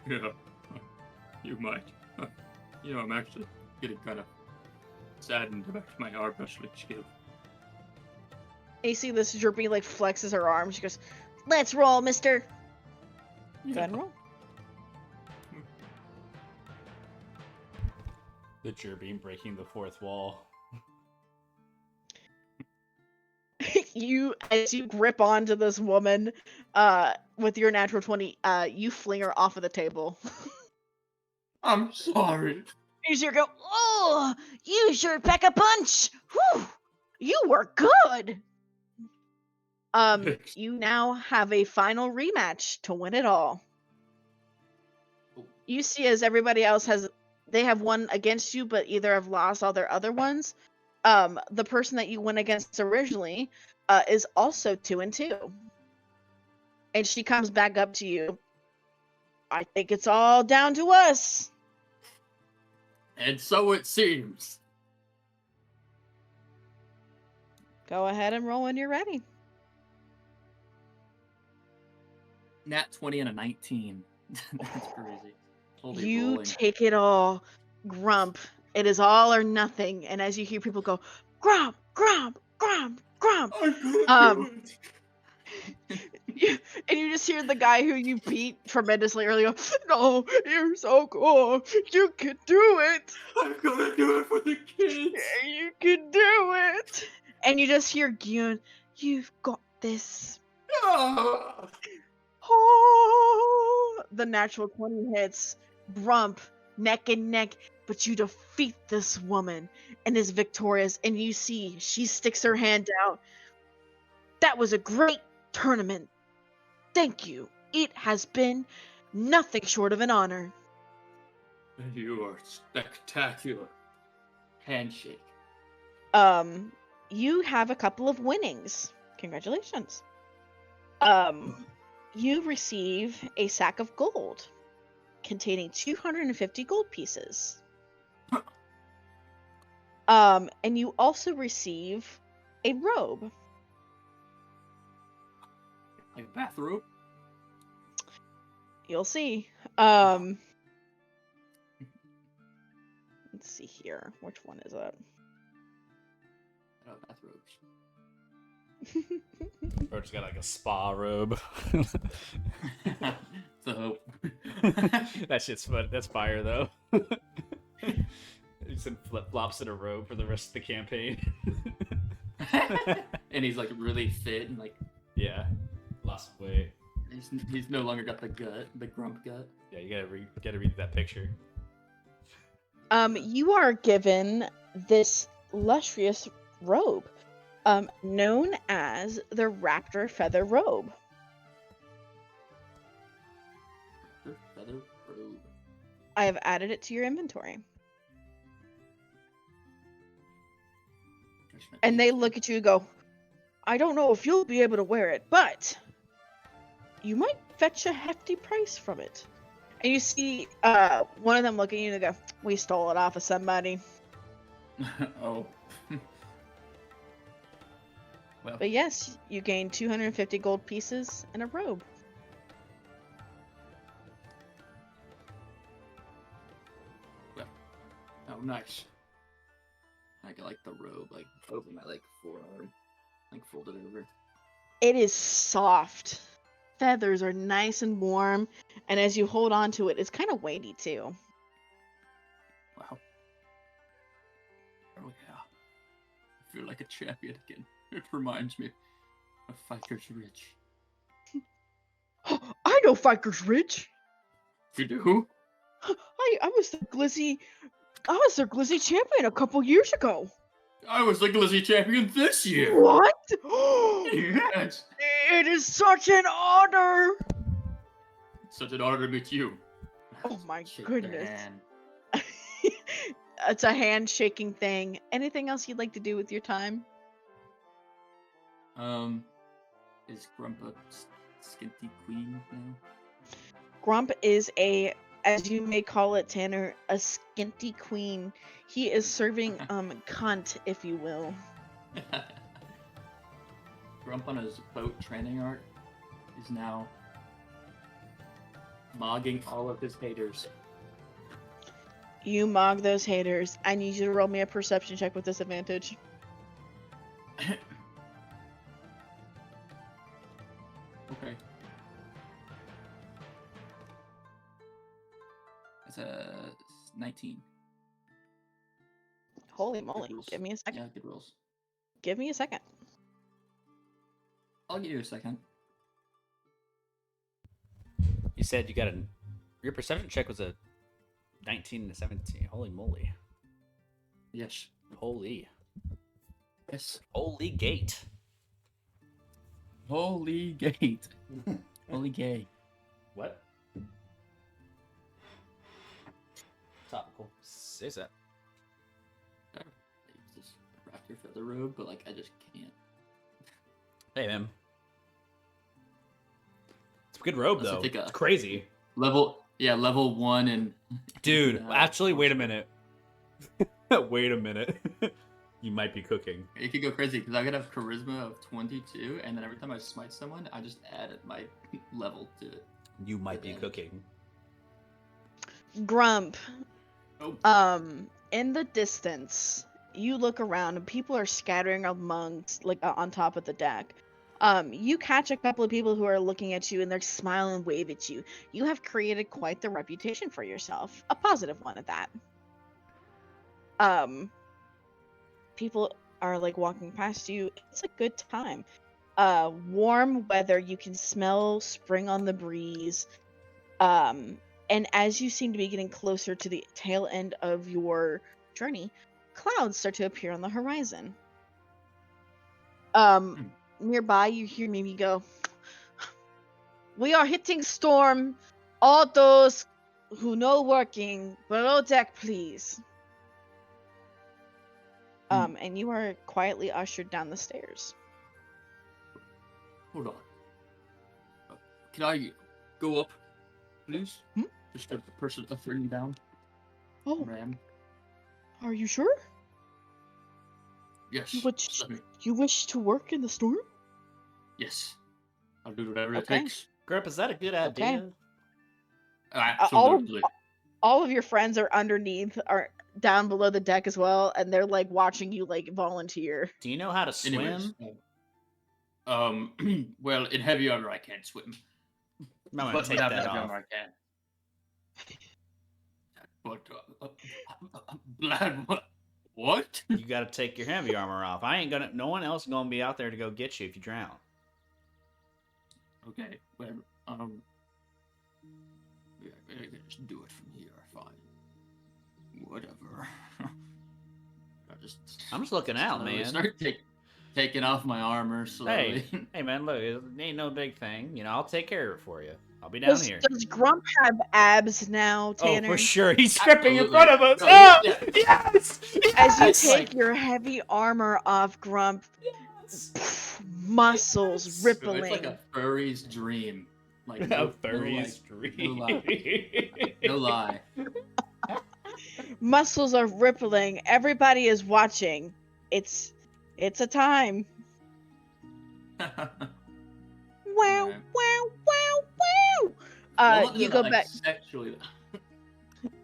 Speaker 3: Yeah, you might. You know, I'm actually getting kind of saddened about my arm wrestling skill.
Speaker 1: And you see this Gerbine like flexes her arm. She goes, "Let's roll, mister."
Speaker 3: Yeah.
Speaker 1: Go ahead and roll.
Speaker 2: The Gerbine breaking the fourth wall.
Speaker 1: As you grip onto this woman, with your natural 20, you fling her off of the table.
Speaker 3: I'm sorry.
Speaker 1: You sure go, "Oh, you sure pack a punch. Whew, you were good." You now have a final rematch to win it all. You see, as everybody else they have won against you, but either have lost all their other ones. The person that you went against originally, is also 2-2, and she comes back up to you. "I think it's all down to us."
Speaker 3: And so it seems.
Speaker 1: Go ahead and roll when you're ready.
Speaker 3: Nat 20 and a 19. That's crazy. Holy
Speaker 1: You
Speaker 3: rolling.
Speaker 1: take it all, Grump. It is all or nothing. And as you hear people go, "Grump, Grump, Grump, Grump,"
Speaker 3: I'm
Speaker 1: and you just hear the guy who you beat tremendously earlier go, "No, you're so cool. You can do it.
Speaker 3: I'm gonna do it for the kids.
Speaker 1: You can do it." And you just hear Gyun, "You've got this."
Speaker 3: Ah!
Speaker 1: Oh, the natural 20 hits. Grump, neck and neck, but you defeat this woman and is victorious. And you see, she sticks her hand out. "That was a great tournament. Thank you. It has been nothing short of an honor."
Speaker 3: You are spectacular. Handshake.
Speaker 1: You have a couple of winnings. Congratulations. You receive a sack of gold containing 250 gold pieces. And you also receive a robe.
Speaker 3: Like a bathrobe?
Speaker 1: You'll see. Let's see here. Which one is it?
Speaker 3: Oh, bathrobes.
Speaker 2: Or just got like a spa robe.
Speaker 3: The hope.
Speaker 2: That shit's fun. That's fire though. He's in flip flops in a robe for the rest of the campaign.
Speaker 3: And he's like really fit and like
Speaker 2: Yeah, lost some weight.
Speaker 3: he's no longer got the gut, the grump gut.
Speaker 2: Yeah, you gotta read that picture.
Speaker 1: You are given this lustrous robe, known as the Raptor Feather Robe.
Speaker 3: Feather robe.
Speaker 1: I have added it to your inventory. And they look at you and go, "I don't know if you'll be able to wear it, but you might fetch a hefty price from it." And you see one of them look at you and they go, "We stole it off of somebody."
Speaker 3: Oh. Well,
Speaker 1: But yes, you gain 250 gold pieces and a robe.
Speaker 3: oh nice. I got like the robe like over my like forearm, like folded over.
Speaker 1: It is soft. Feathers are nice and warm, and as you hold on to it, it's kind of weighty too.
Speaker 3: Wow. Oh yeah. I feel like a champion again. It reminds me A Fiker's Ridge.
Speaker 1: I know Fikers Ridge.
Speaker 3: You do?
Speaker 1: I was their Glizzy champion a couple years ago.
Speaker 3: I was the Glizzy champion this year.
Speaker 1: What?
Speaker 3: Yes.
Speaker 1: It is such an honor.
Speaker 3: It's such an honor to meet you.
Speaker 1: Oh my
Speaker 3: Shake
Speaker 1: goodness.
Speaker 3: their hand.
Speaker 1: It's a handshaking thing. Anything else you'd like to do with your time?
Speaker 3: Is Grump a skinty queen now?
Speaker 1: Grump is as you may call it, Tanner, a skinty queen. He is serving cunt, if you will.
Speaker 3: Grump on his boat training arc is now mogging all of his haters.
Speaker 1: You mog those haters. I need you to roll me a perception check with disadvantage.
Speaker 3: Okay. That's a 19.
Speaker 1: Holy moly.
Speaker 3: Good rolls.
Speaker 1: Give me a second.
Speaker 3: Yeah, good rolls.
Speaker 1: Give me a second.
Speaker 3: I'll give you a second.
Speaker 2: You said you got your perception check was a 19 to 17. Holy moly.
Speaker 3: Yes.
Speaker 2: Holy.
Speaker 3: Yes.
Speaker 2: Holy gate.
Speaker 3: Holy gate. Holy gay.
Speaker 2: What? Topical. Say that.
Speaker 3: I use this raptor feather robe, but like I just can't.
Speaker 2: Hey, man. It's a good robe,
Speaker 3: Unless I
Speaker 2: though.
Speaker 3: take a-
Speaker 2: It's crazy.
Speaker 3: Level 1 and
Speaker 2: Dude,
Speaker 3: Yeah,
Speaker 2: actually, wait a minute. Wait a minute. You might be cooking.
Speaker 3: it could go crazy because I could have charisma of 22, and then every time I smite someone, I just add my level to it.
Speaker 2: You might be
Speaker 3: Yeah.
Speaker 2: cooking.
Speaker 1: Grump.
Speaker 3: Oh.
Speaker 1: In the distance, you look around and people are scattering amongst, on top of the deck. You catch a couple of people who are looking at you and they're smiling and wave at you. You have created quite the reputation for yourself. A positive one at that. People are walking past you. It's a good time. Warm weather, you can smell spring on the breeze. And as you seem to be getting closer to the tail end of your journey, clouds start to appear on the horizon. Nearby, you hear maybe go, "We are hitting storm. All those who know working, below deck, please." And you are quietly ushered down the stairs.
Speaker 3: Hold on. Can I go up, please? Just the person further down.
Speaker 1: Oh,
Speaker 3: Ram.
Speaker 1: are you sure?
Speaker 3: Yes.
Speaker 1: You
Speaker 3: just let me-
Speaker 1: wish to work in the storm?
Speaker 3: Yes. I'll do whatever
Speaker 1: Okay.
Speaker 3: it takes.
Speaker 2: Grump, is that a good
Speaker 1: Okay.
Speaker 2: idea?
Speaker 3: Absolutely.
Speaker 1: All of your friends are down below the deck as well, and they're watching you volunteer.
Speaker 2: Do you know how to swim?
Speaker 3: Anyways, well, in heavy armor I can't swim.
Speaker 2: I'm gonna
Speaker 3: But
Speaker 2: take
Speaker 3: without
Speaker 2: that
Speaker 3: heavy
Speaker 2: off.
Speaker 3: armor I can. But Blad, what?
Speaker 2: You gotta take your heavy armor off. No one else gonna be out there to go get you if you drown.
Speaker 3: Okay, well, yeah, I can just do it from here. Fine. Whatever.
Speaker 2: I'm just looking out,
Speaker 3: slowly
Speaker 2: man.
Speaker 3: Start taking off my armor slowly.
Speaker 2: Hey, man, look, it ain't no big thing. I'll take care of it for you. I'll be down here.
Speaker 1: Does Grump have abs now, Tanner?
Speaker 2: Oh, for sure. He's stripping in
Speaker 3: Absolutely.
Speaker 2: front of us.
Speaker 3: No,
Speaker 2: Oh,
Speaker 3: yeah.
Speaker 2: yes!
Speaker 1: As you
Speaker 2: Yes!
Speaker 1: take your heavy armor off, Grump, muscles
Speaker 2: Yes.
Speaker 1: rippling.
Speaker 3: It's like a furry's dream. Like
Speaker 2: A furry's dream.
Speaker 3: No lie.
Speaker 1: Muscles are rippling. Everybody is watching. It's a time. Wow,
Speaker 3: Right.
Speaker 1: wow, wow, wow.
Speaker 3: Well, not
Speaker 1: You
Speaker 3: that
Speaker 1: go
Speaker 3: I
Speaker 1: back.
Speaker 3: Sexually.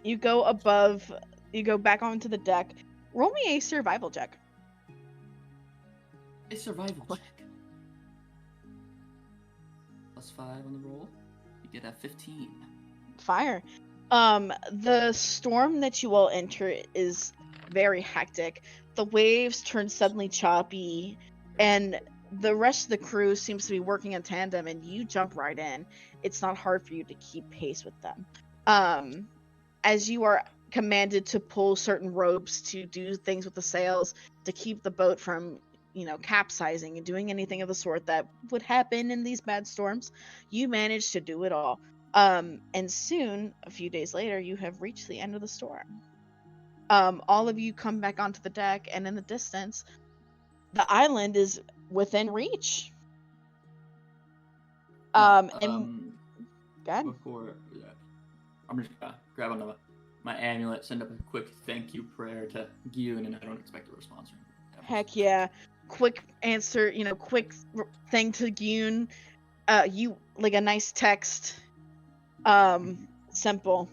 Speaker 1: You go above. You go back onto the deck. Roll me a survival check.
Speaker 3: A survival check. +5 on the roll. You get a 15.
Speaker 1: Fire. The storm that you all enter is very hectic. The waves turn suddenly choppy, and the rest of the crew seems to be working in tandem, and you jump right in. It's not hard for you to keep pace with them. As you are commanded to pull certain ropes to do things with the sails to keep the boat from, capsizing and doing anything of the sort that would happen in these bad storms, you manage to do it all. And soon, a few days later, you have reached the end of the storm. All of you come back onto the deck, and in the distance, the island is within reach.
Speaker 3: No,
Speaker 1: And God,
Speaker 3: before I'm just gonna grab on my amulet, send up a quick thank you prayer to Gyun, and I don't expect a response.
Speaker 1: heck yeah. Quick answer, quick thing to Gyun. You like a nice text. Simple.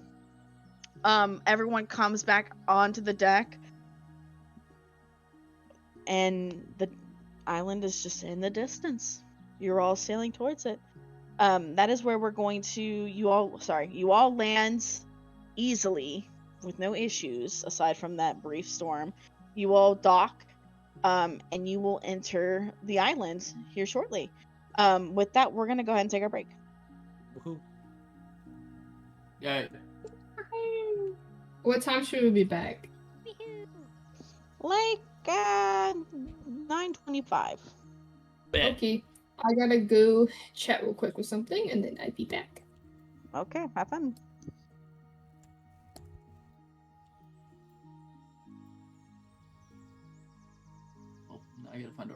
Speaker 1: Everyone comes back onto the deck, and the island is just in the distance. You're all sailing towards it. That is where we're going to. You all land easily with no issues aside from that brief storm. You all dock, and you will enter the island here shortly. With that, we're gonna go ahead and take our break.
Speaker 2: Woohoo.
Speaker 3: Yeah.
Speaker 4: What time should we be back?
Speaker 1: Like 9:25.
Speaker 2: Bet.
Speaker 4: Okay. I gotta go chat real quick with something and then I'd be back.
Speaker 1: Okay, have fun.
Speaker 3: Oh, I gotta find a.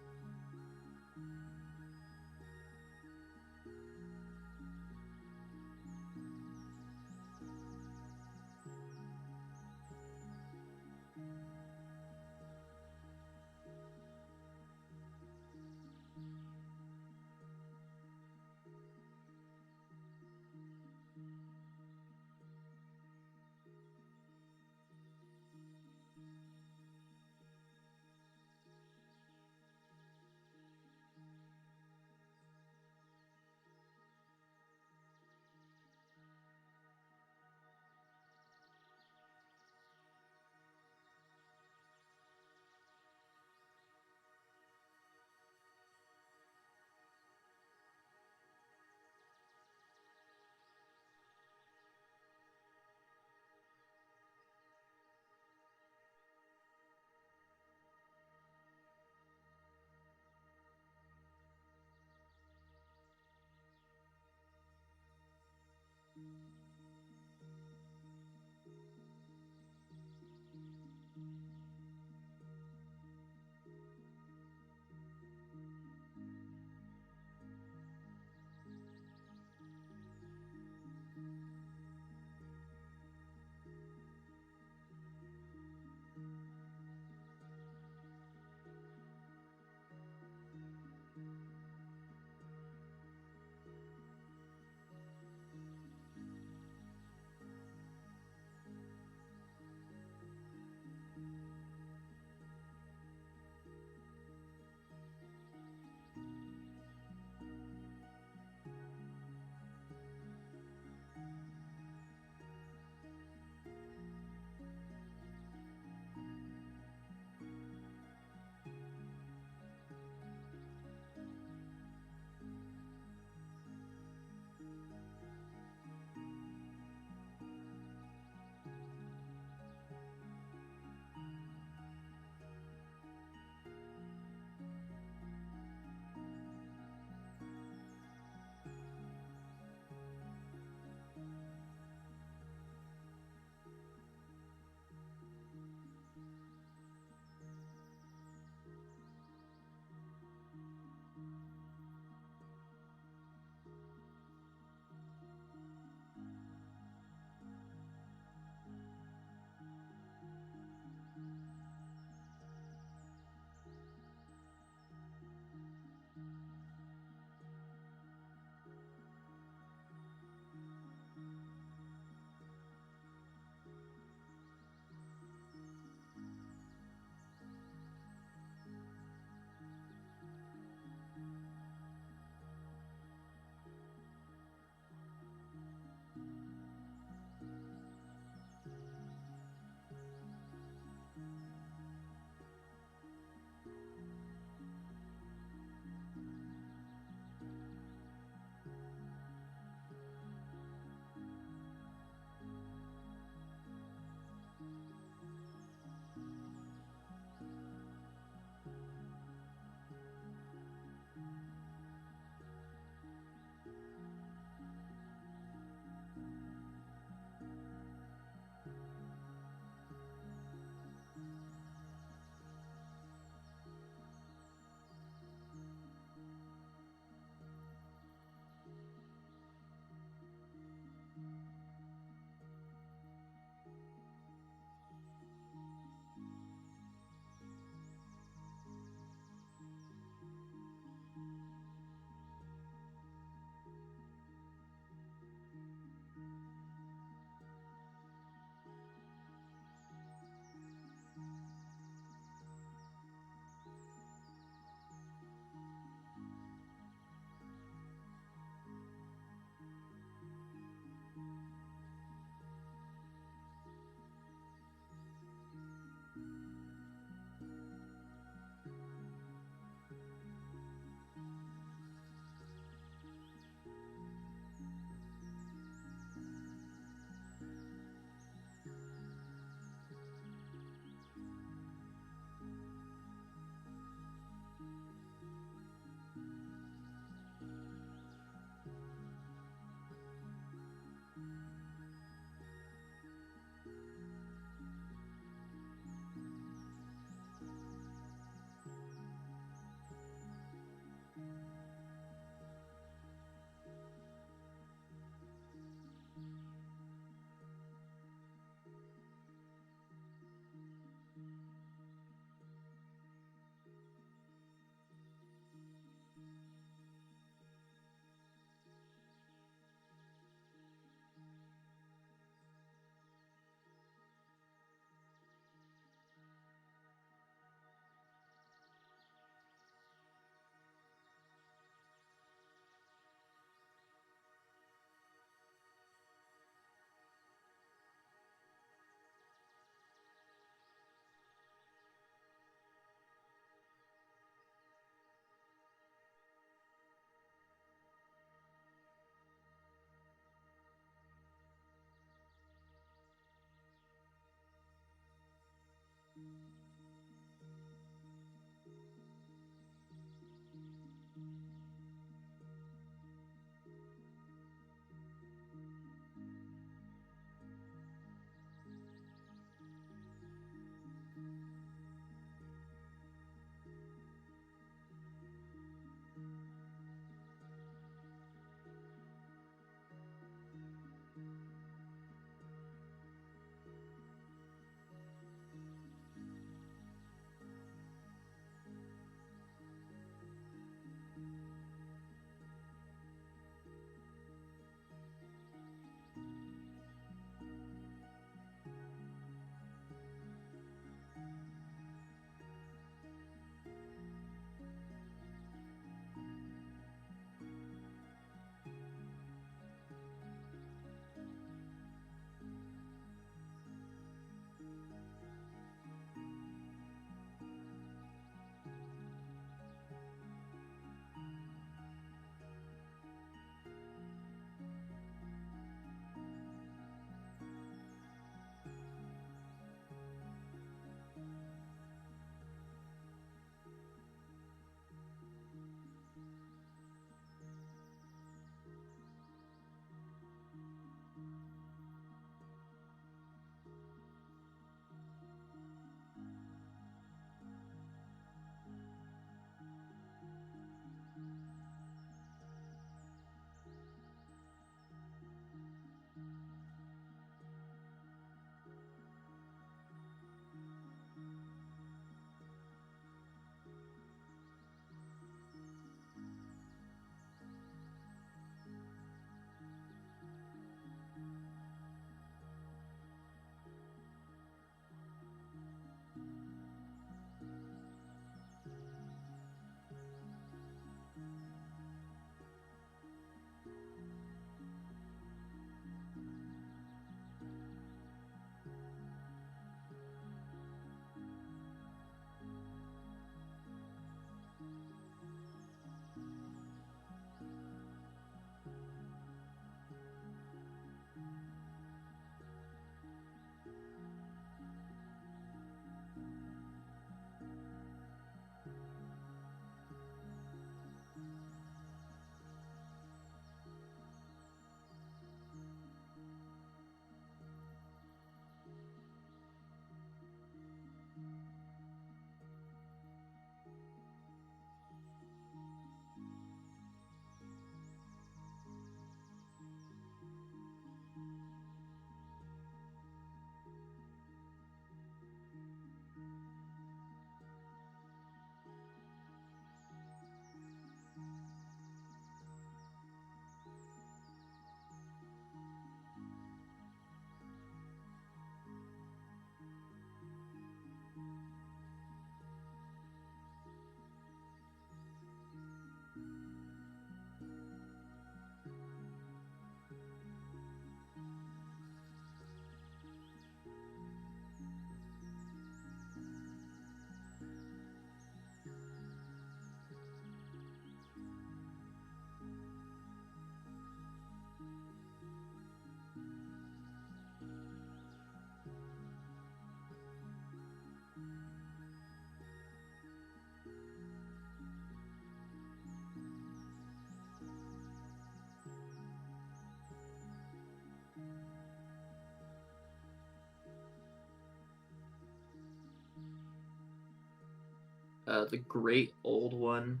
Speaker 3: The great old one.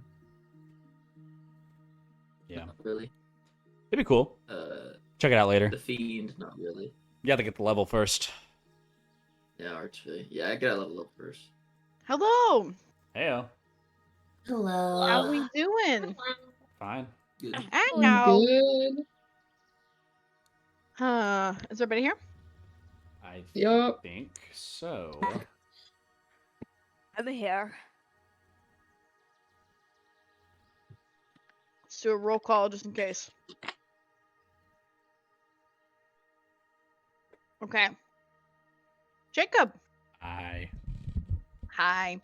Speaker 2: Yeah.
Speaker 3: Not really.
Speaker 2: It'd be cool. Check it out later.
Speaker 3: The Fiend, not really.
Speaker 2: You have to get the level first.
Speaker 3: Yeah, archery. Yeah, I gotta level up first.
Speaker 1: Hello.
Speaker 2: Heyo.
Speaker 6: Hello.
Speaker 1: How we doing?
Speaker 2: Fine.
Speaker 3: Good.
Speaker 1: Ow.
Speaker 4: Good.
Speaker 1: Is everybody here?
Speaker 2: I
Speaker 4: Yup.
Speaker 2: think so.
Speaker 7: I'm here.
Speaker 1: Let's do a roll call just in case. Okay. Jacob.
Speaker 2: I.
Speaker 1: Hi.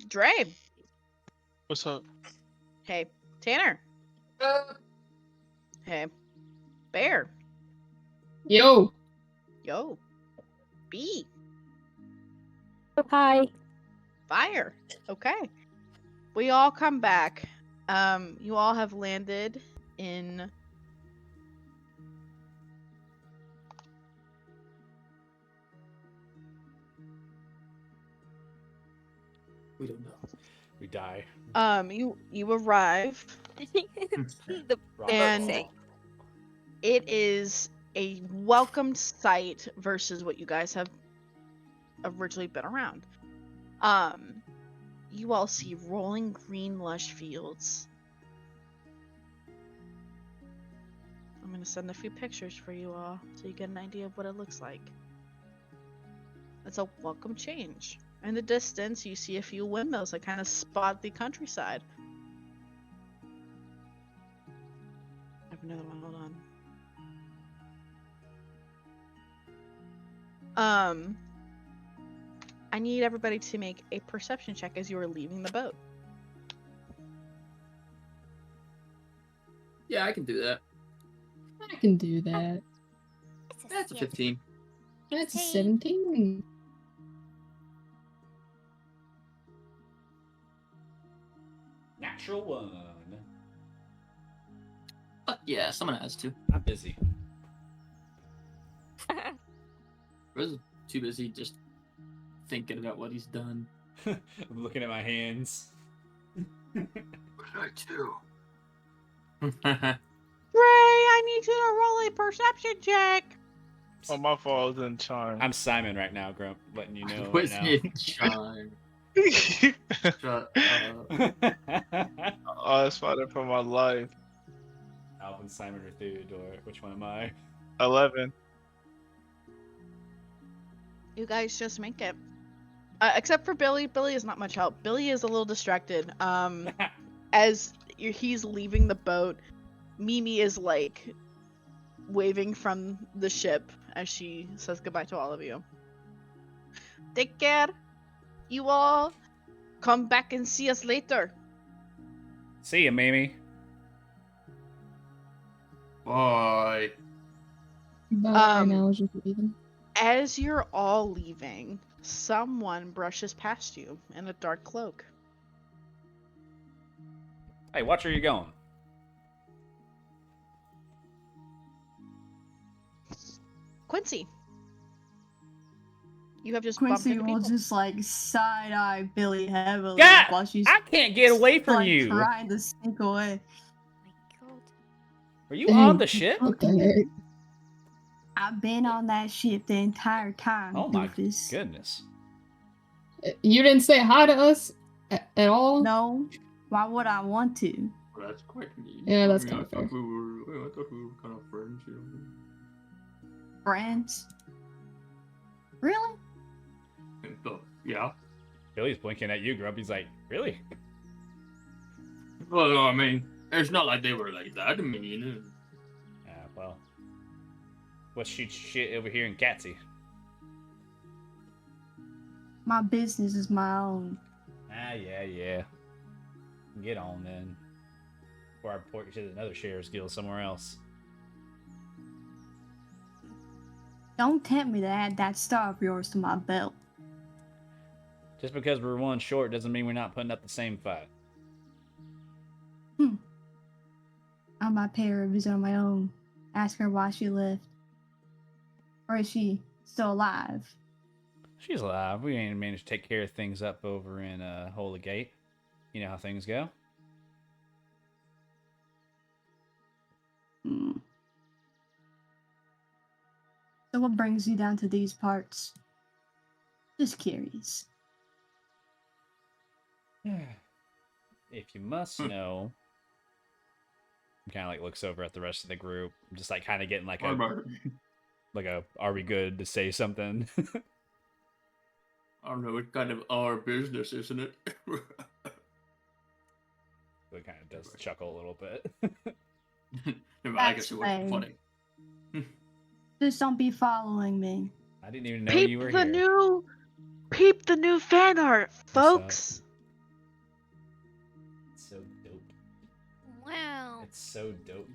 Speaker 1: Dre.
Speaker 5: What's up?
Speaker 1: Hey. Tanner. Hey. Bear.
Speaker 4: Yo.
Speaker 1: Yo. B.
Speaker 7: Hi.
Speaker 1: Fire. Okay. We all come back. You all have landed in
Speaker 3: We don't know.
Speaker 2: We die.
Speaker 1: you arrive
Speaker 7: The
Speaker 1: and
Speaker 7: thing.
Speaker 1: it is a welcomed sight versus what you guys have originally been around. You all see rolling green lush fields. I'm gonna send a few pictures for you all so you get an idea of what it looks like. It's a welcome change. In the distance, you see a few windmills that kind of spot the countryside. I have another one, hold on. I need everybody to make a perception check as you are leaving the boat.
Speaker 3: Yeah, I can do that.
Speaker 4: I can do that.
Speaker 3: That's a 15.
Speaker 4: That's a 17.
Speaker 2: Natural one.
Speaker 3: Yeah, someone has to.
Speaker 2: I'm busy.
Speaker 3: Rose too busy just thinking about what he's done.
Speaker 2: I'm looking at my hands.
Speaker 3: What did I do?
Speaker 1: Ray, I need you to roll a perception check.
Speaker 5: Oh, my fault. I was in charm.
Speaker 2: I'm Simon right now, Grump. Letting you know.
Speaker 3: Was
Speaker 2: Right
Speaker 3: in charm. Shut up.
Speaker 2: now.
Speaker 5: I was fighting for my life.
Speaker 2: Alvin, Simon, or Theodore? Which one am I?
Speaker 5: 11.
Speaker 1: You guys just make it. Except for Billy. Billy is not much help. Billy is a little distracted. As he's leaving the boat, Mimi is like waving from the ship as she says goodbye to all of you. Take care. You all come back and see us later.
Speaker 2: See ya, Mimi.
Speaker 3: Bye.
Speaker 4: Bye, now I was just leaving.
Speaker 1: As you're all leaving, someone brushes past you in a dark cloak.
Speaker 2: Hey, watch where you're going.
Speaker 1: Quincy. You have just
Speaker 8: Quincy
Speaker 1: bumped into
Speaker 8: will
Speaker 1: people.
Speaker 8: just like side eye Billy heavily
Speaker 2: God,
Speaker 8: while she's
Speaker 2: I can't get away from
Speaker 8: like
Speaker 2: you.
Speaker 8: trying to sneak away.
Speaker 7: Oh my god.
Speaker 2: Were you on the ship?
Speaker 4: What the heck?
Speaker 8: I've been on that ship the entire time,
Speaker 2: Oh my
Speaker 8: doofus.
Speaker 2: goodness.
Speaker 4: You didn't say hi to us at all?
Speaker 8: No, why would I want to?
Speaker 3: Well, that's quite mean.
Speaker 4: Yeah, that's
Speaker 3: I
Speaker 4: kinda fair.
Speaker 3: thought we were kind of friends, you know.
Speaker 8: Friends? Really?
Speaker 3: But, yeah.
Speaker 2: Billy's blinking at you, Grump. He's like, really?
Speaker 3: Well, I mean, it's not like they were like that. I mean, you know.
Speaker 2: Well. Let's shoot shit over here in Catsy.
Speaker 8: My business is my own.
Speaker 2: Yeah. Get on then. Before I report you to another sheriff's guild somewhere else.
Speaker 8: Don't tempt me to add that star of yours to my belt.
Speaker 2: Just because we're one short doesn't mean we're not putting up the same fight.
Speaker 8: I might pay her a visit on my own. Ask her why she left. Or is she still alive?
Speaker 2: She's alive. We ain't managed to take care of things up over in Holy Gate. You know how things go.
Speaker 8: Hmm. So what brings you down to these parts? Just curious.
Speaker 2: If you must know, kind of like looks over at the rest of the group, just like kind of getting like a are we good to say something?
Speaker 3: I don't know. It's kind of our business, isn't it?
Speaker 2: It kind of does chuckle a little bit.
Speaker 3: I guess it wasn't
Speaker 8: fine.
Speaker 3: funny.
Speaker 8: Just don't be following me.
Speaker 2: I didn't even know
Speaker 1: Peep
Speaker 2: you were
Speaker 1: the
Speaker 2: here.
Speaker 1: peep the new fan art, folks.
Speaker 2: It's so dope.
Speaker 7: Wow.
Speaker 2: It's so dope.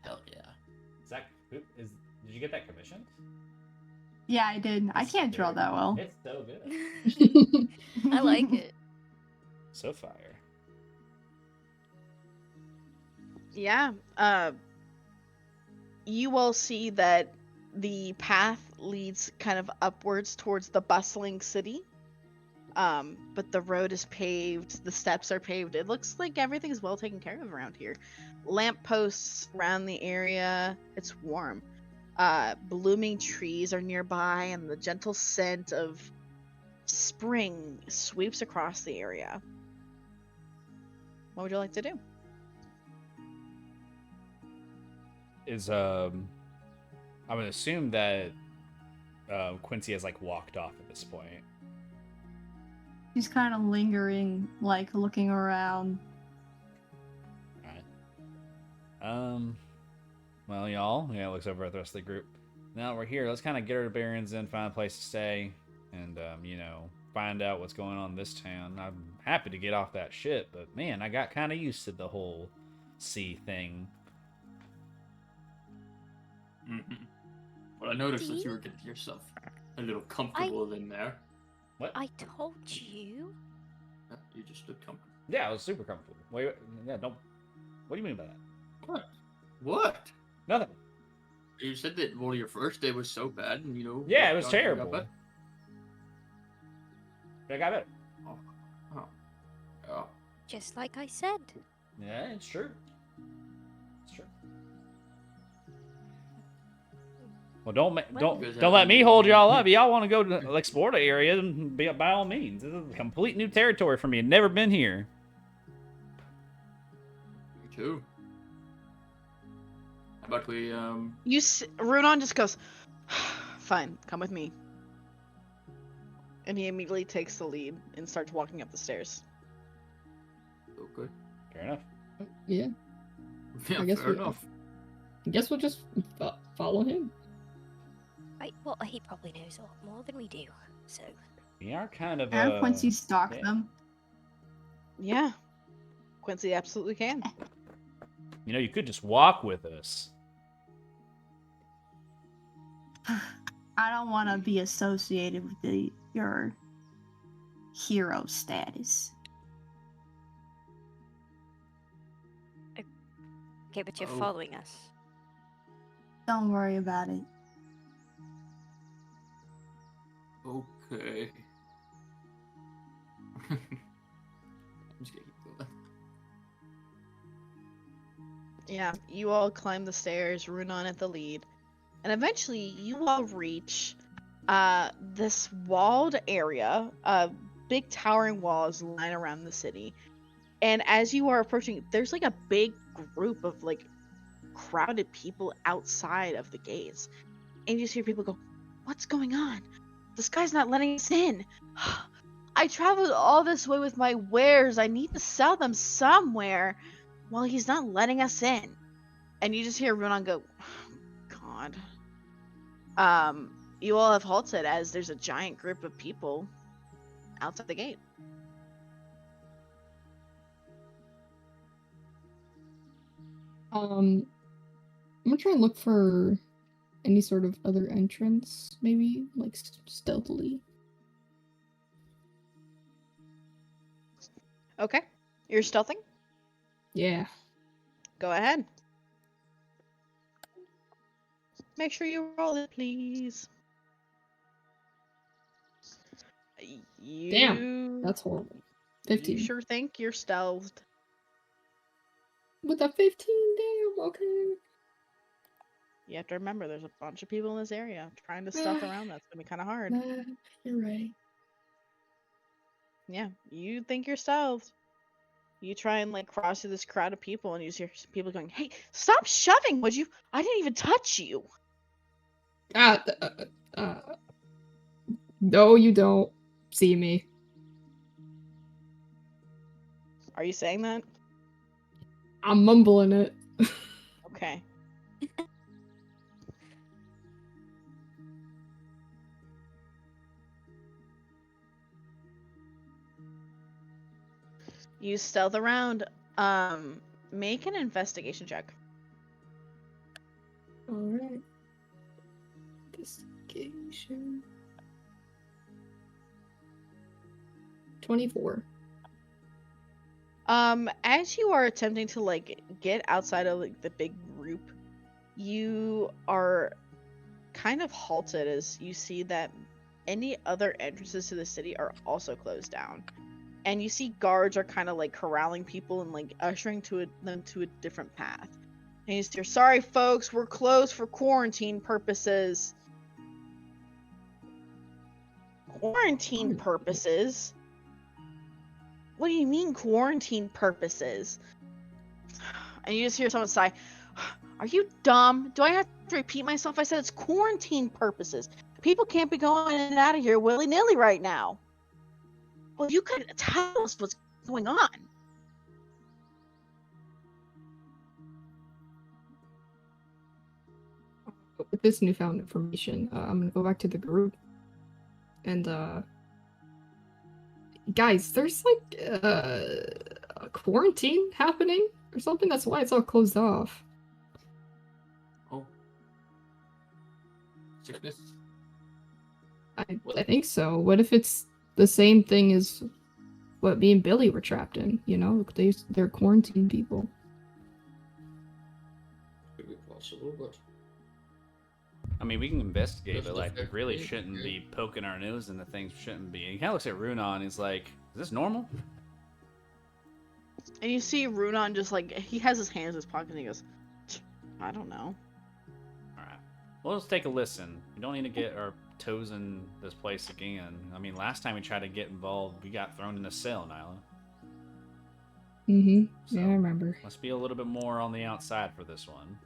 Speaker 3: Hell yeah.
Speaker 2: Zach, did you get that commissioned?
Speaker 8: Yeah, I did. I
Speaker 2: It's
Speaker 8: can't draw
Speaker 2: very-
Speaker 8: that well.
Speaker 2: It's so good.
Speaker 7: I like it.
Speaker 2: So fire.
Speaker 1: Yeah. You all see that the path leads kind of upwards towards the bustling city. But the road is paved, the steps are paved. It looks like everything's well taken care of around here. Lampposts around the area. It's warm. Blooming trees are nearby, and the gentle scent of spring sweeps across the area. What would you like to do?
Speaker 2: I would assume that Quincy has like walked off at this point.
Speaker 8: He's kind of lingering, like looking around.
Speaker 2: Alright. Well, y'all, looks over at the rest of the group. Now we're here. Let's kind of get our bearings in, find a place to stay, and find out what's going on in this town. I'm happy to get off that ship, but man, I got kind of used to the whole sea thing.
Speaker 3: Mm-hmm. Well, I noticed that you were getting yourself a little comfortable in there.
Speaker 2: What?
Speaker 7: I told you.
Speaker 3: You just looked comfortable.
Speaker 2: Yeah, I was super comfortable. Wait, yeah, don't. What do you mean by that?
Speaker 3: What? What?
Speaker 2: Nothing.
Speaker 3: You said that your first day was so bad, and
Speaker 2: Yeah, it was
Speaker 3: got
Speaker 2: terrible.
Speaker 3: better.
Speaker 2: I got better.
Speaker 3: Oh.
Speaker 7: Just like I said.
Speaker 2: Yeah, it's true. It's true. Well, don't let me hold y'all up. Y'all want to go to explore the area, and by all means. This is complete new territory for me. Never been here.
Speaker 3: Me too. How about we
Speaker 1: Runon just goes, fine, come with me. And he immediately takes the lead and starts walking up the stairs.
Speaker 3: Okay.
Speaker 2: Fair enough.
Speaker 4: Yeah.
Speaker 3: Yeah,
Speaker 4: I guess
Speaker 3: fair enough.
Speaker 4: I guess we'll just follow him.
Speaker 7: Well, he probably knows a lot more than we do, so.
Speaker 2: We are kind of.
Speaker 8: And Quincy stalked
Speaker 2: yeah.
Speaker 8: them.
Speaker 1: Yeah. Quincy absolutely can.
Speaker 2: You could just walk with us.
Speaker 8: I don't want to be associated with your hero status.
Speaker 7: Okay, but you're
Speaker 3: Oh.
Speaker 7: following us.
Speaker 8: Don't worry about it.
Speaker 3: Okay. I'm just gonna keep going.
Speaker 1: Yeah, you all climb the stairs, Runon at the lead. And eventually you all reach this walled area. Big towering walls line around the city. And as you are approaching, there's like a big group of like crowded people outside of the gates. And you just hear people go, "What's going on? This guy's not letting us in. I traveled all this way with my wares. I need to sell them somewhere. Well, he's not letting us in." And you just hear Runon go, "God." You all have halted as there's a giant group of people outside the gate.
Speaker 4: I'm gonna try and look for any sort of other entrance, maybe like stealthily.
Speaker 1: Okay. You're stealthing?
Speaker 4: Yeah.
Speaker 1: Go ahead. Make sure you roll it, please. You,
Speaker 4: Damn, that's horrible. 15.
Speaker 1: You sure think you're stealthed?
Speaker 4: With a 15, damn, okay.
Speaker 1: You have to remember, there's a bunch of people in this area. Trying to stealth around that's gonna be kind of hard.
Speaker 4: You're right.
Speaker 1: Yeah, you think you're stealthed. You try and like cross through this crowd of people, and you hear people going, "Hey, stop shoving! Would you? I didn't even touch you."
Speaker 4: No, you don't see me.
Speaker 1: Are you saying that?
Speaker 4: I'm mumbling it.
Speaker 1: Okay. You stealth around. Make an investigation check.
Speaker 4: Alright. Investigation. 24.
Speaker 1: As you are attempting to like get outside of like the big group, you are kind of halted as you see that any other entrances to the city are also closed down. And you see guards are kind of like corralling people and like ushering them to a different path. And you hear, "Sorry folks, we're closed for quarantine purposes." Quarantine purposes? What do you mean quarantine purposes? And you just hear someone sigh, "Are you dumb? Do I have to repeat myself? I said it's quarantine purposes. People can't be going in and out of here willy-nilly right now." Well, you could tell us what's going on.
Speaker 4: With this newfound information, I'm gonna go back to the group. And, guys, there's like a quarantine happening or something. That's why it's all closed off.
Speaker 3: Oh. Sickness?
Speaker 4: I think so. What if it's the same thing as what me and Billy were trapped in? You know, they're quarantine people.
Speaker 3: Could be possible, but
Speaker 2: I mean, we can investigate,
Speaker 3: Just
Speaker 2: but like, we
Speaker 3: affect
Speaker 2: really
Speaker 3: me,
Speaker 2: shouldn't
Speaker 3: yeah.
Speaker 2: be poking our nose into things we shouldn't be. And he kind of looks at Runon. He's like, "Is this normal?"
Speaker 1: And you see Runon just like, he has his hands in his pocket and he goes, "I don't know."
Speaker 2: All right. Well, let's take a listen. We don't need to get our toes in this place again. I mean, last time we tried to get involved, we got thrown in a cell, Nyla.
Speaker 4: Mm-hmm.
Speaker 2: So,
Speaker 4: Yeah, I remember.
Speaker 2: Let's be a little bit more on the outside for this one.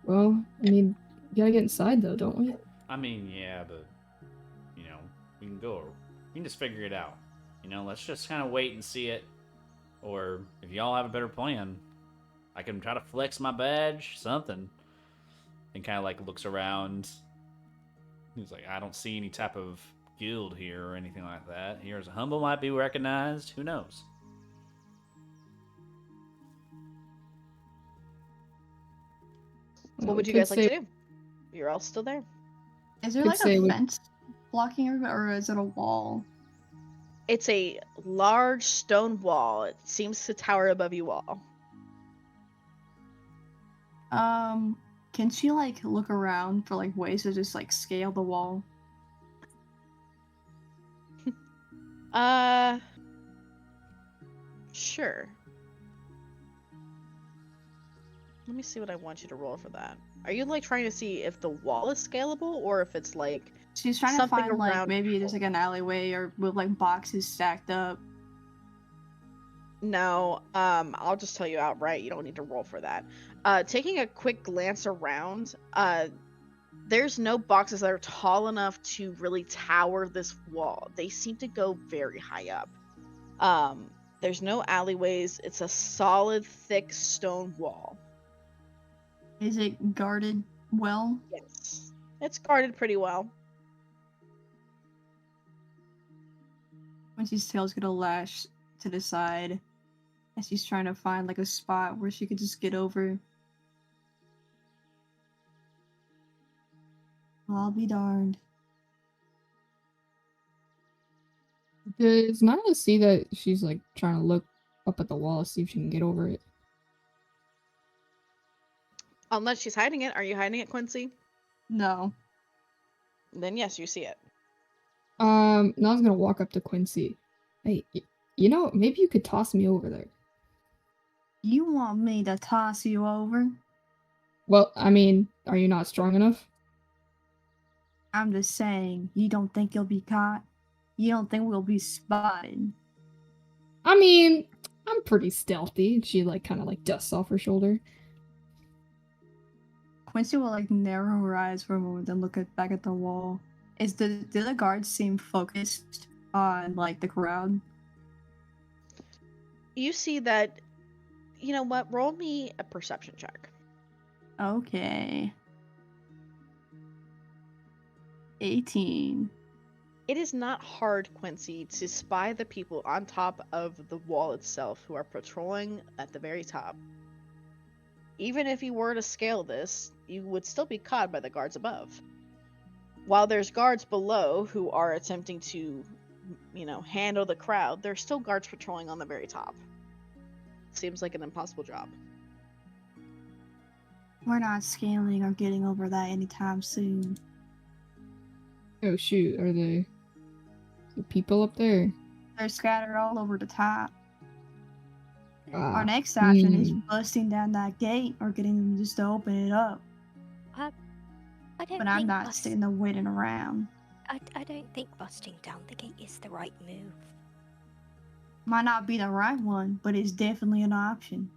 Speaker 4: Well, I mean, we gotta get inside though, don't we?
Speaker 2: I mean, yeah, but you know, we can go. We can just figure it out. You know, let's just kind of wait and see it. Or if y'all have a better plan, I can try to flex my badge, something. And kind of like looks around. He's like, "I don't see any type of guild here or anything like that. Here's a humble might be recognized. Who knows?"
Speaker 1: What would you guys like to do? You're all still there.
Speaker 8: Is there
Speaker 4: Could
Speaker 8: like
Speaker 4: say
Speaker 8: a
Speaker 4: we-
Speaker 8: fence blocking everybody, or is it a wall?
Speaker 1: It's a large stone wall. It seems to tower above you all.
Speaker 8: Can she like look around for like ways to just like scale the wall?
Speaker 1: Sure. Let me see what I want you to roll for that. Are you like trying to see if the wall is scalable or if it's like
Speaker 8: She's trying to
Speaker 1: something
Speaker 8: find like
Speaker 1: around
Speaker 8: maybe there's like an alleyway or with like boxes stacked up.
Speaker 1: No, I'll just tell you outright, you don't need to roll for that. Taking a quick glance around, there's no boxes that are tall enough to really tower this wall. They seem to go very high up. There's no alleyways. It's a solid, thick stone wall.
Speaker 8: Is it guarded well?
Speaker 1: Yes. It's guarded pretty well.
Speaker 8: Quincy's tail's gonna lash to the side as she's trying to find like a spot where she could just get over. I'll be darned.
Speaker 4: Does Nyla see that she's like trying to look up at the wall to see if she can get over it?
Speaker 1: Unless she's hiding it. Are you hiding it, Quincy?
Speaker 8: No.
Speaker 1: Then yes, you see it.
Speaker 4: Now I was gonna walk up to Quincy. Hey, you know, maybe you could toss me over there.
Speaker 8: You want me to toss you over?
Speaker 4: Well, I mean, are you not strong enough?
Speaker 8: I'm just saying, you don't think you'll be caught? You don't think we'll be spotted?
Speaker 4: I mean, I'm pretty stealthy. She like kind of like dusts off her shoulder.
Speaker 8: Quincy will like narrow her eyes for a moment, then look back at the wall. Do the guards seem focused on like the crowd?
Speaker 1: You see that. You know what? Roll me a perception check.
Speaker 8: Okay. 18.
Speaker 1: It is not hard, Quincy, to spy the people on top of the wall itself who are patrolling at the very top. Even if you were to scale this, you would still be caught by the guards above. While there's guards below who are attempting to, handle the crowd, there's still guards patrolling on the very top. Seems like an impossible job.
Speaker 8: We're not scaling or getting over that anytime soon.
Speaker 4: Oh shoot, are the people up there?
Speaker 8: They're scattered all over the top. Our
Speaker 4: Ah,
Speaker 8: next option is busting down that gate or getting them just to open it up.
Speaker 7: I don't
Speaker 8: But I'm
Speaker 7: think
Speaker 8: not sitting there waiting around.
Speaker 7: I don't think busting down the gate is the right move.
Speaker 8: Might not be the right one, but it's definitely an option.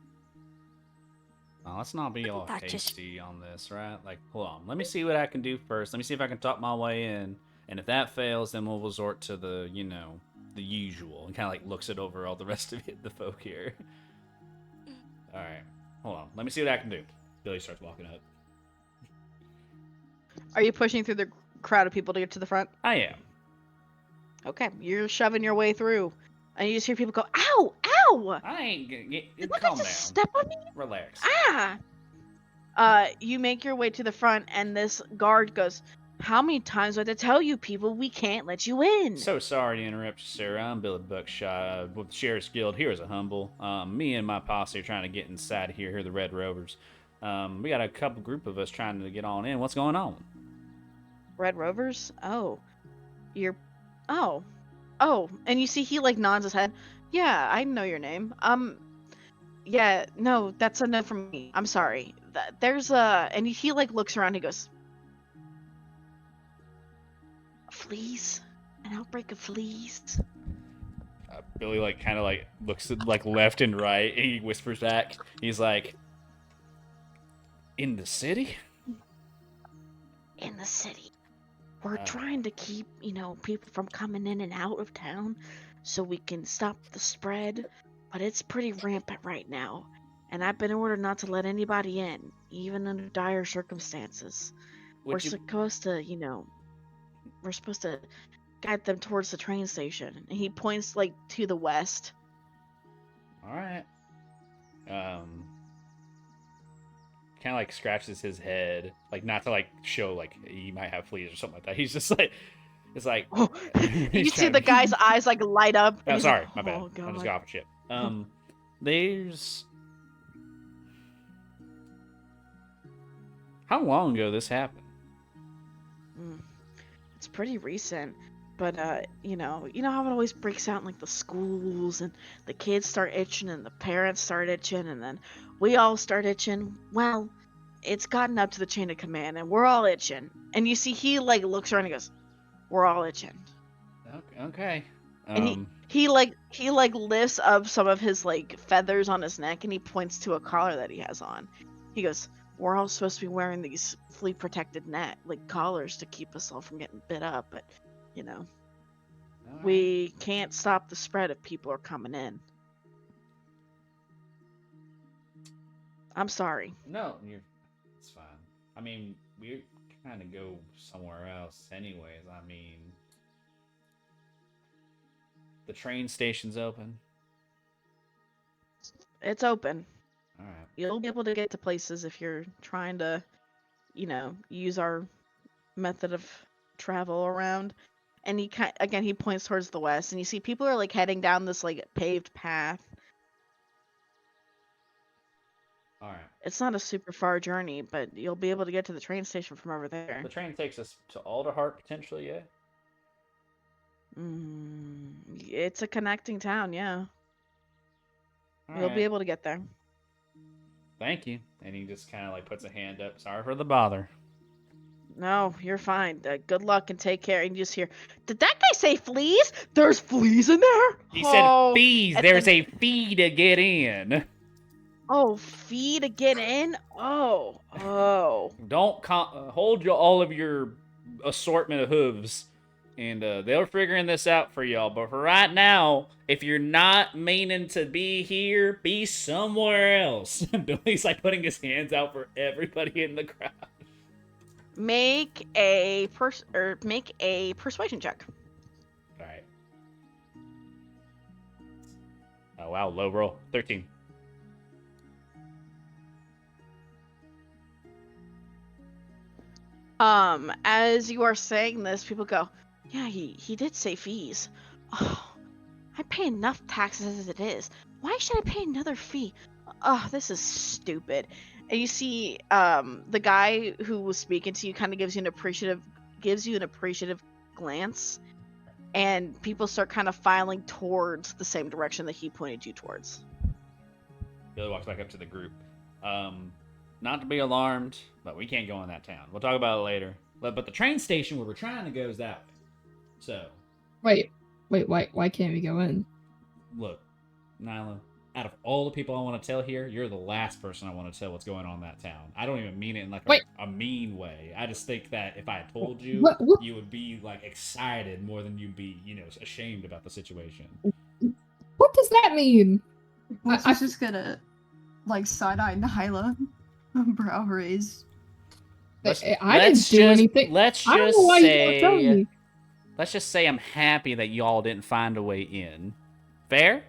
Speaker 2: Well, let's not be all
Speaker 7: That just-
Speaker 2: hasty on this, right? Like, hold on. Let me see what I can do first. Let me see if I can talk my way in. And if that fails, then we'll resort to the, the usual. And kind of like looks it over all the rest of the folk here. All right. Hold on. Let me see what I can do. Billy starts walking up.
Speaker 1: Are you pushing through the crowd of people to get to the front?
Speaker 2: I am.
Speaker 1: Okay, you're shoving your way through. And you just hear people go, ow, ow!
Speaker 2: I ain't gonna get.
Speaker 1: Did
Speaker 2: Calm down.
Speaker 1: just step on me?
Speaker 2: Relax.
Speaker 1: Ah! You make your way to the front, and this guard goes, how many times do I have to tell you people we can't let you in?
Speaker 2: So sorry to interrupt you, sir. I'm Billy Buckshot with the Sheriff's Guild here as a humble. Me and my posse are trying to get inside here. Here are the Red Rovers. We got a couple group of us trying to get on in. What's going on?
Speaker 1: Red Rovers? Oh. Oh. And you see he like nods his head. Yeah, I know your name. Yeah, no, that's a no from me. I'm sorry. There's and he like looks around, he goes, fleas? An outbreak of fleas?
Speaker 2: Billy like kind of like looks like left and right, and he whispers back. He's like, "In the city?
Speaker 1: In the city. We're trying to keep, people from coming in and out of town so we can stop the spread, but it's pretty rampant right now. And I've been ordered not to let anybody in, even under dire circumstances. We're supposed to guide them towards the train station." And he points like to the west.
Speaker 2: All right. Kind of like scratches his head, like not to like show like he might have fleas or something like that. He's just like, it's like.
Speaker 1: Oh, you see the guy's eyes like light up.
Speaker 2: Oh,
Speaker 1: he's
Speaker 2: sorry,
Speaker 1: like,
Speaker 2: my bad.
Speaker 1: "Oh, God."
Speaker 2: I just got off shit. There's. How long ago this happened?
Speaker 1: It's pretty recent, but you know how it always breaks out in like the schools, and the kids start itching, and the parents start itching, and then we all start itching. Well, it's gotten up to the chain of command, and we're all itching. And you see he like looks around and goes, "We're all itching."
Speaker 2: Okay.
Speaker 1: And he lifts up some of his like feathers on his neck, and he points to a collar that he has on. He goes, "We're all supposed to be wearing these flea protected net like collars to keep us all from getting bit up, but we can't stop the spread if people are coming in." I'm sorry.
Speaker 2: No, it's fine. I mean, we kind of go somewhere else, anyways. I mean, the train station's open.
Speaker 1: It's open.
Speaker 2: All right.
Speaker 1: You'll be able to get to places if you're trying to, use our method of travel around. And he points towards the west, and you see people are like heading down this like paved path.
Speaker 2: All right.
Speaker 1: It's not a super far journey, but you'll be able to get to the train station from over there.
Speaker 2: The train takes us to Alderheart potentially, yeah.
Speaker 1: It's a connecting town, yeah.
Speaker 2: All
Speaker 1: You'll be
Speaker 2: right.
Speaker 1: able to get there.
Speaker 2: Thank you. And he just kind of like puts a hand up. Sorry for the bother.
Speaker 1: No, you're fine. Good luck and take care. And you just hear, did that guy say fleas? There's fleas in there?
Speaker 2: He said
Speaker 1: Oh,
Speaker 2: fees.
Speaker 1: and
Speaker 2: There's
Speaker 1: then-
Speaker 2: a fee to get in.
Speaker 1: Oh, fee to get in? Oh.
Speaker 2: Don't hold all of your assortment of hooves. And they're figuring this out for y'all. But for right now, if you're not meaning to be here, be somewhere else. Billy's like putting his hands out for everybody in the crowd.
Speaker 1: Make a persuasion check.
Speaker 2: All right. Oh wow, low roll, 13.
Speaker 1: As you are saying this, people go, yeah, he did say fees. Oh, I pay enough taxes as it is. Why should I pay another fee? Oh, this is stupid. And you see, the guy who was speaking to you kind of gives you an appreciative glance, and people start kind of filing towards the same direction that he pointed you towards.
Speaker 2: Billy walks back up to the group. Not to be alarmed, but we can't go in that town. We'll talk about it later. But the train station where we're trying to go is that way. So.
Speaker 4: Wait, why can't we go in?
Speaker 2: Look, Nyla, out of all the people I want to tell here, you're the last person I want to tell what's going on in that town. I don't even mean it in like a mean way. I just think that if I had told you,
Speaker 4: What?
Speaker 2: you would be like excited more than you'd be, ashamed about the situation.
Speaker 4: What does that mean?
Speaker 8: I'm just gonna like side-eye Nyla, brow raised.
Speaker 4: I didn't do anything.
Speaker 2: Let's
Speaker 4: I don't
Speaker 2: just
Speaker 4: know why
Speaker 2: say,
Speaker 4: you telling me.
Speaker 2: let's just say I'm happy that y'all didn't find a way in. Fair?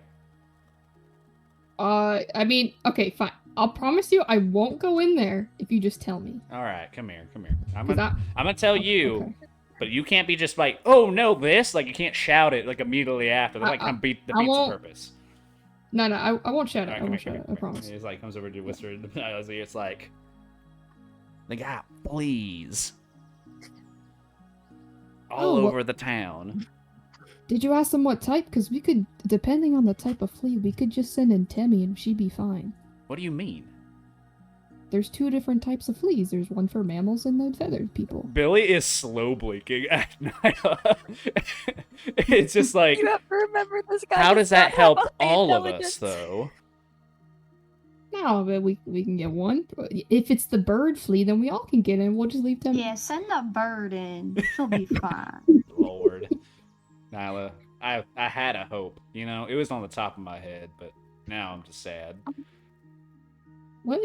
Speaker 4: I mean, okay, fine. I'll promise you I won't go in there if you just tell me.
Speaker 2: All right, come here. I'm gonna tell you,
Speaker 4: okay.
Speaker 2: but you can't be just like, oh no, this. Like you can't shout it like immediately after. That like kind of defeats the purpose.
Speaker 4: No, I won't shout it.
Speaker 2: Right,
Speaker 4: I won't shout it. I promise.
Speaker 2: He's like comes over to whisper in Nyla's ear. It's like, they got fleas all over the town.
Speaker 4: Did you ask them what type? Because we could, depending on the type of flea, we could just send in Temmie and she'd be fine.
Speaker 2: What do you mean?
Speaker 4: There's 2 different types of fleas. There's one for mammals and the feathered people.
Speaker 2: Billy is slow blinking at Nyla. It's just like,
Speaker 7: You have to remember this guy.
Speaker 2: how does that help
Speaker 7: high
Speaker 2: all of
Speaker 7: intelligence.
Speaker 2: us, though?
Speaker 4: No, but we can get one. If it's the bird flea, then we all can get in. We'll just leave them.
Speaker 8: Yeah, send the bird in. She'll be fine.
Speaker 2: Lord. Nyla, I had a hope. It was on the top of my head, but now I'm just sad.
Speaker 4: What?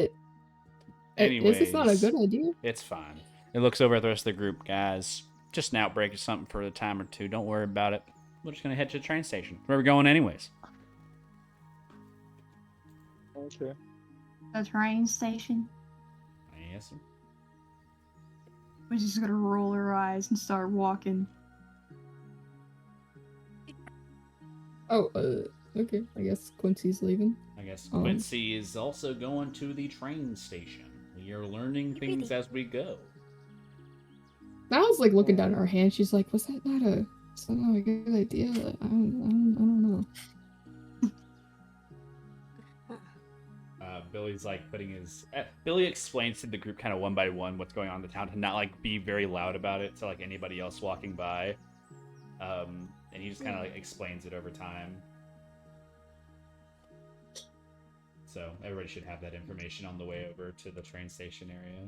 Speaker 2: Anyways,
Speaker 4: Is this not a good idea?
Speaker 2: It's fine. It looks over at the rest of the group, guys. Just an outbreak or something for a time or two. Don't worry about it. We're just gonna head to the train station. Where are we going anyways?
Speaker 5: Okay.
Speaker 8: The train station.
Speaker 2: Yes, sir.
Speaker 8: We're just gonna roll our eyes and start walking.
Speaker 4: Oh, okay. I guess Quincy's leaving.
Speaker 2: I guess Quincy is also going to the train station. We are learning things as we go.
Speaker 4: I was like looking down at her hand. She's like, "Was that not a good idea?" I don't know.
Speaker 2: Billy's like putting his. Billy explains to the group kind of one by one what's going on in the town, to not like be very loud about it to like anybody else walking by. And he just kind of like explains it over time. So everybody should have that information on the way over to the train station area.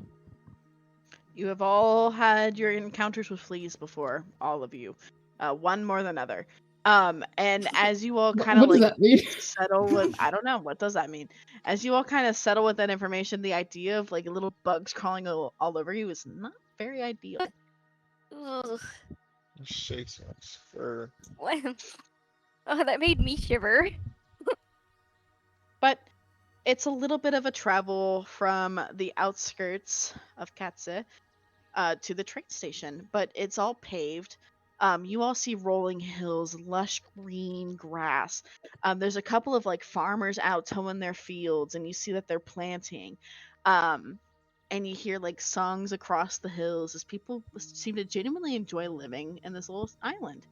Speaker 1: You have all had your encounters with fleas before, all of you. One more than other. And as you all kind of
Speaker 4: What does that mean?
Speaker 1: settle with, I don't know, what does that mean? As you all kind of settle with that information, the idea of like little bugs crawling all over you is not very ideal.
Speaker 7: Ugh.
Speaker 5: Shakes my fur.
Speaker 7: What? Oh, that made me shiver.
Speaker 1: But it's a little bit of a travel from the outskirts of Katze to the train station, but it's all paved. You all see rolling hills, lush green grass. There's a couple of like farmers out towing their fields, and you see that they're planting. And you hear like songs across the hills as people seem to genuinely enjoy living in this little island.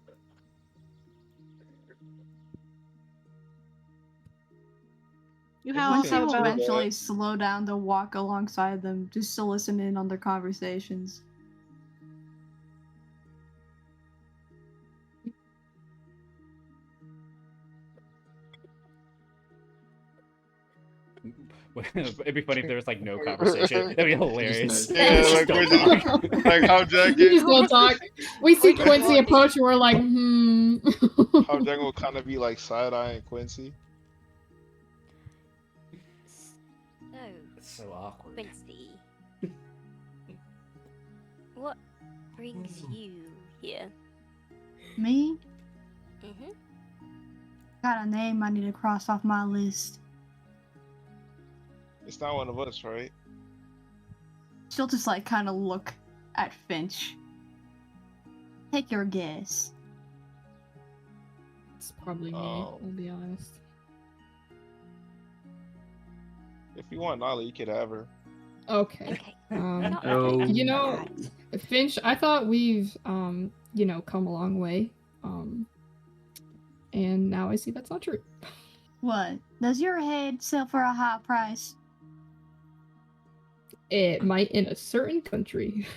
Speaker 1: You all
Speaker 8: Quincy
Speaker 1: have
Speaker 8: will
Speaker 1: about
Speaker 8: eventually slow down to walk alongside them just to listen in on their conversations.
Speaker 2: It'd be funny if there was like no conversation. That'd be hilarious.
Speaker 3: Yeah,
Speaker 2: Just
Speaker 5: like,
Speaker 2: don't
Speaker 5: we're
Speaker 2: talk.
Speaker 5: like how Jack
Speaker 4: We just don't talk. We see Quincy approach and we're like,
Speaker 5: how Jack will kind of be like side-eyeing Quincy.
Speaker 7: So,
Speaker 2: It's so awkward.
Speaker 7: Quincy, what brings you here?
Speaker 8: Me?
Speaker 7: Mm-hmm.
Speaker 8: Got a name I need to cross off my list.
Speaker 5: It's not one of us, right?
Speaker 8: She'll just like kind of look at Finch. Take your guess.
Speaker 4: It's probably me,
Speaker 5: Oh.
Speaker 4: I'll be honest.
Speaker 5: If you want Nolly, you could have her.
Speaker 4: Okay.
Speaker 7: Okay.
Speaker 4: Um,
Speaker 6: No.
Speaker 4: you know, Finch, I thought we've, you know, come a long way. And now I see that's not true.
Speaker 8: What? Does your head sell for a high price?
Speaker 4: It might in a certain country.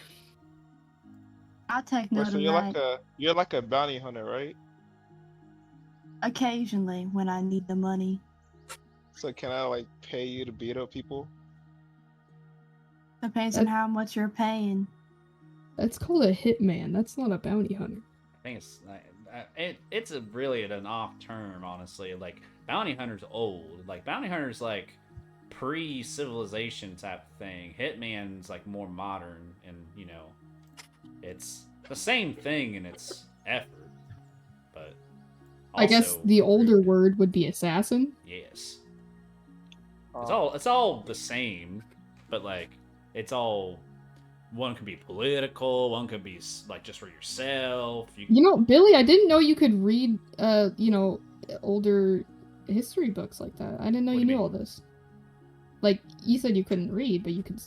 Speaker 8: I'll take
Speaker 5: Wait,
Speaker 8: note
Speaker 5: so
Speaker 8: of that.
Speaker 5: you're like a bounty hunter, right?
Speaker 8: Occasionally, when I need the money.
Speaker 5: So can I like pay you to beat up people?
Speaker 8: Depends on how much you're paying.
Speaker 4: That's called a hitman. That's not a bounty hunter.
Speaker 2: I think it's it's a really an off term, honestly. Like bounty hunter's old. Like bounty hunter's like pre-civilization type thing. Hitman's like more modern, and you know, it's the same thing in its effort, but
Speaker 4: I guess
Speaker 2: also
Speaker 4: the older
Speaker 2: rude.
Speaker 4: word would be assassin.
Speaker 2: Yes, it's all the same, but like it's all. One could be political. One could be like just for yourself.
Speaker 4: You know, Billy, I didn't know you could read, you know, older history books like that. I didn't know
Speaker 2: What
Speaker 4: you
Speaker 2: do you
Speaker 4: knew
Speaker 2: mean?
Speaker 4: all this. Like you said, you couldn't read, but you can.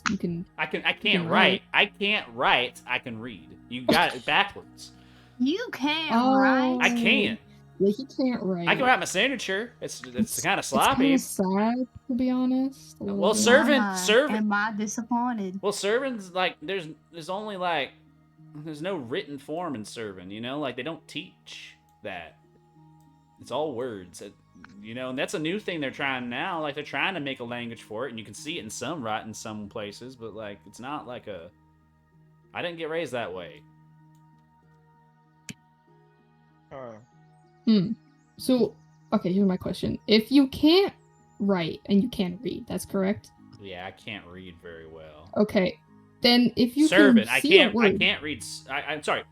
Speaker 2: I
Speaker 4: can
Speaker 2: can't
Speaker 4: write.
Speaker 2: write. I can't write. I can read. You got it backwards.
Speaker 8: You can't,
Speaker 4: Oh.
Speaker 8: right?
Speaker 2: I can't.
Speaker 4: Yeah, he can't write.
Speaker 2: I can write my signature. It's kind of
Speaker 4: It's kind
Speaker 2: sloppy.
Speaker 4: of sad, to be honest. a little
Speaker 2: Well,
Speaker 4: bit.
Speaker 2: servant.
Speaker 8: Am I disappointed?
Speaker 2: Well, servant's like there's only like there's no written form in servant. You know, like they don't teach that. It's all words. You know, and that's a new thing they're trying now. Like they're trying to make a language for it, and you can see it in some places, but like it's not like a. I didn't get raised that way.
Speaker 4: So, okay, here's my question. If you can't write and you can read, that's correct?
Speaker 2: Yeah, I can't read very well.
Speaker 4: Okay. Then if you
Speaker 2: servant,
Speaker 4: can see a
Speaker 2: I
Speaker 4: word,
Speaker 2: can't read. I'm sorry.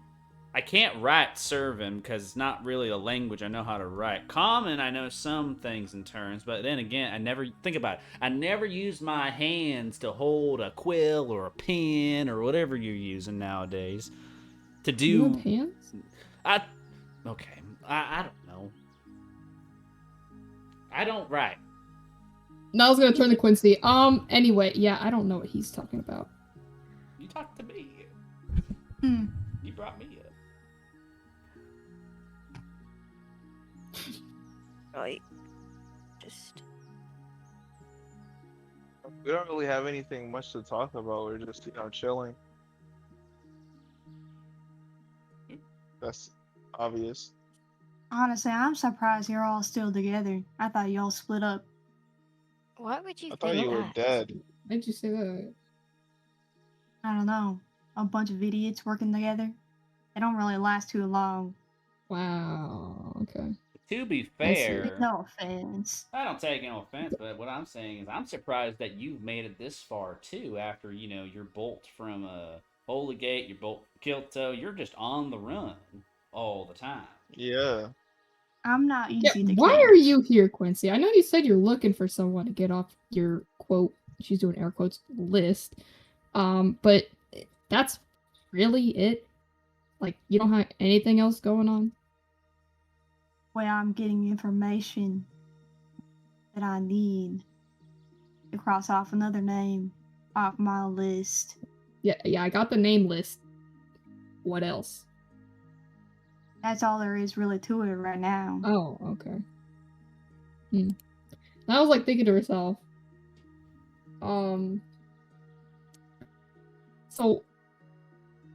Speaker 2: I can't write servant because it's not really a language I know how to write. Common, I know some things and terms, but then again, I never think about it. I never use my hands to hold a quill or a pen or whatever you're using nowadays to do.
Speaker 4: you have hands?
Speaker 2: I don't know. I don't write.
Speaker 4: Now I was gonna turn to Quincy. Anyway, yeah, I don't know what he's talking about.
Speaker 2: You talked to me.
Speaker 8: Hmm.
Speaker 2: You brought me up.
Speaker 7: Right. Just.
Speaker 5: We don't really have anything much to talk about. We're just, chilling. That's obvious.
Speaker 8: Honestly, I'm surprised you're all still together. I thought y'all split up.
Speaker 7: Why would you
Speaker 5: I thought
Speaker 7: think
Speaker 5: you were
Speaker 7: that?
Speaker 5: dead.
Speaker 4: Why'd you say that?
Speaker 8: I don't know. A bunch of idiots working together. They don't really last too long.
Speaker 4: Wow. Okay.
Speaker 2: To be
Speaker 4: I see.
Speaker 2: fair,
Speaker 8: No offense.
Speaker 2: I don't take no offense, but what I'm saying is I'm surprised that you've made it this far too. After your bolt from Holy Gate, your bolt from Kilto, you're just on the run all the time.
Speaker 5: Yeah.
Speaker 8: I'm not
Speaker 4: Yeah,
Speaker 8: easy to
Speaker 4: why
Speaker 8: catch.
Speaker 4: are you here, Quincy? I know you said you're looking for someone to get off your quote. She's doing air quotes list. But that's really it. Like, you don't have anything else going on?
Speaker 8: Where I'm getting information that I need to cross off another name off my list.
Speaker 4: Yeah, I got the name list. What else?
Speaker 8: That's all there is really to it right now.
Speaker 4: Oh, okay. I was like thinking to myself, so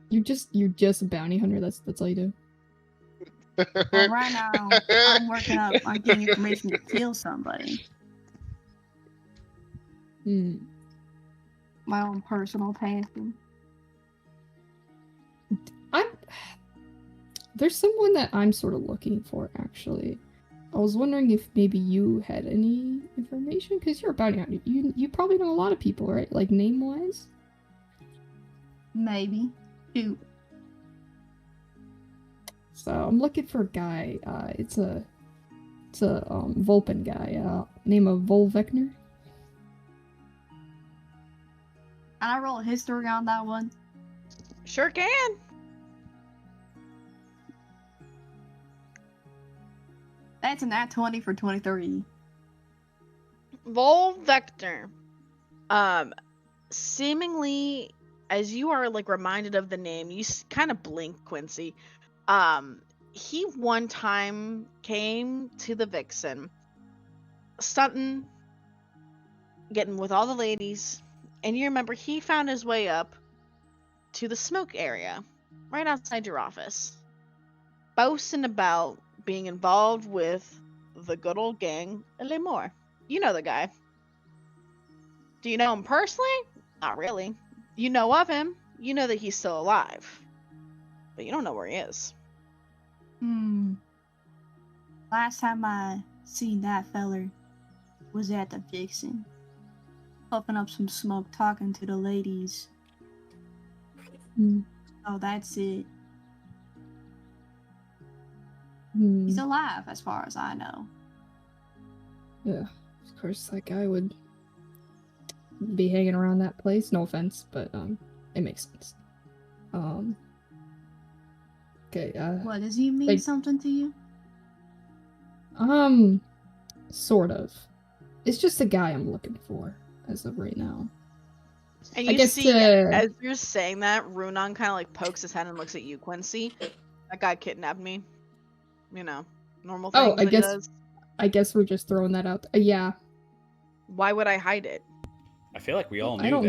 Speaker 4: you're just a bounty hunter. That's all you do.
Speaker 8: Well, right now I'm working up on getting information to kill somebody. My own personal passion.
Speaker 4: There's someone that I'm sort of looking for, actually. I was wondering if maybe you had any information, because you're a bounty hunter. You probably know a lot of people, right? Like, name-wise?
Speaker 8: Maybe. Shoot.
Speaker 4: So, I'm looking for a guy. It's a Vulpin guy, name of Volvekner.
Speaker 8: Can I roll a history on that one?
Speaker 1: Sure can.
Speaker 8: That's an at 20 for 23.
Speaker 1: Vol Vector. Seemingly, as you are like reminded of the name, you kind of blink, Quincy. He one time came to the Vixen, stunting, getting with all the ladies, and you remember he found his way up to the smoke area, right outside your office, boasting about being involved with the good old gang, Lemore. You know the guy. Do you know him personally? Not really. You know of him. You know that he's still alive. But you don't know where he is.
Speaker 8: Last time I seen that feller was at the Vixen. Puffing up some smoke, talking to the ladies. Oh, that's it. He's alive, as far as I know.
Speaker 4: Yeah, of course, that guy would be hanging around that place. No offense, but it makes sense. Okay.
Speaker 8: What, does he mean something to you?
Speaker 4: Sort of. It's just a guy I'm looking for as of right now.
Speaker 1: And you see, as you're saying that, Runon kind of like pokes his head and looks at you, Quincy. That guy kidnapped me. You know, normal things that he does.
Speaker 4: I guess we're just throwing that out. Yeah.
Speaker 1: Why would I hide it?
Speaker 2: I feel like we all knew that.
Speaker 4: I don't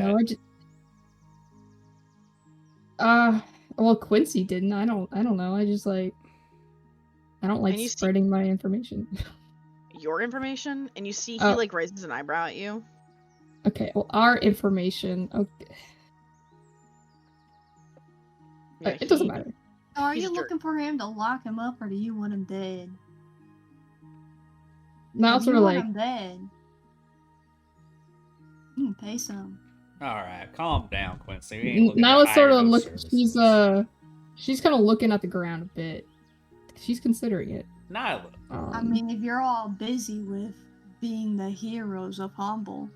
Speaker 4: know. Well, Quincy didn't. I don't know. I just like. I don't like spreading my information.
Speaker 1: Your information, and you see he like raises an eyebrow at you.
Speaker 4: Okay, well, our information. Okay.
Speaker 1: Yeah,
Speaker 4: it doesn't matter.
Speaker 8: Are you looking for him to lock him up, or do you want him dead?
Speaker 4: Now sort of like.
Speaker 8: Him dead. You can pay some.
Speaker 2: All right, calm down, Quincy.
Speaker 4: Now it's sort of look. She's kind of looking at the ground a bit. She's considering it.
Speaker 2: Nyla.
Speaker 8: I mean, if you're all busy with being the heroes of Humble.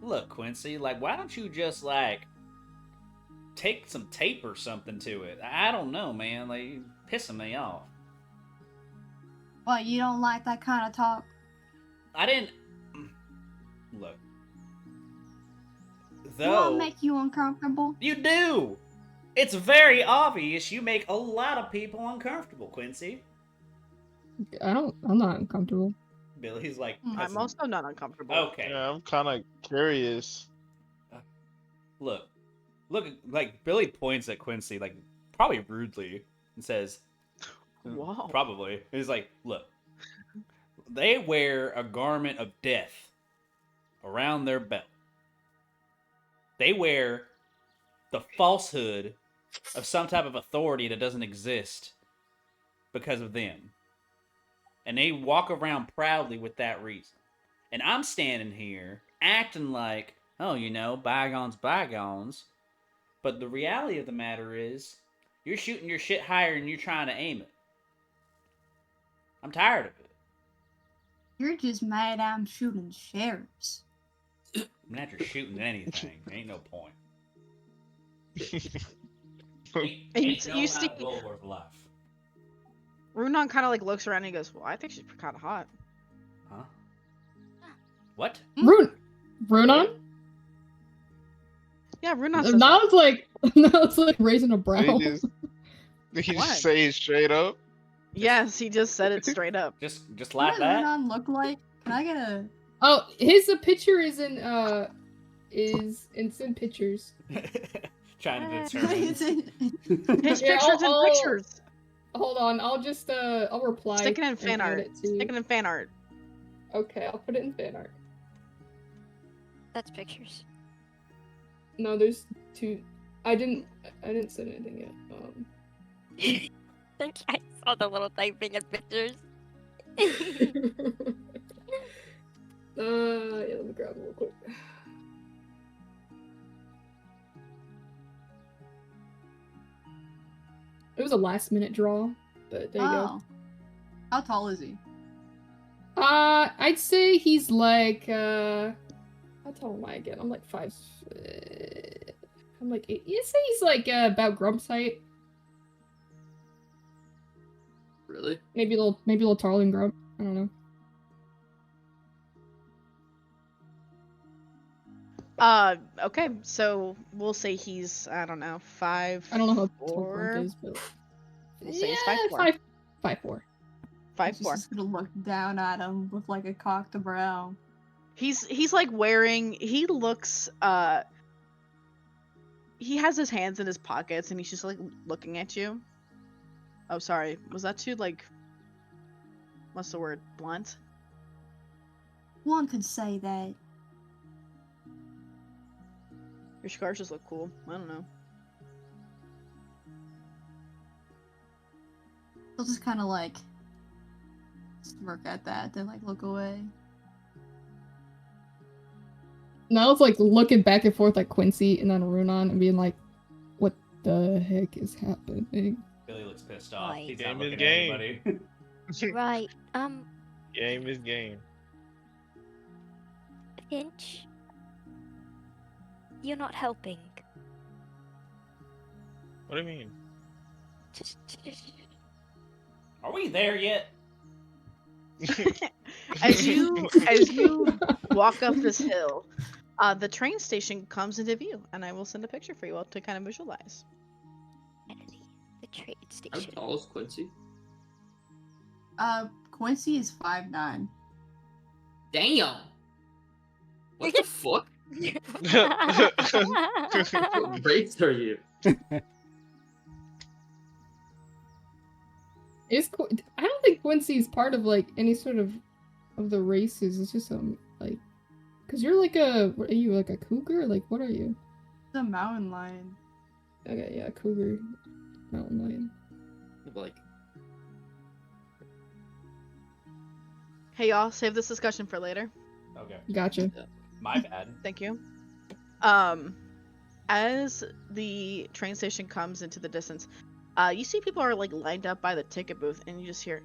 Speaker 2: Look, Quincy, like, why don't you just, like, take some tape or something to it? I don't know, man. Like, you're pissing me off.
Speaker 8: What, you don't like that kind of talk?
Speaker 2: I didn't... Look.
Speaker 8: Though... Will it make you uncomfortable?
Speaker 2: You do! It's very obvious you make a lot of people uncomfortable, Quincy.
Speaker 4: I'm not uncomfortable.
Speaker 2: Billy's like...
Speaker 1: I'm also not uncomfortable.
Speaker 2: Okay.
Speaker 5: Yeah, I'm kind of curious.
Speaker 2: Look, like, Billy points at Quincy, like, probably rudely, and says...
Speaker 1: Whoa.
Speaker 2: Probably. He's like, look. They wear a garment of death around their belt. They wear the falsehood of some type of authority that doesn't exist because of them. And they walk around proudly with that reason. And I'm standing here acting like, oh, you know, bygones, bygones. But the reality of the matter is, you're shooting your shit higher and you're trying to aim it. I'm tired of it.
Speaker 8: You're just mad I'm shooting sheriffs.
Speaker 2: I'm not just shooting anything. Ain't no point. Ain't
Speaker 1: You
Speaker 2: no
Speaker 1: see-
Speaker 2: amount of gold worth a laugh.
Speaker 1: Runon kind of like looks around and he goes, "Well, I think she's kind of hot."
Speaker 2: Huh? What?
Speaker 4: Runon?
Speaker 1: Yeah, Runon says
Speaker 4: Now
Speaker 1: that.
Speaker 4: it's like now it's like raising a brow.
Speaker 5: He
Speaker 1: What?
Speaker 5: just say it straight up.
Speaker 1: Yes, he just said it straight up.
Speaker 2: Just
Speaker 8: What
Speaker 2: laugh
Speaker 8: does
Speaker 2: that.
Speaker 8: Renan look like? Can I get a?
Speaker 4: Oh, his picture is in pictures.
Speaker 2: Trying to
Speaker 8: It's
Speaker 2: determine.
Speaker 8: in-
Speaker 1: His
Speaker 4: Yeah,
Speaker 1: pictures and
Speaker 4: I'll-
Speaker 1: pictures.
Speaker 4: Hold on, I'll just I'll reply.
Speaker 1: Stick it in
Speaker 4: and
Speaker 1: fan
Speaker 4: add
Speaker 1: art.
Speaker 4: it to-
Speaker 1: Stick it in fan art.
Speaker 4: Okay, I'll put it in fan art.
Speaker 7: That's pictures.
Speaker 4: No, there's two. I didn't send anything yet.
Speaker 7: I saw the little typing of pictures.
Speaker 4: Yeah, let me grab it real quick. It was a last minute draw, but there you go.
Speaker 8: Oh. How tall is he?
Speaker 4: I'd say he's like how tall am I again? I'm like 5. I'm like 8. You say he's like about Grump's height.
Speaker 3: Really?
Speaker 4: Maybe a little taller than Grump. I don't know.
Speaker 1: Okay, so we'll say he's, I don't know, 5.
Speaker 4: I don't know how tall
Speaker 1: 4.
Speaker 4: Grump is, but
Speaker 1: We'll say he's
Speaker 4: yeah,
Speaker 1: 5'4".
Speaker 4: 5'4".
Speaker 1: 5'4".
Speaker 8: She's just gonna look down at him with like a cocked brow.
Speaker 1: He's like wearing. He looks. He has his hands in his pockets and he's just like looking at you. Oh, sorry. Was that too like? What's the word? Blunt.
Speaker 8: One could say that.
Speaker 1: Your scars just look cool. I don't know.
Speaker 8: He'll just kind of like smirk at that, then like look away.
Speaker 4: Now it's like looking back and forth like Quincy and then Runon and being like, what the heck is happening?
Speaker 2: Billy looks pissed off.
Speaker 7: Right.
Speaker 2: He's
Speaker 5: Game
Speaker 2: not
Speaker 5: is
Speaker 2: looking at
Speaker 5: game.
Speaker 2: anybody.
Speaker 7: Right.
Speaker 5: Game is game.
Speaker 7: Finch. You're not helping.
Speaker 5: What do you mean?
Speaker 7: Just
Speaker 2: Are we there yet?
Speaker 1: As you walk up this hill, the train station comes into view, and I will send a picture for you all to kind of visualize.
Speaker 7: the train
Speaker 3: How
Speaker 7: station.
Speaker 3: tall is Quincy?
Speaker 8: Quincy is 5'9".
Speaker 3: Damn! What the fuck? What race are you?
Speaker 4: I don't think Quincy's part of like any sort of the races. It's just like, cause you're like what are you, like a cougar? Like what are you?
Speaker 8: The mountain lion.
Speaker 4: Okay, yeah, cougar, mountain lion.
Speaker 3: Like,
Speaker 1: Hey y'all, save this discussion for later.
Speaker 2: Okay.
Speaker 4: Gotcha.
Speaker 2: My bad.
Speaker 1: Thank you. As the train station comes into the distance, you see people are like lined up by the ticket booth, and you just hear,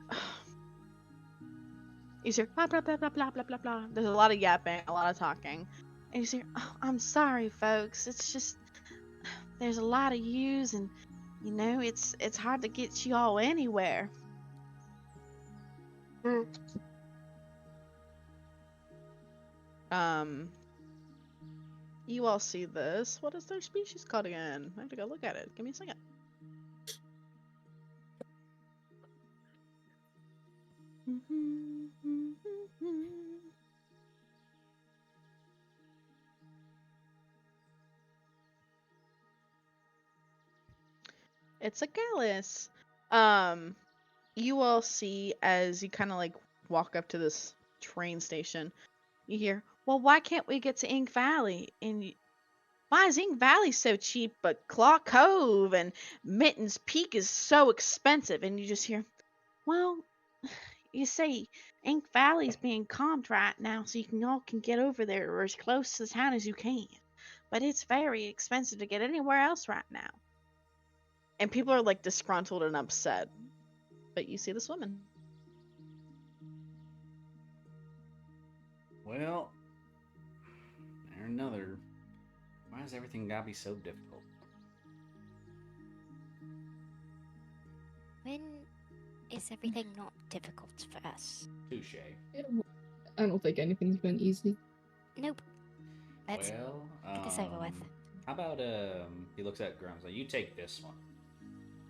Speaker 1: blah blah blah blah blah blah blah blah. There's a lot of yapping, a lot of talking, and you see, oh, I'm sorry, folks. It's just there's a lot of yous, and you know it's hard to get you all anywhere. You all see this. What is their species called again? I have to go look at it. Give me a second. It's a gallus. You all see as you kind of like walk up to this train station, you hear, well, why can't we get to Ink Valley? And why is Ink Valley so cheap, but Claw Cove and Mittens Peak is so expensive? And you just hear, well, you see, Ink Valley's being comped right now, so you can all can get over there or as close to the town as you can. But it's very expensive to get anywhere else right now. And people are like disgruntled and upset. But you see this woman.
Speaker 2: Well, there another. Why does everything gotta be so difficult?
Speaker 7: When is everything not difficult for us?
Speaker 2: Touche.
Speaker 4: I don't think anything's been easy.
Speaker 7: Nope. Let's
Speaker 2: Well,
Speaker 7: get this over with.
Speaker 2: how about he looks at Grums like, you take this one.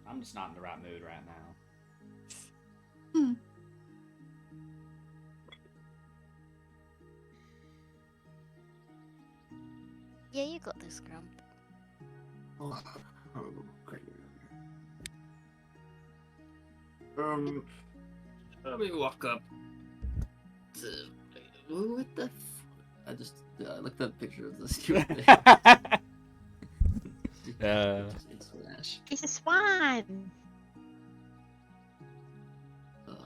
Speaker 2: I'm just not in the right mood right now.
Speaker 8: Hmm.
Speaker 7: Yeah, you got this, Grump.
Speaker 3: Oh, okay. Let me walk up to. What the? I just looked at a picture of this stupid thing. It's Flash.
Speaker 1: He's a swine.
Speaker 3: Alright.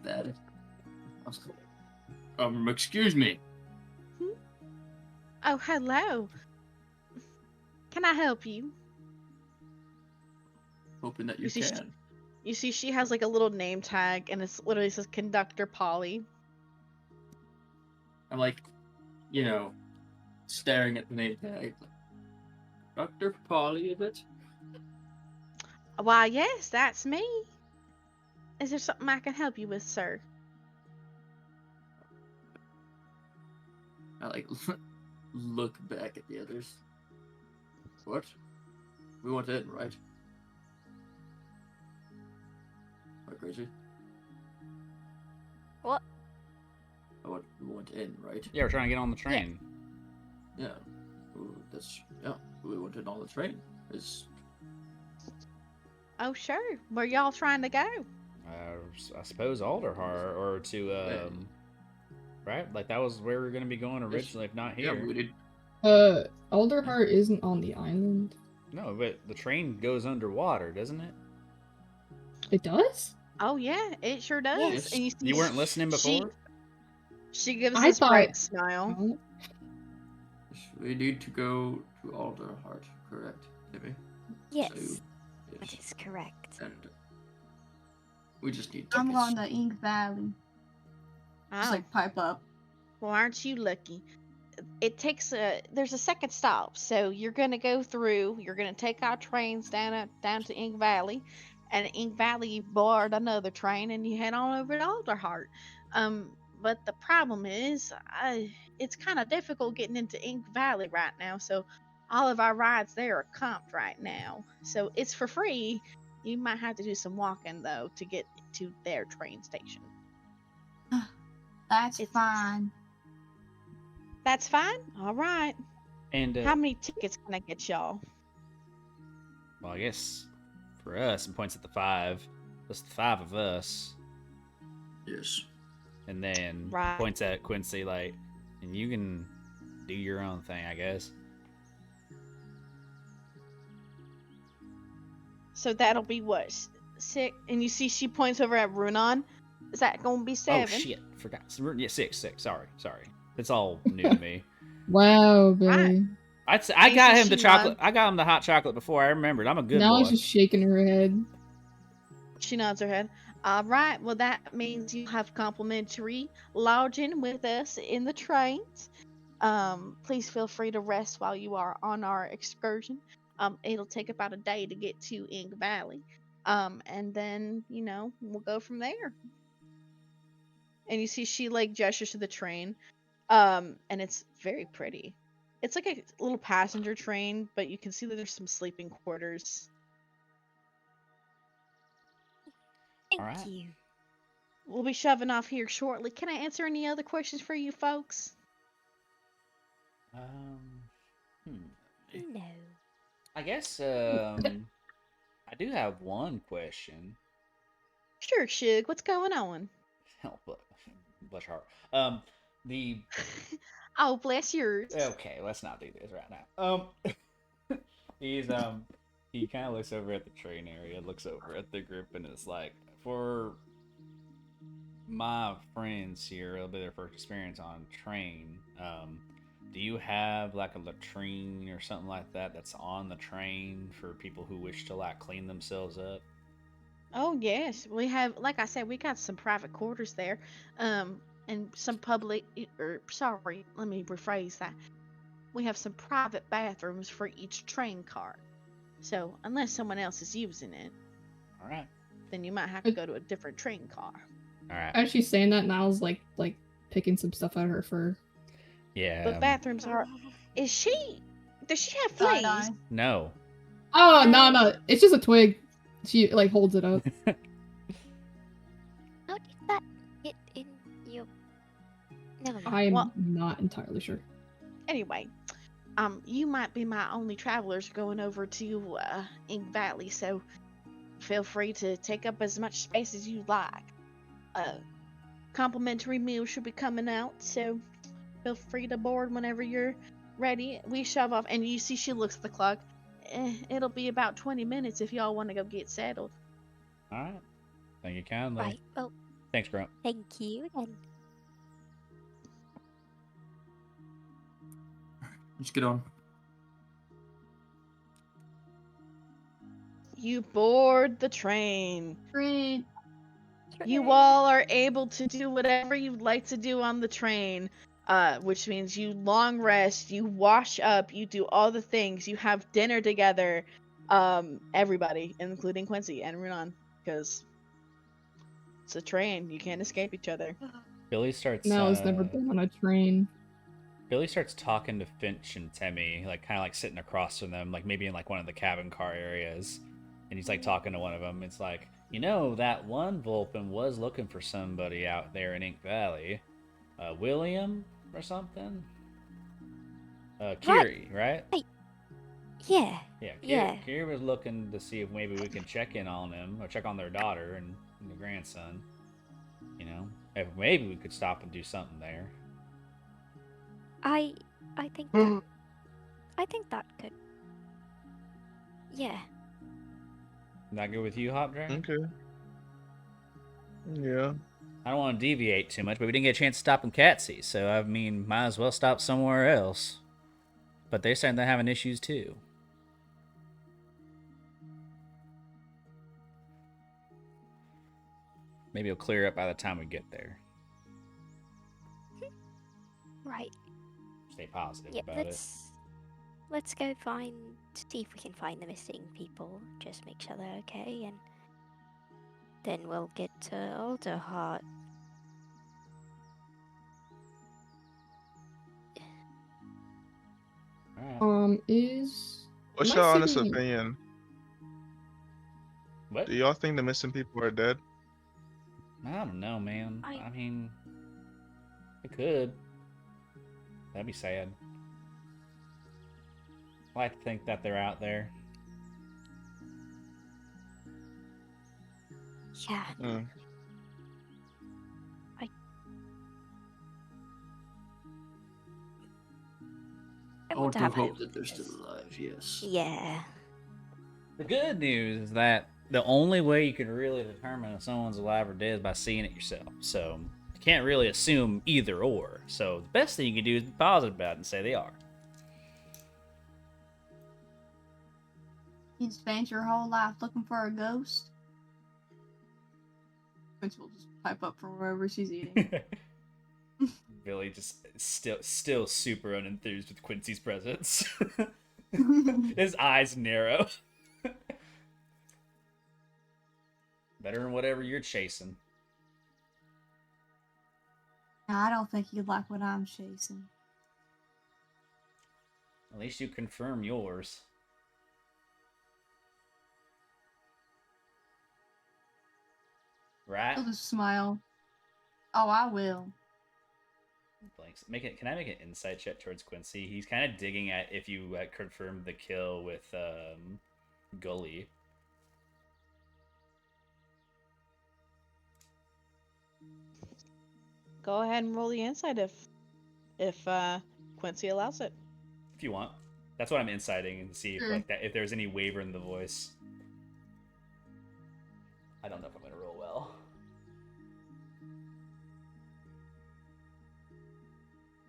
Speaker 3: That. Excuse me.
Speaker 1: Oh, hello. Can I help you?
Speaker 3: Hoping that you
Speaker 1: You see,
Speaker 3: can.
Speaker 1: You see, she has like a little name tag, and it's literally says Conductor Polly.
Speaker 3: I'm like, staring at the name tag. Dr. Polly, is it?
Speaker 1: Why, yes, that's me. Is there something I can help you with, sir?
Speaker 3: I like look back at the others. What? We want in, right? Am I crazy?
Speaker 7: What?
Speaker 3: We want in, right?
Speaker 2: Yeah, we're trying to get on the train.
Speaker 3: Yeah. We want in on the train.
Speaker 1: Oh, sure. Where y'all trying to go?
Speaker 2: I suppose Alderhar or to right? Like that was where we were gonna be going originally, if not here.
Speaker 3: Yeah, we did.
Speaker 4: Alderheart isn't on the island.
Speaker 2: No, but the train goes underwater, doesn't it?
Speaker 4: It does?
Speaker 1: Oh, yeah, it sure does.
Speaker 3: Yes.
Speaker 1: And you see,
Speaker 2: You weren't listening before?
Speaker 1: She gives
Speaker 4: I
Speaker 1: this
Speaker 4: thought-
Speaker 1: bright smile.
Speaker 4: Oh,
Speaker 3: We need to go to Alderheart, correct, Timmy?
Speaker 7: Yes,
Speaker 3: So,
Speaker 7: that is correct.
Speaker 3: And we just need
Speaker 8: I'm
Speaker 3: tickets.
Speaker 8: going to Ink Valley. Just
Speaker 1: Oh,
Speaker 8: like pipe up.
Speaker 1: well, aren't you lucky? There's a second stop, so you're gonna go through. You're gonna take our trains down to Ink Valley, and at Ink Valley you board another train and you head on over to Alderheart. But the problem is, it's kind of difficult getting into Ink Valley right now. So all of our rides there are comped right now. So it's for free. You might have to do some walking though to get to their train station.
Speaker 8: That's
Speaker 1: It's-
Speaker 8: fine.
Speaker 1: That's fine. All right.
Speaker 2: And
Speaker 1: How many tickets can I get y'all?
Speaker 2: well, I guess for us, and points at the 5. That's the 5 of us,
Speaker 3: Yes.
Speaker 2: and then
Speaker 1: Right.
Speaker 2: points at Quincy like, and you can do your own thing, I guess.
Speaker 1: So that'll be what? 6? And you see she points over at Runon. Is that gonna be 7?
Speaker 2: Oh shit, forgot. Yeah, 6. Sorry. It's all new to me.
Speaker 4: wow, Billy.
Speaker 2: I
Speaker 1: Casey,
Speaker 2: got him the
Speaker 1: she
Speaker 2: chocolate.
Speaker 1: nods.
Speaker 2: I got him the hot chocolate before. I remembered. I'm a good
Speaker 4: Now
Speaker 2: boy.
Speaker 4: she's shaking her head.
Speaker 1: She nods her head. All right. Well, that means you have complimentary lodging with us in the trains. Please feel free to rest while you are on our excursion. It'll take about a day to get to Ink Valley. And then, we'll go from there. And you see she like gestures to the train. And it's very pretty. It's like a little passenger train, but you can see that there's some sleeping quarters.
Speaker 7: Thank
Speaker 2: Alright.
Speaker 7: you.
Speaker 1: We'll be shoving off here shortly. Can I answer any other questions for you folks?
Speaker 7: No.
Speaker 2: I guess I do have one question.
Speaker 1: Sure, Shug. What's going on?
Speaker 2: Oh, bless your heart. The
Speaker 1: Oh, bless yours.
Speaker 2: okay, let's not do this right now. He kind of looks over at the train area, looks over at the group, and is like, for my friends here, it'll be their first experience on train. Do you have like a latrine or something like that that's on the train for people who wish to like clean themselves up?
Speaker 1: Oh, yes. We have, like I said, we got some private quarters there. And some public, sorry, let me rephrase that. we have some private bathrooms for each train car. So unless someone else is using it,
Speaker 2: All right.
Speaker 1: then you might have to go to a different train car.
Speaker 2: All right.
Speaker 4: As she's saying that, Niall's like picking some stuff out of her fur.
Speaker 2: Yeah.
Speaker 1: The bathrooms are. Does she have fleas?
Speaker 8: Side-eye.
Speaker 2: No.
Speaker 4: Oh no, it's just a twig. She like holds it up.
Speaker 7: How did that get in your? Never mind.
Speaker 4: I'm
Speaker 1: Well-
Speaker 4: not entirely sure.
Speaker 1: Anyway, you might be my only travelers going over to Ink Valley, so feel free to take up as much space as you like. Complimentary meal should be coming out, so feel free to board whenever you're ready. We shove off, and you see she looks at the clock. It'll be about 20 minutes if y'all want to go get settled.
Speaker 2: All right. Thank you kindly.
Speaker 7: Right. Well,
Speaker 2: Thanks, Grump.
Speaker 7: thank you. And
Speaker 3: Let's get on.
Speaker 1: You board the train.
Speaker 8: Great.
Speaker 1: You all are able to do whatever you'd like to do on the train, which means you long rest, you wash up, you do all the things, you have dinner together, everybody, including Quincy and Renan, because it's a train, you can't escape each other.
Speaker 2: Billy starts.
Speaker 4: Niall's never been on a train.
Speaker 2: Billy starts talking to Finch and Temmie, like kind of like sitting across from them, like maybe in like one of the cabin car areas, and he's like talking to one of them. It's like, you know, that one Vulpin was looking for somebody out there in Ink Valley, William or something. Kiri, right?
Speaker 7: yeah,
Speaker 2: Yeah,
Speaker 7: Yeah.
Speaker 2: Kiri was looking to see if maybe we can check in on them or check on their daughter and the grandson. You know, if maybe we could stop and do something there.
Speaker 7: I think that, I think that could. Yeah.
Speaker 2: That good with you, Hop Dragon?
Speaker 5: Okay. Yeah.
Speaker 2: I don't want to deviate too much, but we didn't get a chance to stop in Catsy, so I mean, might as well stop somewhere else. But they're saying they're having issues too. Maybe it'll clear up by the time we get there.
Speaker 7: Right.
Speaker 2: Stay positive
Speaker 7: Yeah.
Speaker 2: about it.
Speaker 7: Let's go see if we can find the missing people. Just make sure they're okay, and then we'll get to Alderheart.
Speaker 2: Alright.
Speaker 5: What's
Speaker 4: am
Speaker 5: your
Speaker 4: I
Speaker 5: honest
Speaker 4: sitting-
Speaker 5: opinion?
Speaker 2: What?
Speaker 5: Do y'all think the missing people are dead?
Speaker 2: I don't know, man.
Speaker 7: I-
Speaker 2: I mean, it could. That'd be sad. I like to think that they're out there.
Speaker 7: Yeah.
Speaker 5: Mm.
Speaker 7: I
Speaker 3: I
Speaker 7: want
Speaker 3: want
Speaker 7: to
Speaker 3: to
Speaker 7: have
Speaker 3: hope
Speaker 7: hope.
Speaker 3: that they're still alive, yes.
Speaker 7: Yeah.
Speaker 2: The good news is that the only way you can really determine if someone's alive or dead is by seeing it yourself. So you can't really assume either or. So the best thing you can do is be positive about it and say they are.
Speaker 8: You spent your whole life looking for a ghost? Which will just pipe up from wherever she's eating.
Speaker 2: Billy just still super unenthused with Quincy's presence. His eyes narrow. Better than whatever you're chasing.
Speaker 8: I don't think you like what I'm chasing.
Speaker 2: At least you confirm yours. Right?
Speaker 8: She'll just smile. Oh, I will.
Speaker 2: Blanks. Can I make an insight check towards Quincy? He's kind of digging at if you confirmed the kill with Gully.
Speaker 1: Go ahead and roll the insight if Quincy allows it.
Speaker 2: If you want. That's what I'm inciting and see if
Speaker 8: Sure.
Speaker 2: like that if there's any waver in the voice. I don't know if I'm gonna roll well.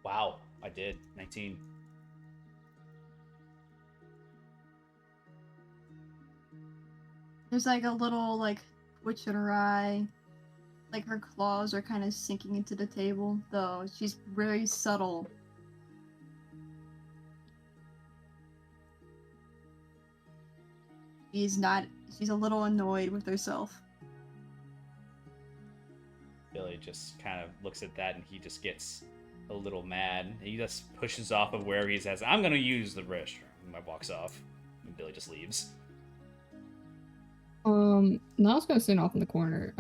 Speaker 2: Wow, I did. 19.
Speaker 8: There's like a little like twitch in her eye. Like her claws are kind of sinking into the table, though she's very subtle. She's not. She's a little annoyed with herself.
Speaker 2: Billy just kind of looks at that and he just gets a little mad. He just pushes off of where he says, "I'm gonna use the restroom," and walks off. And Billy just leaves.
Speaker 4: Niall's gonna stand off in the corner.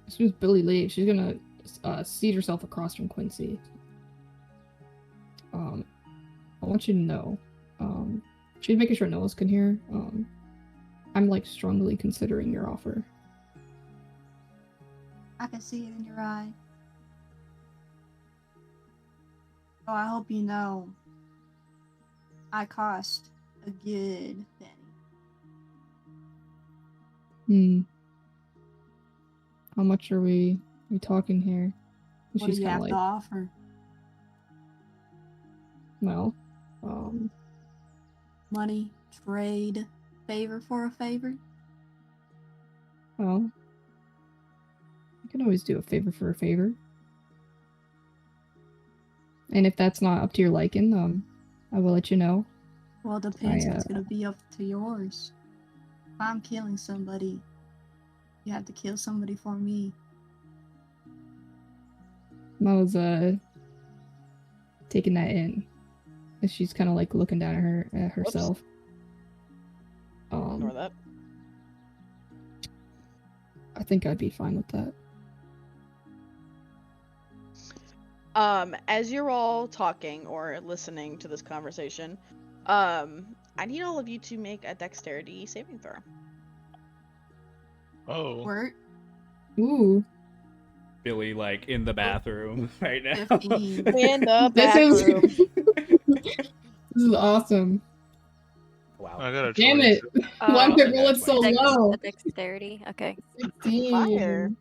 Speaker 4: As soon as Billy leaves, she's gonna seat herself across from Quincy. I want you to know, she's making sure no one can hear. I'm like strongly considering your offer.
Speaker 8: I can see it in your eye. Oh, I hope you know. I cost a good penny.
Speaker 4: How much are we talking here? And
Speaker 8: What do
Speaker 4: she's
Speaker 8: you
Speaker 4: kind
Speaker 8: have
Speaker 4: of
Speaker 8: to
Speaker 4: like,
Speaker 8: offer?
Speaker 4: well,
Speaker 8: Money, trade, favor for a favor?
Speaker 4: well, you can always do a favor for a favor. And if that's not up to your liking, I will let you know.
Speaker 8: Well, it depends if it's gonna be up to yours. If I'm killing somebody, you have to kill somebody for me.
Speaker 4: I was taking that in. And she's kind of like looking down at herself.
Speaker 1: Ignore that.
Speaker 4: I think I'd be fine with that.
Speaker 1: As you're all talking or listening to this conversation, I need all of you to make a dexterity saving throw.
Speaker 5: Oh.
Speaker 8: Work.
Speaker 4: Ooh.
Speaker 2: Billy, like, in the bathroom right now.
Speaker 8: 15.
Speaker 1: In the
Speaker 4: This
Speaker 1: bathroom.
Speaker 4: This is awesome.
Speaker 2: Wow.
Speaker 5: I got a
Speaker 4: Damn it.
Speaker 5: 22.
Speaker 4: Why am I
Speaker 2: I got
Speaker 4: rolling so
Speaker 2: 22.
Speaker 4: low?
Speaker 7: Dexterity. Okay.
Speaker 4: 16.
Speaker 1: Fire.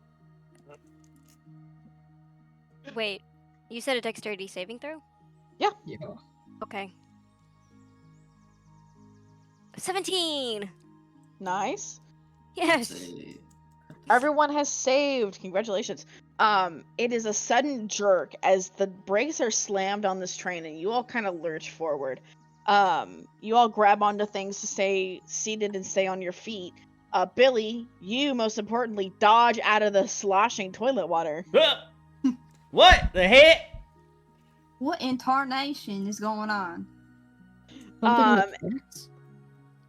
Speaker 7: Wait, you said a dexterity saving throw?
Speaker 4: Yeah.
Speaker 7: Okay. 17.
Speaker 1: Nice.
Speaker 7: Yes.
Speaker 3: Say,
Speaker 1: Everyone has saved. Congratulations. It is a sudden jerk as the brakes are slammed on this train and you all kind of lurch forward. You all grab onto things to stay seated and stay on your feet. Billy, you most importantly dodge out of the sloshing toilet water.
Speaker 2: What the heck?
Speaker 8: What in tarnation is going on?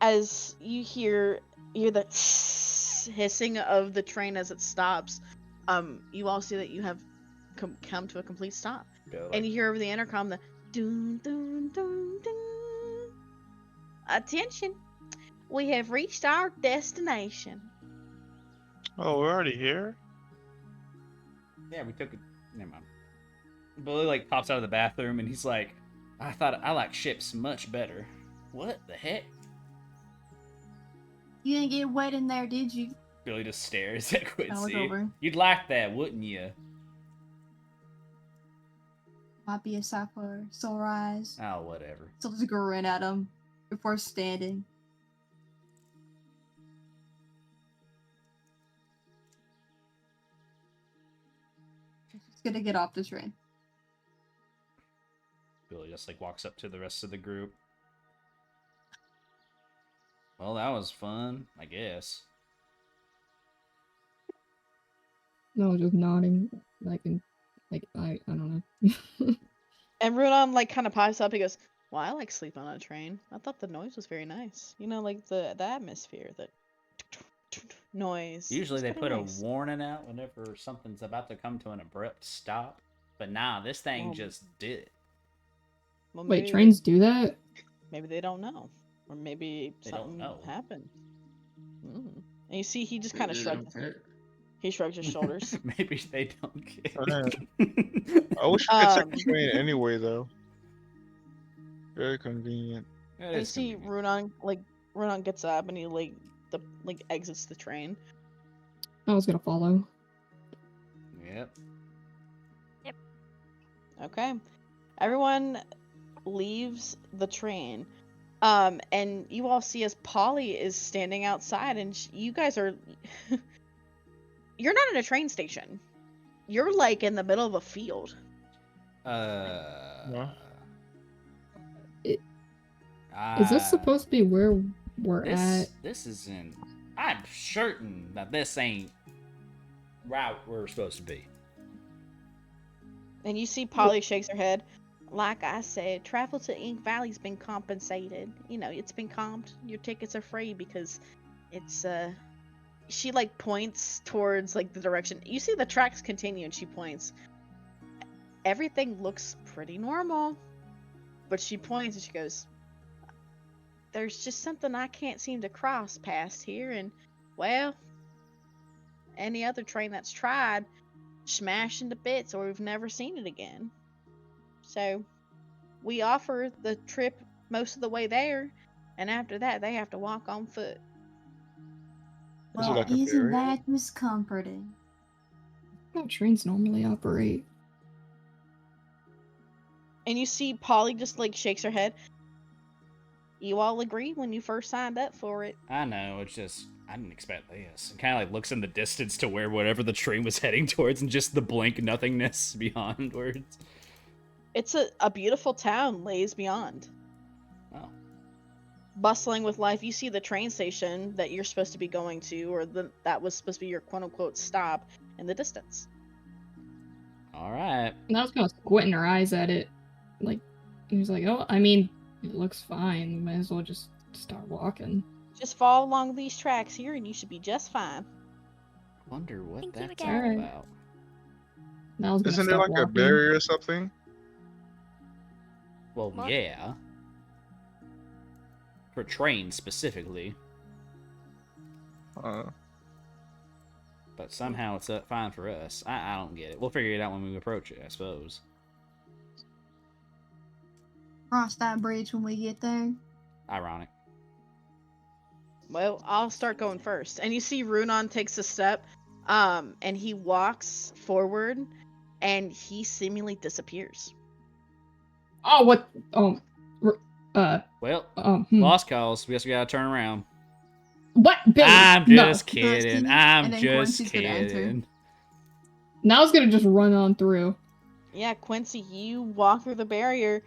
Speaker 1: As you hear the hissing of the train as it stops, you all see that you have come to a complete stop. And you hear over the intercom the dun dun dun dun. Attention, we have reached our destination.
Speaker 5: Oh, we're already here?
Speaker 2: Yeah, we took it. Never mind. Billy, like, pops out of the bathroom and he's like, I thought I like ships much better. What the heck?
Speaker 8: You didn't get wet in there, did you?
Speaker 2: Billy just stares at
Speaker 8: That was
Speaker 2: Quincy.
Speaker 8: over.
Speaker 2: You'd like that, wouldn't you?
Speaker 8: Might be a sight for sore eyes.
Speaker 2: Oh, whatever.
Speaker 8: So just grin at him before standing. Just gonna get off the train.
Speaker 2: Billy just, like, walks up to the rest of the group. Well, that was fun, I guess.
Speaker 4: No, just nodding. I don't know.
Speaker 1: And Runon like kind of pops up. He goes, "Well, I like sleeping on a train. I thought the noise was very nice. You know, like the atmosphere, the noise.
Speaker 2: Usually they
Speaker 1: It's
Speaker 2: put
Speaker 1: kinda
Speaker 2: a
Speaker 1: nice."
Speaker 2: warning out whenever something's about to come to an abrupt stop. But nah, this thing
Speaker 1: Well,
Speaker 2: just did it.
Speaker 1: Well,
Speaker 4: Wait,
Speaker 1: maybe
Speaker 4: trains do that?
Speaker 1: Maybe they don't know, or maybe
Speaker 2: They don't
Speaker 1: something
Speaker 2: know.
Speaker 1: happened. And you see, he just
Speaker 3: maybe
Speaker 1: kind of
Speaker 3: they
Speaker 1: shrugged.
Speaker 3: don't care.
Speaker 1: He shrugged his shoulders.
Speaker 2: Maybe they don't care.
Speaker 5: I wish we could take
Speaker 1: Um,
Speaker 5: the train anyway, though. Very convenient.
Speaker 2: It
Speaker 1: And you
Speaker 2: is
Speaker 1: see,
Speaker 2: convenient.
Speaker 1: Runon gets up and he exits the train.
Speaker 4: I was gonna follow.
Speaker 2: Yep.
Speaker 1: Okay, everyone leaves the train. And you all see as Polly is standing outside, and you guys are. You're not in a train station. You're like in the middle of a field.
Speaker 4: Is this supposed to be where we're at.
Speaker 2: This isn't. I'm certain that this ain't route we're supposed to be.
Speaker 1: And you see Polly shakes her head. Like I said, travel to Ink Valley's been compensated. You know, it's been comped. Your tickets are free because it's she like points towards like the direction. You see the tracks continue and she points. Everything looks pretty normal. But she points and she goes, there's just something I can't seem to cross past here, and well, any other train that's tried smashed into bits or we've never seen it again. So we offer the trip most of the way there, and after that they have to walk on foot.
Speaker 5: Is it
Speaker 8: Well,
Speaker 5: like a
Speaker 8: isn't
Speaker 5: ferry?
Speaker 8: that discomforting?
Speaker 4: How trains normally operate.
Speaker 1: And you see Polly just like shakes her head. You all agree when you first signed up for it.
Speaker 2: I know, it's just I didn't expect this. It kind of like looks in the distance to where whatever the train was heading towards, and just the blank nothingness beyond words.
Speaker 1: It's a beautiful town lays beyond.
Speaker 2: Oh,
Speaker 1: Bustling with life. You see the train station that you're supposed to be going to, or that was supposed to be your quote-unquote stop in the distance.
Speaker 2: all right.
Speaker 4: And I was kind of squinting her eyes at it. Like, he was like, oh, I mean, it looks fine. Might as well just start walking.
Speaker 1: Just follow along these tracks here and you should be just fine.
Speaker 2: Wonder what
Speaker 7: Thank you
Speaker 2: that's
Speaker 7: again.
Speaker 2: all
Speaker 4: Alright.
Speaker 2: about.
Speaker 4: Now I was gonna
Speaker 5: Isn't there
Speaker 4: start
Speaker 5: like a
Speaker 4: walking.
Speaker 5: barrier or something?
Speaker 2: Well,
Speaker 7: What?
Speaker 2: yeah. For trains specifically,
Speaker 5: Uh,
Speaker 2: but somehow it's fine for us. I don't get it. We'll figure it out when we approach it, I suppose.
Speaker 8: Cross that bridge when we get there.
Speaker 2: Ironic.
Speaker 1: Well, I'll start going first. And you see Runon takes a step, and he walks forward, and he seemingly disappears.
Speaker 4: Oh, what? Oh,
Speaker 2: Well,
Speaker 4: hmm.
Speaker 2: lost calls. We guess we gotta turn around.
Speaker 4: What? Billy?
Speaker 2: I'm
Speaker 4: No.
Speaker 2: just kidding.
Speaker 8: Kidding.
Speaker 2: I'm
Speaker 8: And then
Speaker 2: just
Speaker 8: Quincy's gonna enter.
Speaker 2: kidding.
Speaker 4: Now I was gonna just run on through.
Speaker 1: Yeah, Quincy, you walk through the barrier.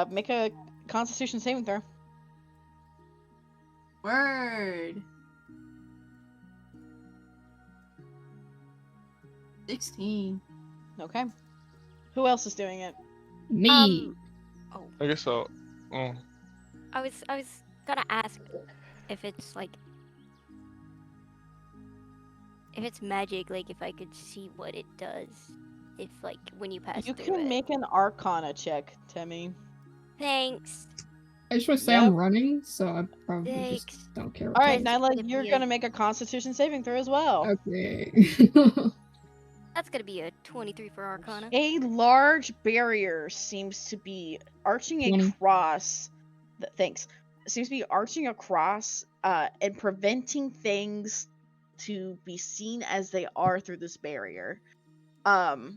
Speaker 1: Make a Constitution saving throw.
Speaker 8: Word. 16.
Speaker 1: Okay. Who else is doing it?
Speaker 4: Me.
Speaker 5: I guess so. Oh,
Speaker 7: I was gonna ask if it's like if it's magic, like if I could see what it does, if like when you pass
Speaker 1: You
Speaker 7: through
Speaker 1: can
Speaker 7: it.
Speaker 1: make an Arcana check, Timmy.
Speaker 7: Thanks.
Speaker 4: I just want to say
Speaker 1: Yep.
Speaker 4: I'm running, so I probably
Speaker 7: Thanks.
Speaker 4: just don't care.
Speaker 1: All right,
Speaker 7: That's
Speaker 1: Nyla,
Speaker 7: gonna
Speaker 1: you're
Speaker 7: be
Speaker 1: gonna
Speaker 7: a-
Speaker 1: make a Constitution saving throw as well.
Speaker 4: Okay.
Speaker 7: That's gonna be a 23 for Arcana.
Speaker 1: A large barrier seems to be arching
Speaker 4: 20.
Speaker 1: across. Thanks. Seems to be arching across, and preventing things to be seen as they are through this barrier. But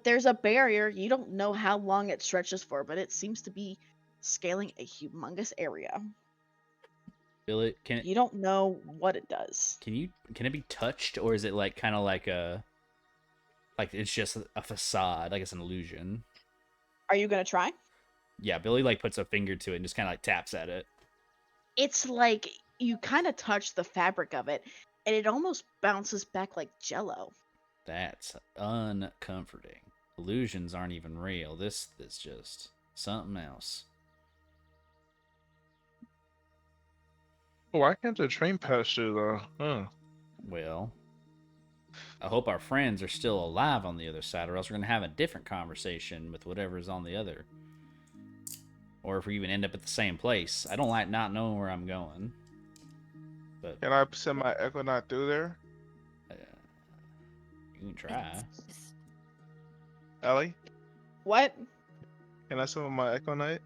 Speaker 1: there's a barrier. You don't know how long it stretches for, but it seems to be scaling a humongous area.
Speaker 2: Billy, can
Speaker 1: You don't know what it does.
Speaker 2: it be touched, or is it like kind of like it's just a facade, like it's an illusion?
Speaker 1: Are you gonna try?
Speaker 2: Yeah, Billy like puts a finger to it and just kind of like taps at it.
Speaker 1: It's like you kind of touch the fabric of it, and it almost bounces back like jello.
Speaker 2: That's uncomforting. Illusions aren't even real. This is just something else.
Speaker 5: why can't the train pass through though? Huh.
Speaker 2: Well, I hope our friends are still alive on the other side, or else we're gonna have a different conversation with whatever's on the other. Or if we even end up at the same place. I don't like not knowing where I'm going. But
Speaker 5: Can I send my Echo Knight through there,
Speaker 2: you can try.
Speaker 7: Just-
Speaker 5: Ellie?
Speaker 1: What?
Speaker 5: Can I summon my Echo Knight?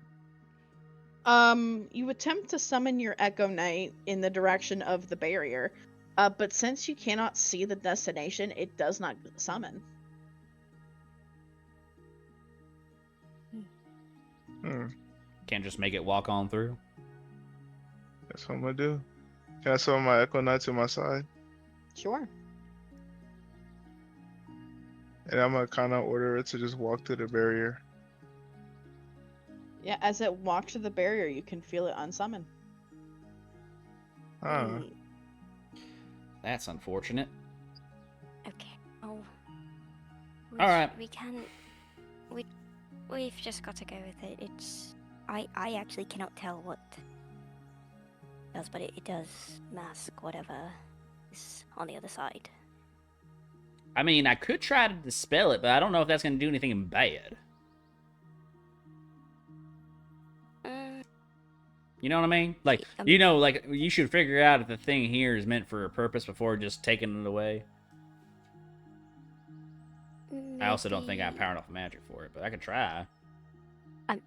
Speaker 1: You attempt to summon your Echo Knight in the direction of the barrier, but since you cannot see the destination, it does not summon.
Speaker 2: Can't just make it walk on through.
Speaker 5: That's what I'm gonna do. Can I summon my Echo Knight to my side?
Speaker 1: Sure.
Speaker 5: And I'm gonna kind of order it to just walk through the barrier.
Speaker 1: Yeah, as it walks to the barrier, you can feel it unsummon.
Speaker 5: Huh.
Speaker 7: Hmm,
Speaker 2: That's unfortunate.
Speaker 7: okay. Oh.
Speaker 2: All right.
Speaker 7: We can. We've just got to go with it. I actually cannot tell what it does, but it does mask whatever is on the other side.
Speaker 2: I mean, I could try to dispel it, but I don't know if that's going to do anything bad. You know what I mean? Like, like, you should figure out if the thing here is meant for a purpose before just taking it away. I also don't think I have power enough magic for it, but I could try.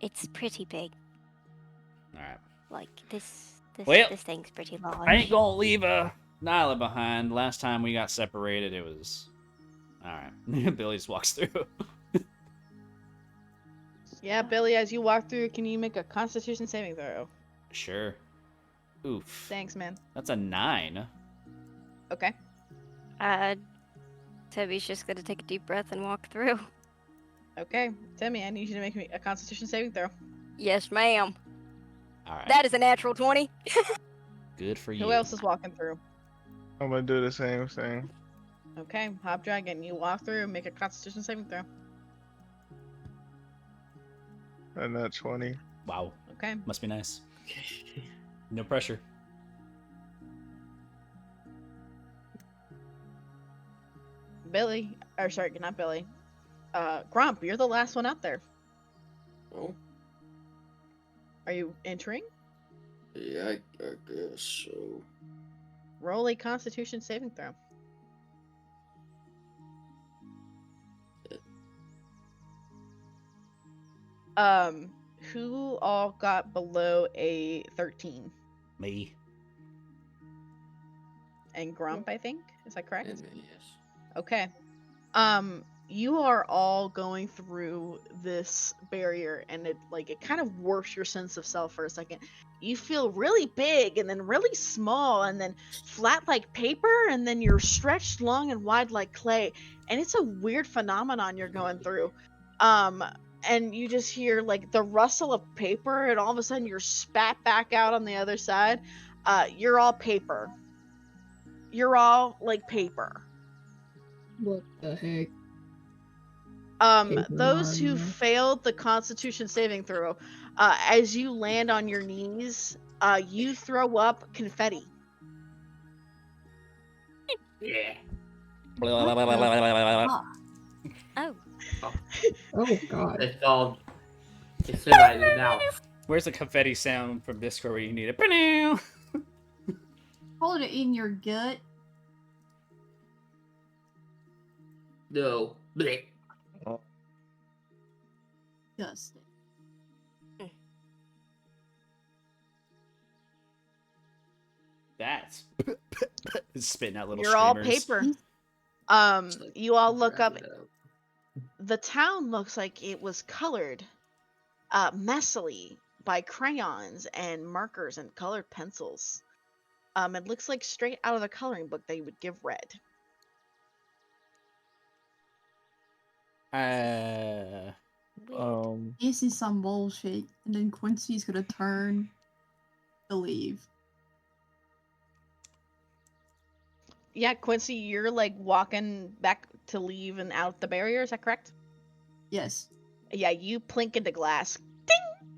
Speaker 7: It's pretty big.
Speaker 2: Alright.
Speaker 7: Like, this
Speaker 2: Well,
Speaker 7: thing's pretty large.
Speaker 2: I ain't gonna leave Nyla behind. Last time we got separated, it was... Alright. Billy just walks through.
Speaker 1: Yeah, Billy, as you walk through, can you make a Constitution saving throw?
Speaker 2: Sure. Oof.
Speaker 1: Thanks, man.
Speaker 2: That's a 9.
Speaker 1: Okay.
Speaker 7: Toby's just gonna take a deep breath and walk through.
Speaker 1: Okay. Timmy, I need you to make me a Constitution saving throw.
Speaker 7: Yes, ma'am.
Speaker 2: Alright.
Speaker 7: That is a natural 20.
Speaker 2: Good for you.
Speaker 1: Who else is walking through?
Speaker 5: I'm gonna do the same thing.
Speaker 1: Okay, Hobdragon, you walk through and make a Constitution saving throw.
Speaker 5: And that 20.
Speaker 2: Wow.
Speaker 1: Okay.
Speaker 2: Must be nice. No pressure.
Speaker 1: Billy, or sorry, not Billy. Grump, you're the last one out there.
Speaker 3: Oh,
Speaker 1: Are you entering?
Speaker 3: yeah, I guess so.
Speaker 1: Roll a Constitution saving throw. Who all got below a 13?
Speaker 2: Me.
Speaker 1: And Grump, I think. Is that correct?
Speaker 3: And yes.
Speaker 1: Okay. You are all going through this barrier, and it kind of warps your sense of self for a second. You feel really big, and then really small, and then flat like paper, and then you're stretched long and wide like clay. And it's a weird phenomenon you're going through. And you just hear like the rustle of paper, and all of a sudden you're spat back out on the other side. You're all paper. You're all like paper.
Speaker 4: What the heck?
Speaker 1: Those who
Speaker 4: Mario.
Speaker 1: failed the Constitution saving throw, as you land on your knees, you throw up confetti.
Speaker 3: Yeah.
Speaker 8: Ah,
Speaker 7: Oh.
Speaker 4: Oh god.
Speaker 3: It's all. It's in my mouth.
Speaker 2: Where's the confetti sound from Discord where you need it?
Speaker 8: hold it in your gut.
Speaker 3: No. Blech.
Speaker 8: Disgusting.
Speaker 2: That's spitting out little
Speaker 1: You're all
Speaker 2: streamers.
Speaker 1: paper.
Speaker 3: It's like
Speaker 1: You all look up.
Speaker 3: drag it out.
Speaker 1: The town looks like it was colored, messily by crayons and markers and colored pencils. It looks like straight out of the coloring book they would give red.
Speaker 5: Um,
Speaker 8: This is some bullshit. And then Quincy's gonna turn to leave.
Speaker 1: Yeah, Quincy, you're like walking back to leave and out the barrier. Is that correct?
Speaker 8: Yes.
Speaker 1: Yeah, you plink into glass. Ding!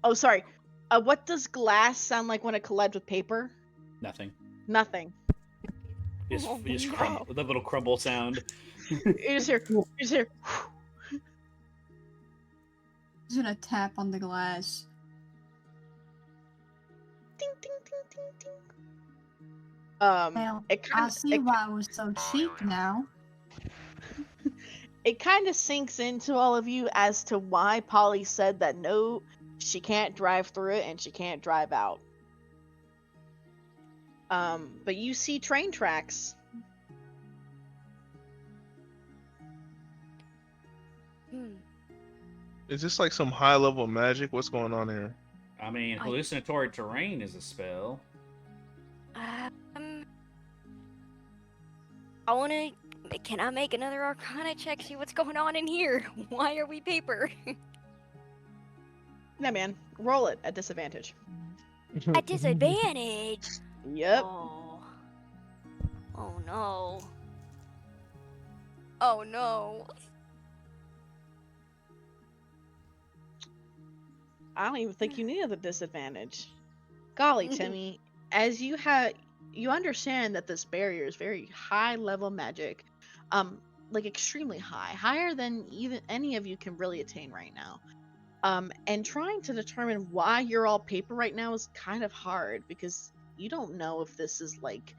Speaker 1: Oh, sorry. What does glass sound like when it collides with paper?
Speaker 2: Nothing.
Speaker 1: Nothing.
Speaker 2: You just,
Speaker 7: Oh,
Speaker 2: you just
Speaker 7: no.
Speaker 2: the little crumble sound.
Speaker 1: You just hear. You just hear.
Speaker 8: He's gonna tap on the glass.
Speaker 1: Ding, ding, ding, ding, ding.
Speaker 8: Well,
Speaker 1: It kind
Speaker 8: I see why it was so cheap now.
Speaker 1: It kind of sinks into all of you as to why Polly said that no, she can't drive through it and she can't drive out. But you see train tracks.
Speaker 5: is this like some high level magic? What's going on here?
Speaker 2: I mean, hallucinatory terrain is a spell.
Speaker 7: I wanna. Can I make another Arcana check? See what's going on in here? Why are we paper?
Speaker 1: No, man. Roll it at disadvantage.
Speaker 7: At disadvantage.
Speaker 1: Yep.
Speaker 7: Oh. Oh no. Oh no.
Speaker 1: I don't even think you needed the disadvantage. Golly, Timmy, as you understand that this barrier is very high level magic, like extremely high, higher than even any of you can really attain right now. And trying to determine why you're all paper right now is kind of hard because you don't know if this is like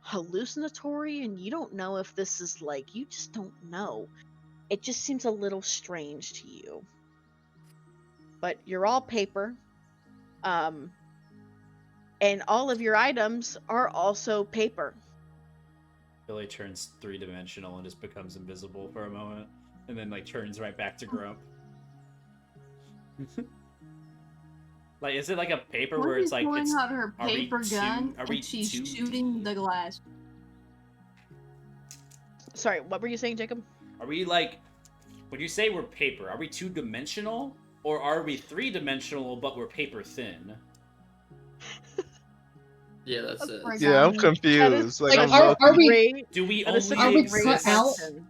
Speaker 1: hallucinatory, and you don't know if this is like, you just don't know. It just seems a little strange to you. But you're all paper. And all of your items are also paper.
Speaker 2: Billy turns 3-dimensional and just becomes invisible for a moment, and then like turns right back to Grump. Like, is it like a paper where it's like
Speaker 8: pulling
Speaker 2: it's
Speaker 8: out her
Speaker 2: are we
Speaker 8: paper
Speaker 2: two-
Speaker 8: gun
Speaker 2: are we
Speaker 8: and she's
Speaker 2: 2D?
Speaker 8: shooting the glass.
Speaker 1: Sorry, what were you saying, Jacob?
Speaker 2: Are we like, when you say we're paper, are we 2-dimensional, or are we 3-dimensional but we're paper thin?
Speaker 3: Yeah, that's it.
Speaker 10: Yeah, I'm
Speaker 8: Origami.
Speaker 10: confused. Like,
Speaker 4: Like,
Speaker 10: I'm
Speaker 4: are we-
Speaker 1: great.
Speaker 2: Do we
Speaker 1: That is
Speaker 2: only
Speaker 1: such a
Speaker 4: Are we
Speaker 1: great
Speaker 4: cut out?
Speaker 1: question.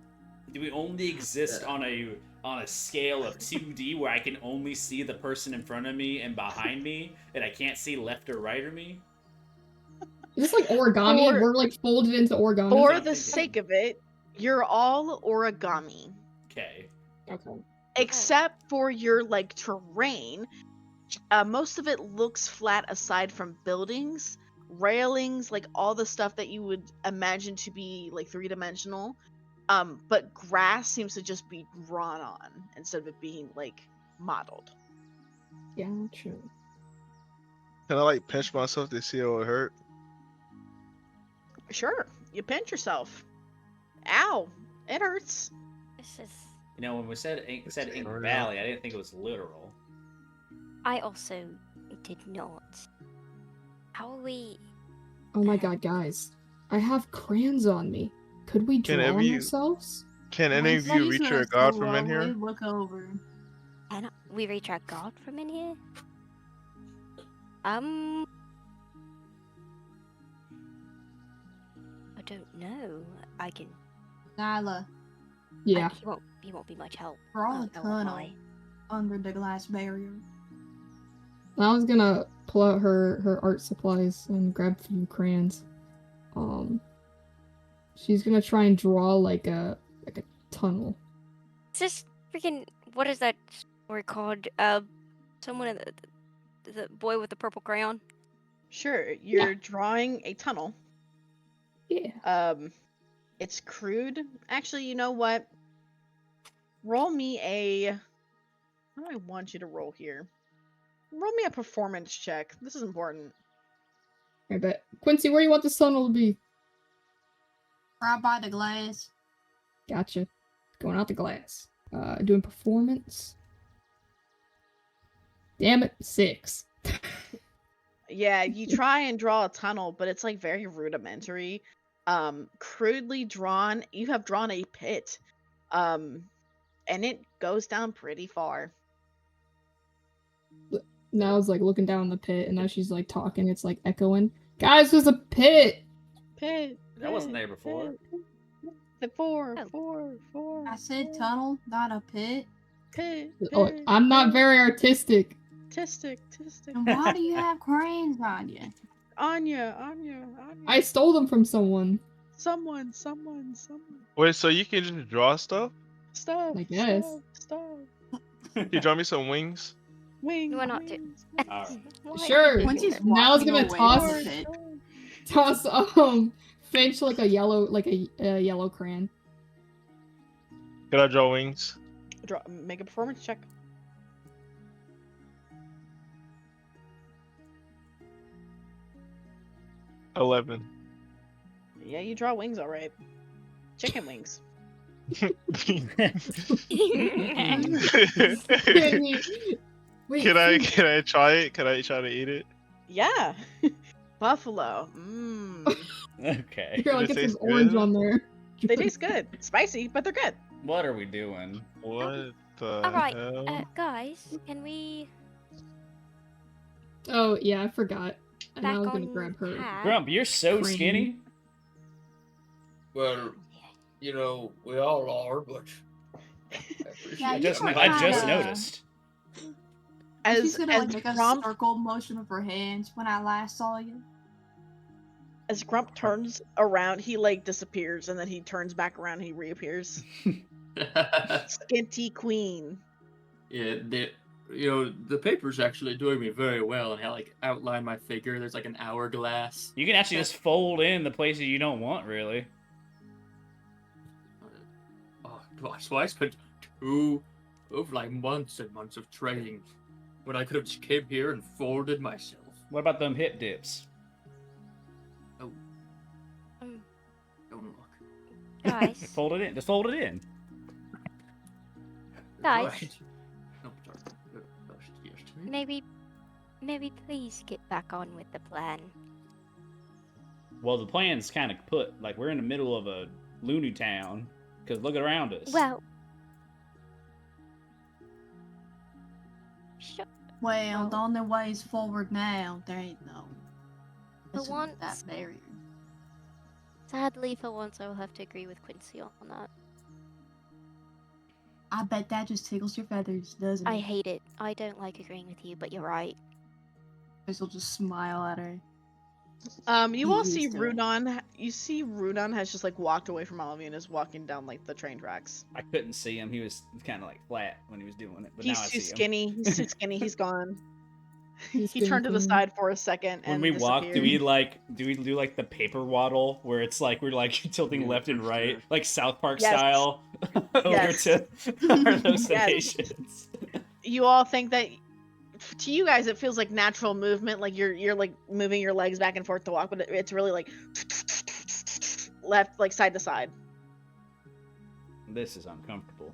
Speaker 2: Do we only exist on a scale of 2D where I can only see the person in front of me and behind me, and I can't see left or right of me?
Speaker 4: Is this like origami?
Speaker 1: For-
Speaker 4: We're like folded into origami.
Speaker 1: For
Speaker 2: I'm
Speaker 1: the
Speaker 2: thinking.
Speaker 1: sake of it, you're all origami.
Speaker 2: Okay.
Speaker 4: Okay.
Speaker 1: Except for your like terrain. Most of it looks flat aside from buildings, railings, like all the stuff that you would imagine to be like 3-dimensional. But grass seems to just be drawn on instead of it being like modeled.
Speaker 4: Yeah, true.
Speaker 10: Can I like pinch myself to see how it hurt?
Speaker 1: Sure, you pinch yourself. Ow, it hurts.
Speaker 7: This is.
Speaker 2: You know, when we said Ink
Speaker 10: Real.
Speaker 2: Valley, I didn't think it was literal.
Speaker 7: I also did not. How are we?
Speaker 4: Oh my god, guys. I have crayons on me. Could we draw
Speaker 10: Can
Speaker 4: on
Speaker 10: any-
Speaker 4: ourselves?
Speaker 10: Can any of you reach your god from in here?
Speaker 8: Look over.
Speaker 7: Can we reach our god from in here? I don't know. I can.
Speaker 8: Nyla,
Speaker 4: Yeah.
Speaker 7: He won't be much help.
Speaker 8: draw
Speaker 7: I
Speaker 8: a
Speaker 7: don't know
Speaker 8: tunnel
Speaker 7: why.
Speaker 8: under the glass barrier.
Speaker 4: I was gonna pull out her art supplies and grab a few crayons. She's gonna try and draw like a tunnel.
Speaker 7: Is this freaking? What is that story called? Someone in the boy with the purple crayon.
Speaker 1: Sure, you're drawing a tunnel.
Speaker 4: Yeah.
Speaker 1: It's crude. Actually, you know what? Roll me a. What do I want you to roll here? Roll me a performance check. This is important.
Speaker 4: I bet. Quincy, where do you want this tunnel to be?
Speaker 8: Right by the glass.
Speaker 4: Gotcha. Going out the glass. Doing performance. Damn it, 6.
Speaker 1: Yeah, you try and draw a tunnel, but it's like very rudimentary. Crudely drawn. You have drawn a pit. And it goes down pretty far.
Speaker 4: Now it's like looking down the pit, and now she's like talking. It's like echoing. Guys, there's a pit.
Speaker 1: Pit.
Speaker 2: That wasn't there before.
Speaker 1: The four.
Speaker 8: I said tunnel, not a pit.
Speaker 1: Pit.
Speaker 4: Oh, I'm not very artistic.
Speaker 1: Tistic.
Speaker 8: And why do you have crayons on you?
Speaker 1: Anya.
Speaker 4: I stole them from someone.
Speaker 1: Someone.
Speaker 10: Wait, so you can just draw stuff?
Speaker 1: Stuff.
Speaker 4: I guess.
Speaker 1: Stuff.
Speaker 10: Can you draw me some wings?
Speaker 1: Wings.
Speaker 7: Why not do-
Speaker 2: Alright.
Speaker 7: Why
Speaker 4: Sure.
Speaker 7: did you
Speaker 8: Quincy's
Speaker 7: do
Speaker 4: Now it's
Speaker 8: walking
Speaker 4: gonna
Speaker 8: away
Speaker 4: toss-
Speaker 8: with it.
Speaker 4: Toss Finch like a yellow crayon.
Speaker 10: Can I draw wings?
Speaker 1: Make a performance check.
Speaker 10: that? 11.
Speaker 1: Yeah, you draw wings, all right. Chicken wings.
Speaker 4: Wait,
Speaker 10: Can I
Speaker 4: Finch,
Speaker 10: try it? Can I try to eat it?
Speaker 1: Yeah. Buffalo. Mmm.
Speaker 2: Okay.
Speaker 4: Here, I'll
Speaker 10: Does it
Speaker 4: get some
Speaker 10: taste
Speaker 4: orange
Speaker 10: good?
Speaker 4: on there.
Speaker 1: They taste good. Spicy, but they're good.
Speaker 2: What are we doing?
Speaker 10: What the
Speaker 7: Alright,
Speaker 10: hell?
Speaker 7: guys, can we?
Speaker 4: Oh yeah, I forgot. And I
Speaker 7: back
Speaker 4: was gonna
Speaker 7: on
Speaker 4: grab her.
Speaker 7: hat.
Speaker 2: Grump, you're so
Speaker 4: Crane.
Speaker 2: skinny.
Speaker 3: Well, you know, we all are, but I appreciate
Speaker 8: Yeah,
Speaker 2: I
Speaker 8: you
Speaker 2: just,
Speaker 8: were
Speaker 2: I just
Speaker 8: kinda-
Speaker 2: noticed.
Speaker 8: She's gonna like make a
Speaker 1: Grump
Speaker 8: circle motion with her hands when I last saw you.
Speaker 1: as Grump turns around, he like disappears, and then he turns back around, and he reappears. Skinty Queen.
Speaker 3: Yeah, the paper's actually doing me very well, and I like outline my figure. There's like an hourglass.
Speaker 2: You can actually just fold in the places you don't want, really.
Speaker 3: Oh, so I spent like months and months of training when I could have just came here and folded myself.
Speaker 2: What about them hip dips?
Speaker 3: Oh, don't look.
Speaker 7: Guys,
Speaker 2: Fold it in. Just fold it in.
Speaker 7: Guys.
Speaker 3: Right. Oh, sorry. Yes to me.
Speaker 7: maybe please get back on with the plan.
Speaker 2: Well, the plan's kind of put. Like, we're in the middle of a loony town. Because look around us.
Speaker 7: Well,
Speaker 8: Well, the only way is forward now. There ain't no.
Speaker 7: For
Speaker 8: messing with that
Speaker 7: once-
Speaker 8: barrier.
Speaker 7: sadly, for once, I will have to agree with Quincy on that.
Speaker 8: I bet that just tickles your feathers, doesn't it?
Speaker 7: I hate it. I don't like agreeing with you, but you're right.
Speaker 8: Chris will just smile at her.
Speaker 1: You all
Speaker 8: He
Speaker 1: see
Speaker 8: used to it.
Speaker 1: Rudon. You see Rudon has just like walked away from all of you and is walking down like the train tracks.
Speaker 2: I couldn't see him. He was kind of like flat when he was doing it. But
Speaker 1: He's
Speaker 2: now I
Speaker 1: too
Speaker 2: see him.
Speaker 1: skinny. He's too skinny. He's gone.
Speaker 4: He's
Speaker 1: He turned to the
Speaker 4: been-
Speaker 1: side for a second
Speaker 2: When
Speaker 1: and
Speaker 2: we walk, do we
Speaker 1: disappeared.
Speaker 2: do like the paper waddle where it's like we're like tilting
Speaker 3: Yeah,
Speaker 2: left and
Speaker 3: for
Speaker 2: right,
Speaker 3: sure.
Speaker 2: like South Park
Speaker 1: Yes.
Speaker 2: style, over
Speaker 1: Yes.
Speaker 2: to our hallucinations?
Speaker 1: You all think that to you guys it feels like natural movement, like you're like moving your legs back and forth to walk, but it's really like left, like side to side.
Speaker 2: This is uncomfortable.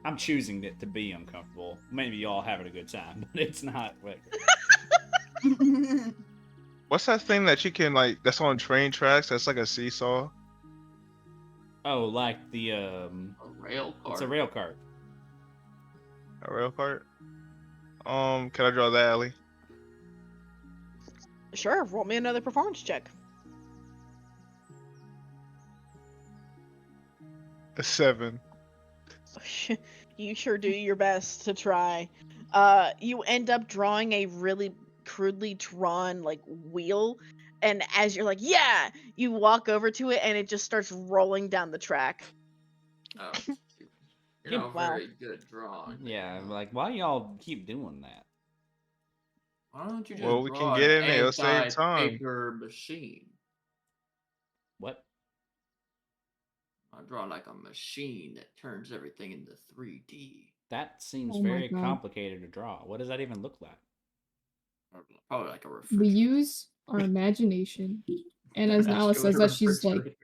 Speaker 2: I'm choosing it to be uncomfortable. Maybe y'all having a good time, but it's not. Like,
Speaker 10: What's that thing that you can like? That's on train tracks. That's like a seesaw.
Speaker 2: oh, like the
Speaker 3: A rail car.
Speaker 2: it's a rail cart.
Speaker 10: A rail cart. Can I draw the alley?
Speaker 1: Sure, roll me another performance check.
Speaker 10: A 7.
Speaker 1: You sure do your best to try. You end up drawing a really crudely drawn like wheel, and as you're like, yeah, you walk over to it and it just starts rolling down the track.
Speaker 3: Oh, you
Speaker 2: Yeah,
Speaker 3: know,
Speaker 1: wow.
Speaker 3: very good drawing.
Speaker 2: Yeah, like why y'all keep doing that?
Speaker 3: Why don't you just
Speaker 10: Well, we can
Speaker 3: draw
Speaker 10: get
Speaker 3: an
Speaker 10: in there, it'll save time.
Speaker 3: anti-paper machine?
Speaker 2: What?
Speaker 3: I draw like a machine that turns everything into 3D.
Speaker 2: That seems
Speaker 4: Oh my
Speaker 2: very
Speaker 4: God.
Speaker 2: complicated to draw. What does that even look like?
Speaker 3: Or probably like a
Speaker 4: We
Speaker 3: refrigerator.
Speaker 4: use our imagination. And as Nala says that, she's like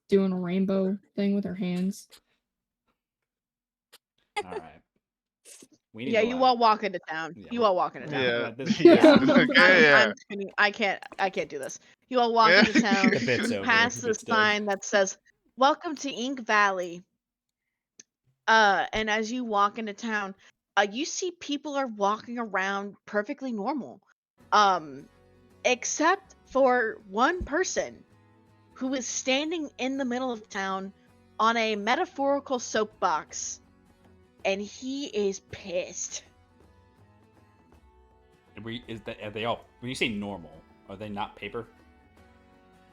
Speaker 4: doing a rainbow thing with her hands.
Speaker 2: All right. We need
Speaker 1: Yeah,
Speaker 2: to
Speaker 1: you
Speaker 2: like-
Speaker 1: all walk into town.
Speaker 2: Yeah,
Speaker 1: You
Speaker 2: we're-
Speaker 1: all walk into town.
Speaker 10: Yeah.
Speaker 2: This-
Speaker 10: Yeah.
Speaker 1: I'm,
Speaker 10: Yeah.
Speaker 1: kidding. I can't do this. You all walk
Speaker 10: Yeah.
Speaker 1: into town.
Speaker 2: The bit's over.
Speaker 1: Past
Speaker 2: The
Speaker 1: the
Speaker 2: bit's done.
Speaker 1: sign that says "Welcome to Ink Valley." And as you walk into town, you see people are walking around perfectly normal, except for one person who is standing in the middle of town on a metaphorical soapbox, and he is pissed.
Speaker 2: Are they all? When you say normal, are they not paper?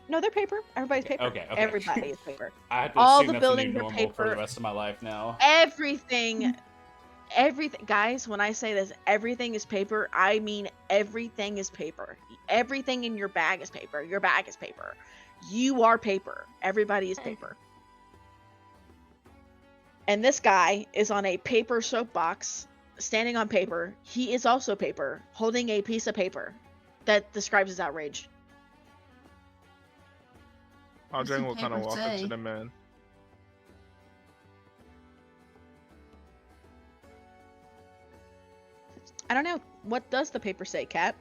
Speaker 1: No, they're paper. Everybody's paper.
Speaker 2: Okay.
Speaker 1: Everybody is paper.
Speaker 2: I have to
Speaker 1: All
Speaker 2: assume
Speaker 1: the
Speaker 2: that's the new
Speaker 1: buildings are
Speaker 2: normal for the
Speaker 1: paper.
Speaker 2: rest of my life now.
Speaker 1: Everything, guys, when I say this, everything is paper, I mean everything is paper. Everything in your bag is paper. Your bag is paper. You are paper. Everybody is paper. And this guy is on a paper soapbox, standing on paper. He is also paper, holding a piece of paper that describes his outrage.
Speaker 10: Audrey
Speaker 8: What's
Speaker 10: will
Speaker 8: the
Speaker 10: kind of
Speaker 8: paper
Speaker 10: walk up
Speaker 8: say?
Speaker 10: to the man.
Speaker 1: I don't know. What does the paper say, Kat?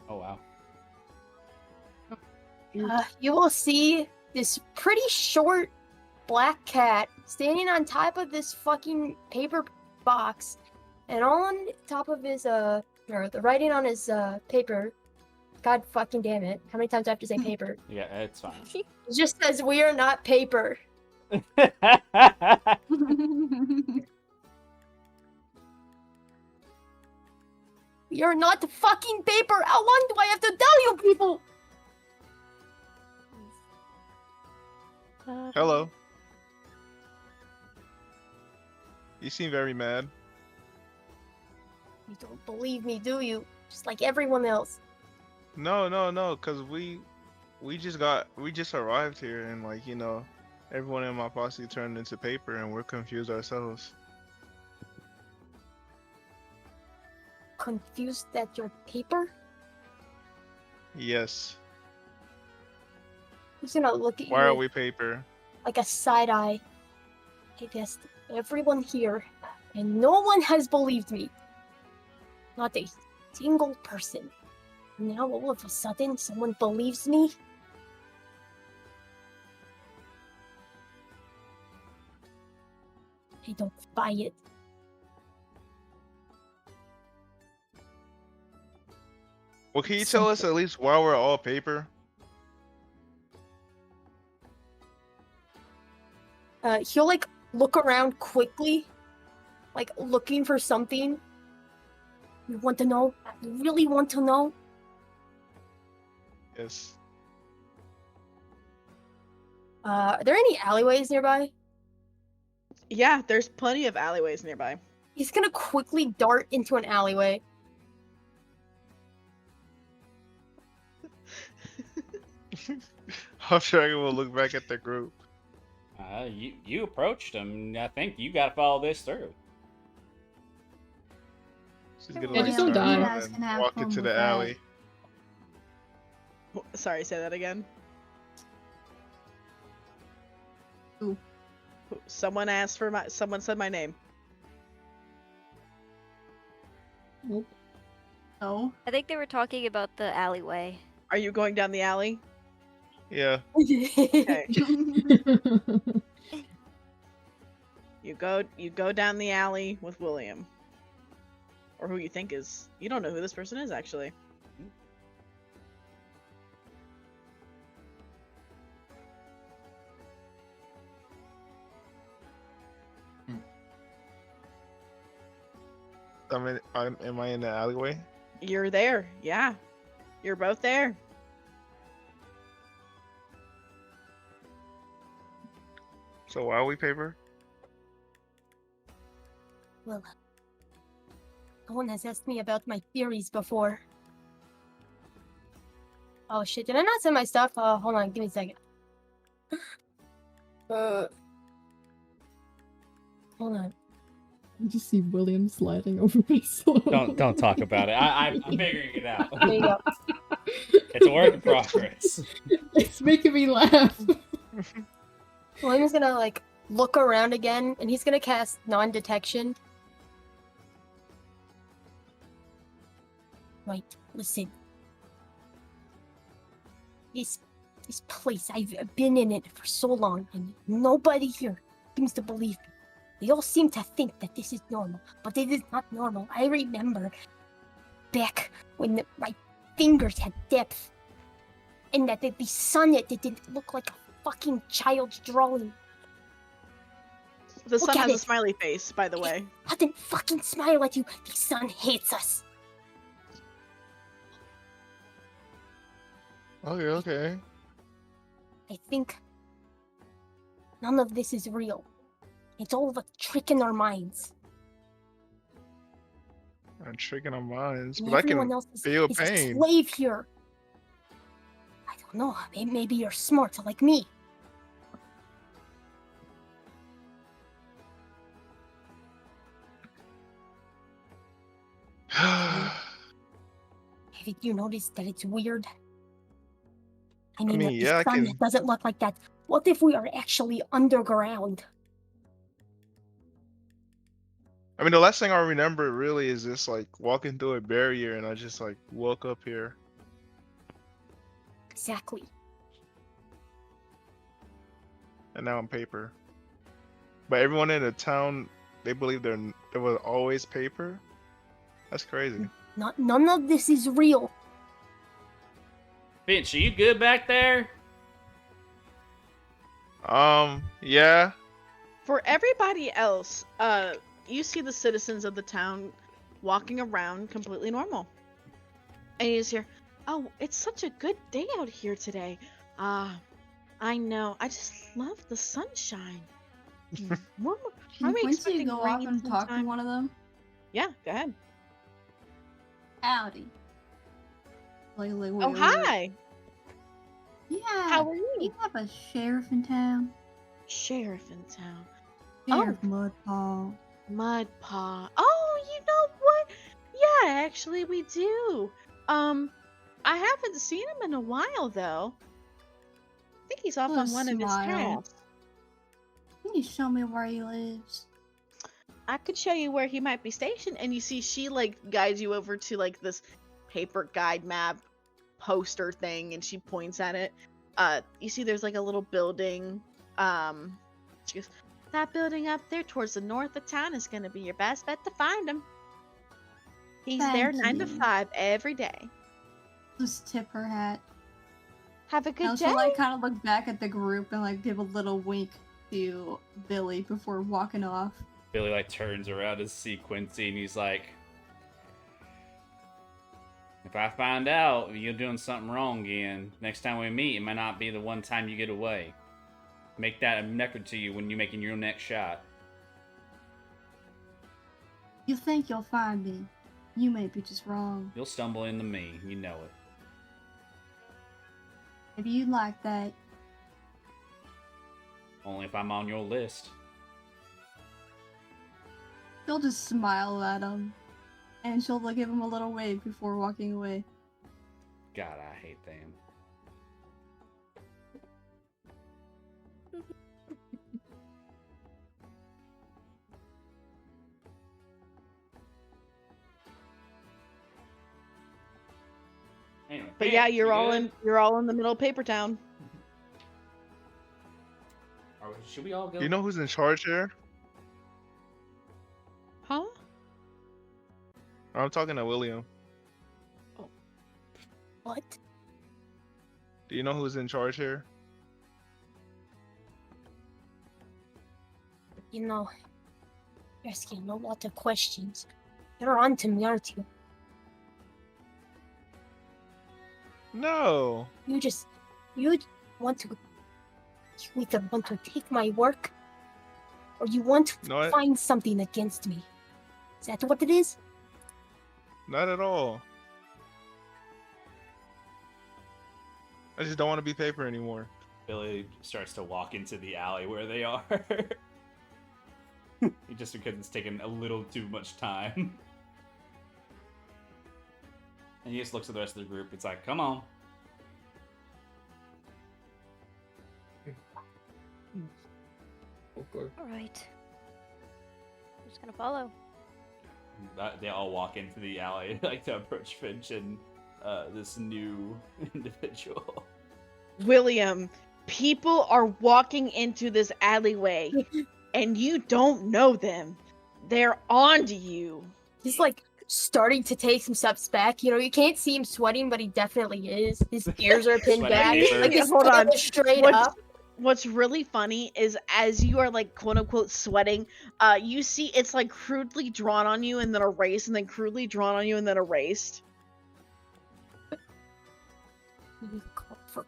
Speaker 2: Oh wow.
Speaker 6: You will see this pretty short black cat standing on top of this fucking paper box, And on top of his or the writing on his paper, God fucking damn it, how many times do I have to say paper?
Speaker 2: Yeah, it's fine.
Speaker 6: It just says we are not paper. We are not fucking paper. How long do I have to tell you people?
Speaker 10: Hello. You seem very mad.
Speaker 6: You don't believe me, do you? Just like everyone else.
Speaker 10: No, cause we just arrived here and like, you know, everyone in my posse turned into paper and we're confused ourselves.
Speaker 6: Confused at your paper?
Speaker 10: Yes.
Speaker 6: Who's gonna look at
Speaker 10: Why
Speaker 6: you
Speaker 10: are
Speaker 6: with,
Speaker 10: we paper?
Speaker 6: like a side eye? I guessed everyone here, and no one has believed me. Not a single person. Now all of a sudden, someone believes me? I don't buy it.
Speaker 10: Well, can you tell us at least why we're all paper?
Speaker 6: He'll like look around quickly, like looking for something. You want to know? You really want to know?
Speaker 10: Yes.
Speaker 6: Are there any alleyways nearby?
Speaker 1: Yeah, there's plenty of alleyways nearby.
Speaker 6: He's gonna quickly dart into an alleyway.
Speaker 10: Hopshagon will look back at the group.
Speaker 2: You approached him. I think you got to follow this through.
Speaker 10: She's gonna
Speaker 4: Yeah,
Speaker 10: like
Speaker 4: just don't
Speaker 10: turn
Speaker 4: die.
Speaker 10: around
Speaker 8: You guys
Speaker 10: and
Speaker 8: can have
Speaker 10: walk
Speaker 8: fun
Speaker 10: into
Speaker 8: with
Speaker 10: the
Speaker 8: that.
Speaker 10: alley.
Speaker 1: Sorry, say that again.
Speaker 8: Who?
Speaker 1: Someone asked for my. Someone said my name.
Speaker 4: Nope.
Speaker 8: No.
Speaker 7: I think they were talking about the alleyway.
Speaker 1: Are you going down the alley?
Speaker 10: Yeah.
Speaker 1: Okay. You go down the alley with William. Or who you think is. You don't know who this person is, actually.
Speaker 10: Am I in the alleyway?
Speaker 1: You're there, yeah. You're both there.
Speaker 10: So why are we paper?
Speaker 6: Well, no one has asked me about my theories before. Oh shit, did I not send my stuff? Hold on, give me a second. Hold on.
Speaker 4: You just see William sliding over my slope.
Speaker 2: Don't talk about it. I'm figuring it out.
Speaker 6: There you go.
Speaker 2: It's a work in progress.
Speaker 4: It's making me laugh.
Speaker 6: William's gonna like look around again, and he's gonna cast non-detection. Right, listen. This place, I've been in it for so long, and nobody here seems to believe me. They all seem to think that this is normal, but it is not normal. I remember back when my fingers had depth, and that the sun, it didn't look like a fucking child's drawing.
Speaker 1: The
Speaker 6: Look
Speaker 1: sun
Speaker 6: at
Speaker 1: has a
Speaker 6: it.
Speaker 1: smiley face, by the way.
Speaker 6: I didn't fucking smile at you. The sun hates us.
Speaker 10: Okay.
Speaker 6: I think none of this is real. It's all a trick in our minds.
Speaker 10: I'm tricking our minds,
Speaker 6: And
Speaker 10: but I
Speaker 6: everyone
Speaker 10: can
Speaker 6: else is
Speaker 10: feel
Speaker 6: a
Speaker 10: pain.
Speaker 6: slave here. I don't know. Maybe you're smart like me. Haven't you noticed that it's weird? I mean,
Speaker 10: mean,
Speaker 6: the
Speaker 10: yeah, I
Speaker 6: sun
Speaker 10: can-
Speaker 6: doesn't look like that. What if we are actually underground?
Speaker 10: I mean, the last thing I remember really is just like walking through a barrier and I just like woke up here.
Speaker 6: Exactly.
Speaker 10: And now I'm paper. But everyone in the town, they believe there was always paper. That's crazy.
Speaker 6: None of this is real.
Speaker 2: Finch, are you good back there?
Speaker 10: Yeah.
Speaker 1: For everybody else, you see the citizens of the town walking around completely normal. And you just hear, "Oh, it's such a good day out here today. I know. I just love the sunshine." Are
Speaker 8: Can
Speaker 1: we
Speaker 8: Quincy
Speaker 1: expecting
Speaker 8: go off
Speaker 1: rain
Speaker 8: and talk to
Speaker 1: sometime?
Speaker 8: one of them?
Speaker 1: Yeah, go ahead.
Speaker 8: Howdy. Like,
Speaker 1: Oh,
Speaker 8: wait.
Speaker 1: hi.
Speaker 8: Yeah.
Speaker 1: How are you?
Speaker 8: You have a sheriff in town?
Speaker 1: Sheriff in town.
Speaker 8: Sheriff Mudpaw.
Speaker 1: Mudpaw. Oh, you know what? Yeah, actually we do. I haven't seen him in a while though. I think he's off
Speaker 8: Oh,
Speaker 1: on one of his
Speaker 8: smile.
Speaker 1: tasks.
Speaker 8: Can you show me where he lives?
Speaker 1: I could show you where he might be stationed, and you see she like guides you over to like this paper guide map poster thing, and she points at it. You see there's like a little building. She goes, "That building up there towards the north of town is gonna be your best bet to find him. He's there
Speaker 8: Thank
Speaker 1: 9 to
Speaker 8: you.
Speaker 1: 5 every day.
Speaker 8: Just tip her hat.
Speaker 1: Have a good
Speaker 8: Now
Speaker 1: day."
Speaker 8: she'll like kind of look back at the group and like give a little wink to Billy before walking off.
Speaker 2: Billy like turns around to see Quincy and he's like, "If I find out you're doing something wrong again, next time we meet, it might not be the one time you get away. Make that a record to you when you're making your next shot."
Speaker 8: You think you'll find me? You may be just wrong.
Speaker 2: You'll stumble into me, you know it.
Speaker 8: If you like that,
Speaker 2: Only if I'm on your list.
Speaker 8: she'll just smile at him, and she'll give him a little wave before walking away.
Speaker 2: God, I hate them. Anyway,
Speaker 1: But yeah,
Speaker 2: Finch,
Speaker 1: you're
Speaker 2: you
Speaker 1: all
Speaker 2: good?
Speaker 1: in the middle of Paper Town.
Speaker 2: Should we all go?
Speaker 10: Do you know who's in charge here?
Speaker 1: Huh?
Speaker 10: I'm talking to William.
Speaker 6: What?
Speaker 10: Do you know who's in charge here?
Speaker 6: You know, you're asking a lot of questions. You're on to me, aren't you?
Speaker 10: No.
Speaker 6: You want to, you either want to take my work, or you want to
Speaker 10: No,
Speaker 6: find something against me. Is that what it is?
Speaker 10: not at all. I just don't want to be paper anymore.
Speaker 2: Billy starts to walk into the alley where they are. Just because it's taken a little too much time. And he just looks at the rest of the group. It's like, come on.
Speaker 3: Okay.
Speaker 7: Alright. I'm just gonna follow.
Speaker 2: They all walk into the alley, like to approach Finch and this new individual.
Speaker 1: William, people are walking into this alleyway, and you don't know them. They're onto you.
Speaker 6: He's like starting to take some steps back. You know, you can't see him sweating, but he definitely is. His ears are pinned
Speaker 2: Sweating
Speaker 6: back.
Speaker 2: paper.
Speaker 6: Like his
Speaker 1: Hold
Speaker 6: head
Speaker 1: on.
Speaker 6: is straight
Speaker 1: What's-
Speaker 6: up.
Speaker 1: What's really funny is as you are like quote unquote sweating, you see it's like crudely drawn on you and then erased, and then crudely drawn on you and then erased.
Speaker 6: You call for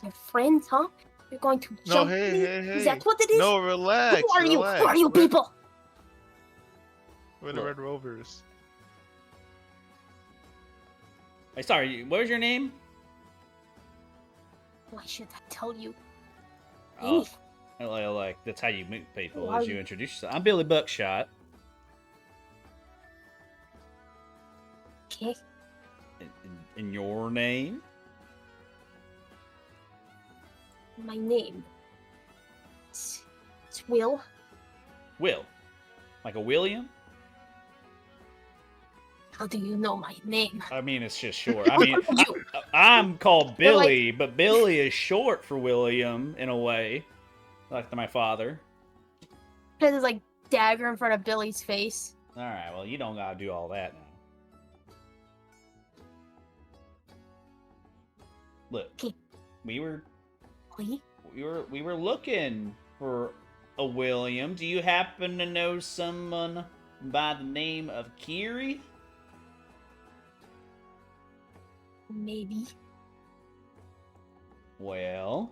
Speaker 6: your friends, huh? You're going to
Speaker 10: No,
Speaker 6: jump
Speaker 10: hey,
Speaker 6: me?
Speaker 10: hey, hey.
Speaker 6: Is that what it is?
Speaker 10: No, relax.
Speaker 6: Who are you?
Speaker 10: Relax.
Speaker 6: Who are you
Speaker 10: We're-
Speaker 6: people?
Speaker 10: We're the Red Rovers.
Speaker 2: Hey, sorry, what was your name?
Speaker 6: Why should I tell you?
Speaker 2: Oh, like that's how you meet people,
Speaker 6: Who are
Speaker 2: is you
Speaker 6: you?
Speaker 2: introduce yourself. I'm Billy Buckshot.
Speaker 6: Okay.
Speaker 2: In your name?
Speaker 6: My name. It's Will.
Speaker 2: Will. Like a William?
Speaker 6: How do you know my name?
Speaker 2: I mean, it's just short. I mean,
Speaker 6: You.
Speaker 2: I'm called
Speaker 6: You're like-
Speaker 2: Billy, but Billy is short for William in a way, like my father.
Speaker 6: Because it's like dagger in front of Billy's face.
Speaker 2: All right. Well, you don't gotta do all that now. Look,
Speaker 6: Okay.
Speaker 2: we were
Speaker 6: Lee?
Speaker 2: looking for a William. Do you happen to know someone by the name of Kiri?
Speaker 6: Maybe.
Speaker 2: Well,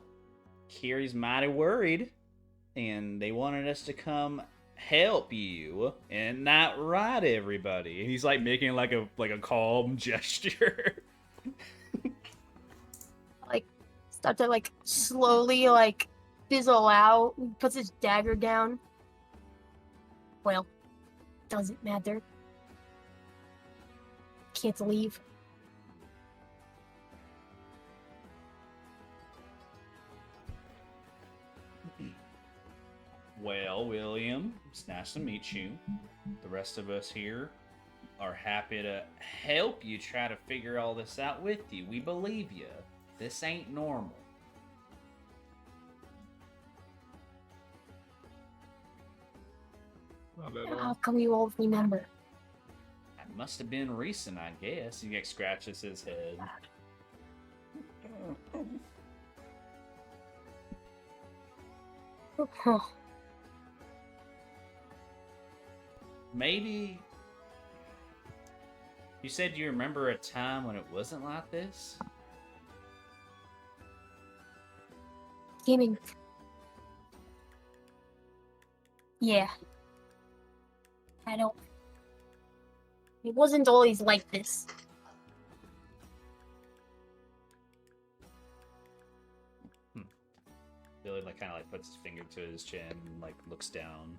Speaker 2: Kiri's mighty worried, and they wanted us to come help you and not ride everybody. And he's like making like a calm gesture.
Speaker 6: Like, start to like slowly like fizzle out. He puts his dagger down. Well, doesn't matter. Can't leave.
Speaker 2: Well, William, it's nice to meet you. The rest of us here are happy to help you try to figure all this out with you. We believe you. This ain't normal.
Speaker 5: Not at
Speaker 6: How
Speaker 5: all.
Speaker 6: come you all remember?
Speaker 2: It must have been recent, I guess. He like scratches his head.
Speaker 6: Huh.
Speaker 2: Maybe you said you remember a time when it wasn't like this?
Speaker 6: Gaming. Yeah. I don't. It wasn't always like this.
Speaker 2: Billy like kind of like puts his finger to his chin and like looks down.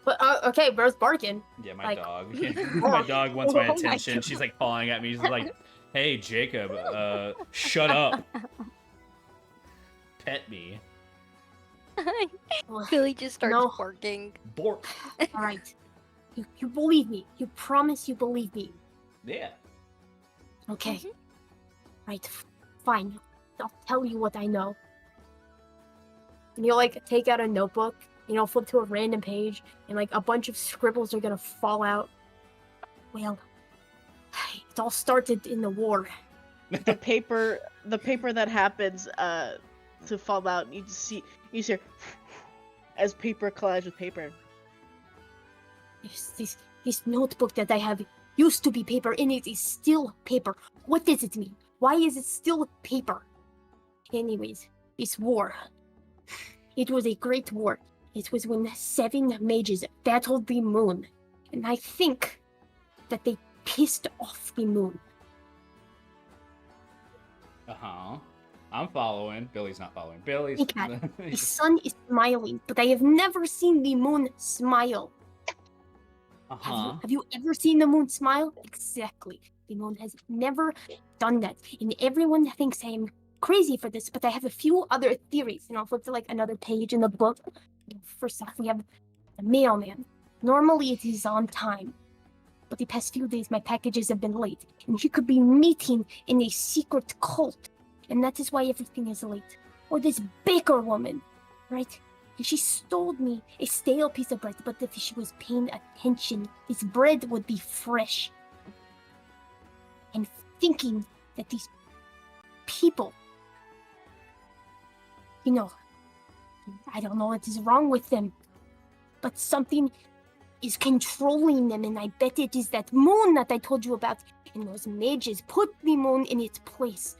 Speaker 6: But okay, bro's barking.
Speaker 2: Yeah, my
Speaker 6: Like-
Speaker 2: dog. My dog wants my
Speaker 6: Oh my
Speaker 2: attention.
Speaker 6: God.
Speaker 2: She's like pawing at me. She's like, "Hey, Jacob, shut up. Pet me."
Speaker 7: Billy just starts
Speaker 6: No.
Speaker 7: barking.
Speaker 2: Bork.
Speaker 6: All right. You believe me. You promise you believe me.
Speaker 2: Yeah.
Speaker 6: Okay. Right. Fine. I'll tell you what I know. And you'll like take out a notebook, flip to a random page, and like a bunch of scribbles are gonna fall out. Well, it all started in the war.
Speaker 1: The paper that happens to fall out, you just hear as paper collides with paper.
Speaker 6: This notebook that I have used to be paper, and it is still paper. What does it mean? Why is it still paper? Anyways, this war. It was a great war. It was when 7 mages battled the moon. And I think that they pissed off the moon.
Speaker 2: Uh-huh. I'm following. Billy's not following. Billy's...
Speaker 6: Okay. The sun is smiling, but I have never seen the moon smile.
Speaker 2: Uh-huh.
Speaker 6: Have you ever seen the moon smile? Exactly. The moon has never done that. And everyone thinks I am crazy for this, but I have a few other theories. Flip to like another page in the book. First off, we have the mailman. Normally it is on time. But the past few days my packages have been late. And he could be meeting in a secret cult. And that is why everything is late. Or this baker woman, right? And she stole me a stale piece of bread, but if she was paying attention, this bread would be fresh. And thinking that these people, I don't know what is wrong with them, but something is controlling them, and I bet it is that moon that I told you about, and those mages put the moon in its place.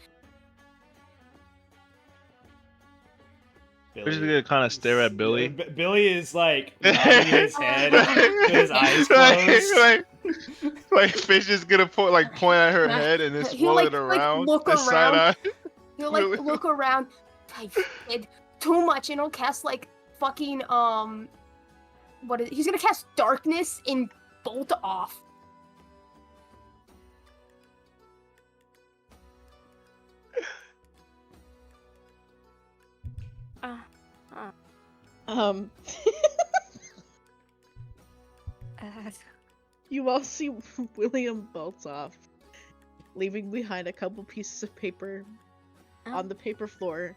Speaker 5: We're just gonna kind of stare at Billy.
Speaker 2: Billy is like nodding his head with his eyes closed.
Speaker 10: like Fish is gonna point at her head and then
Speaker 6: He'll,
Speaker 10: swirl it around.
Speaker 6: look
Speaker 10: and side
Speaker 6: around.
Speaker 10: eye.
Speaker 6: He'll look around. I did too much, and he'll cast fucking he's gonna cast darkness and bolt off.
Speaker 1: Um, you all see William bolts off, leaving behind a couple pieces of paper on the paper floor.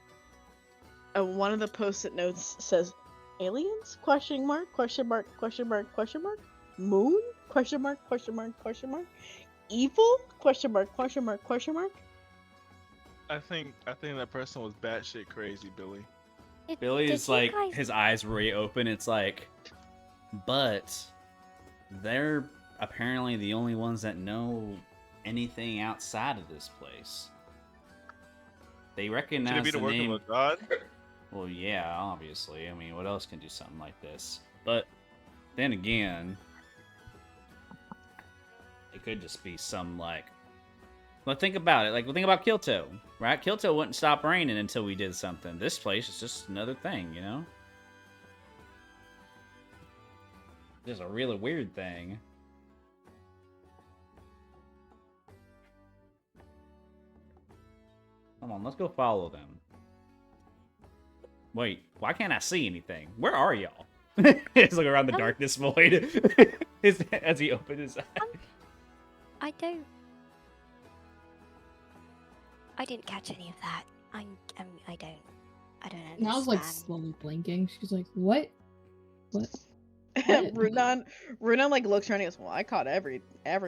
Speaker 1: one of the post-it notes says, "Aliens? Question mark? Question mark? Question mark? Question mark? Moon? Question mark? Question mark? Question mark? Evil? Question mark? Question mark? Question mark?"
Speaker 10: I think that person was batshit crazy, Billy.
Speaker 2: Billy
Speaker 7: Did
Speaker 2: is
Speaker 7: you
Speaker 2: like,
Speaker 7: guys-
Speaker 2: his eyes reopen. It's like, but they're apparently the only ones that know anything outside of this place. They
Speaker 10: Should
Speaker 2: recognize
Speaker 10: it be the
Speaker 2: the
Speaker 10: work
Speaker 2: name.
Speaker 10: of a god?
Speaker 2: Well, yeah, obviously. I mean, what else can do something like this? But then again, it could just be some like. Well, think about it. Like, think about Kyoto, right? Kyoto wouldn't stop raining until we did something. This place is just another thing, you know? Just a really weird thing. Come on, let's go follow them. Wait, why can't I see anything? Where are y'all? He's looking around the darkness void as he opens his eyes.
Speaker 7: I didn't catch any of that. I don't understand.
Speaker 4: Now's like slowly blinking. She's like, "What? What?" What?
Speaker 1: Runan like looks around and goes, "Well, I caught every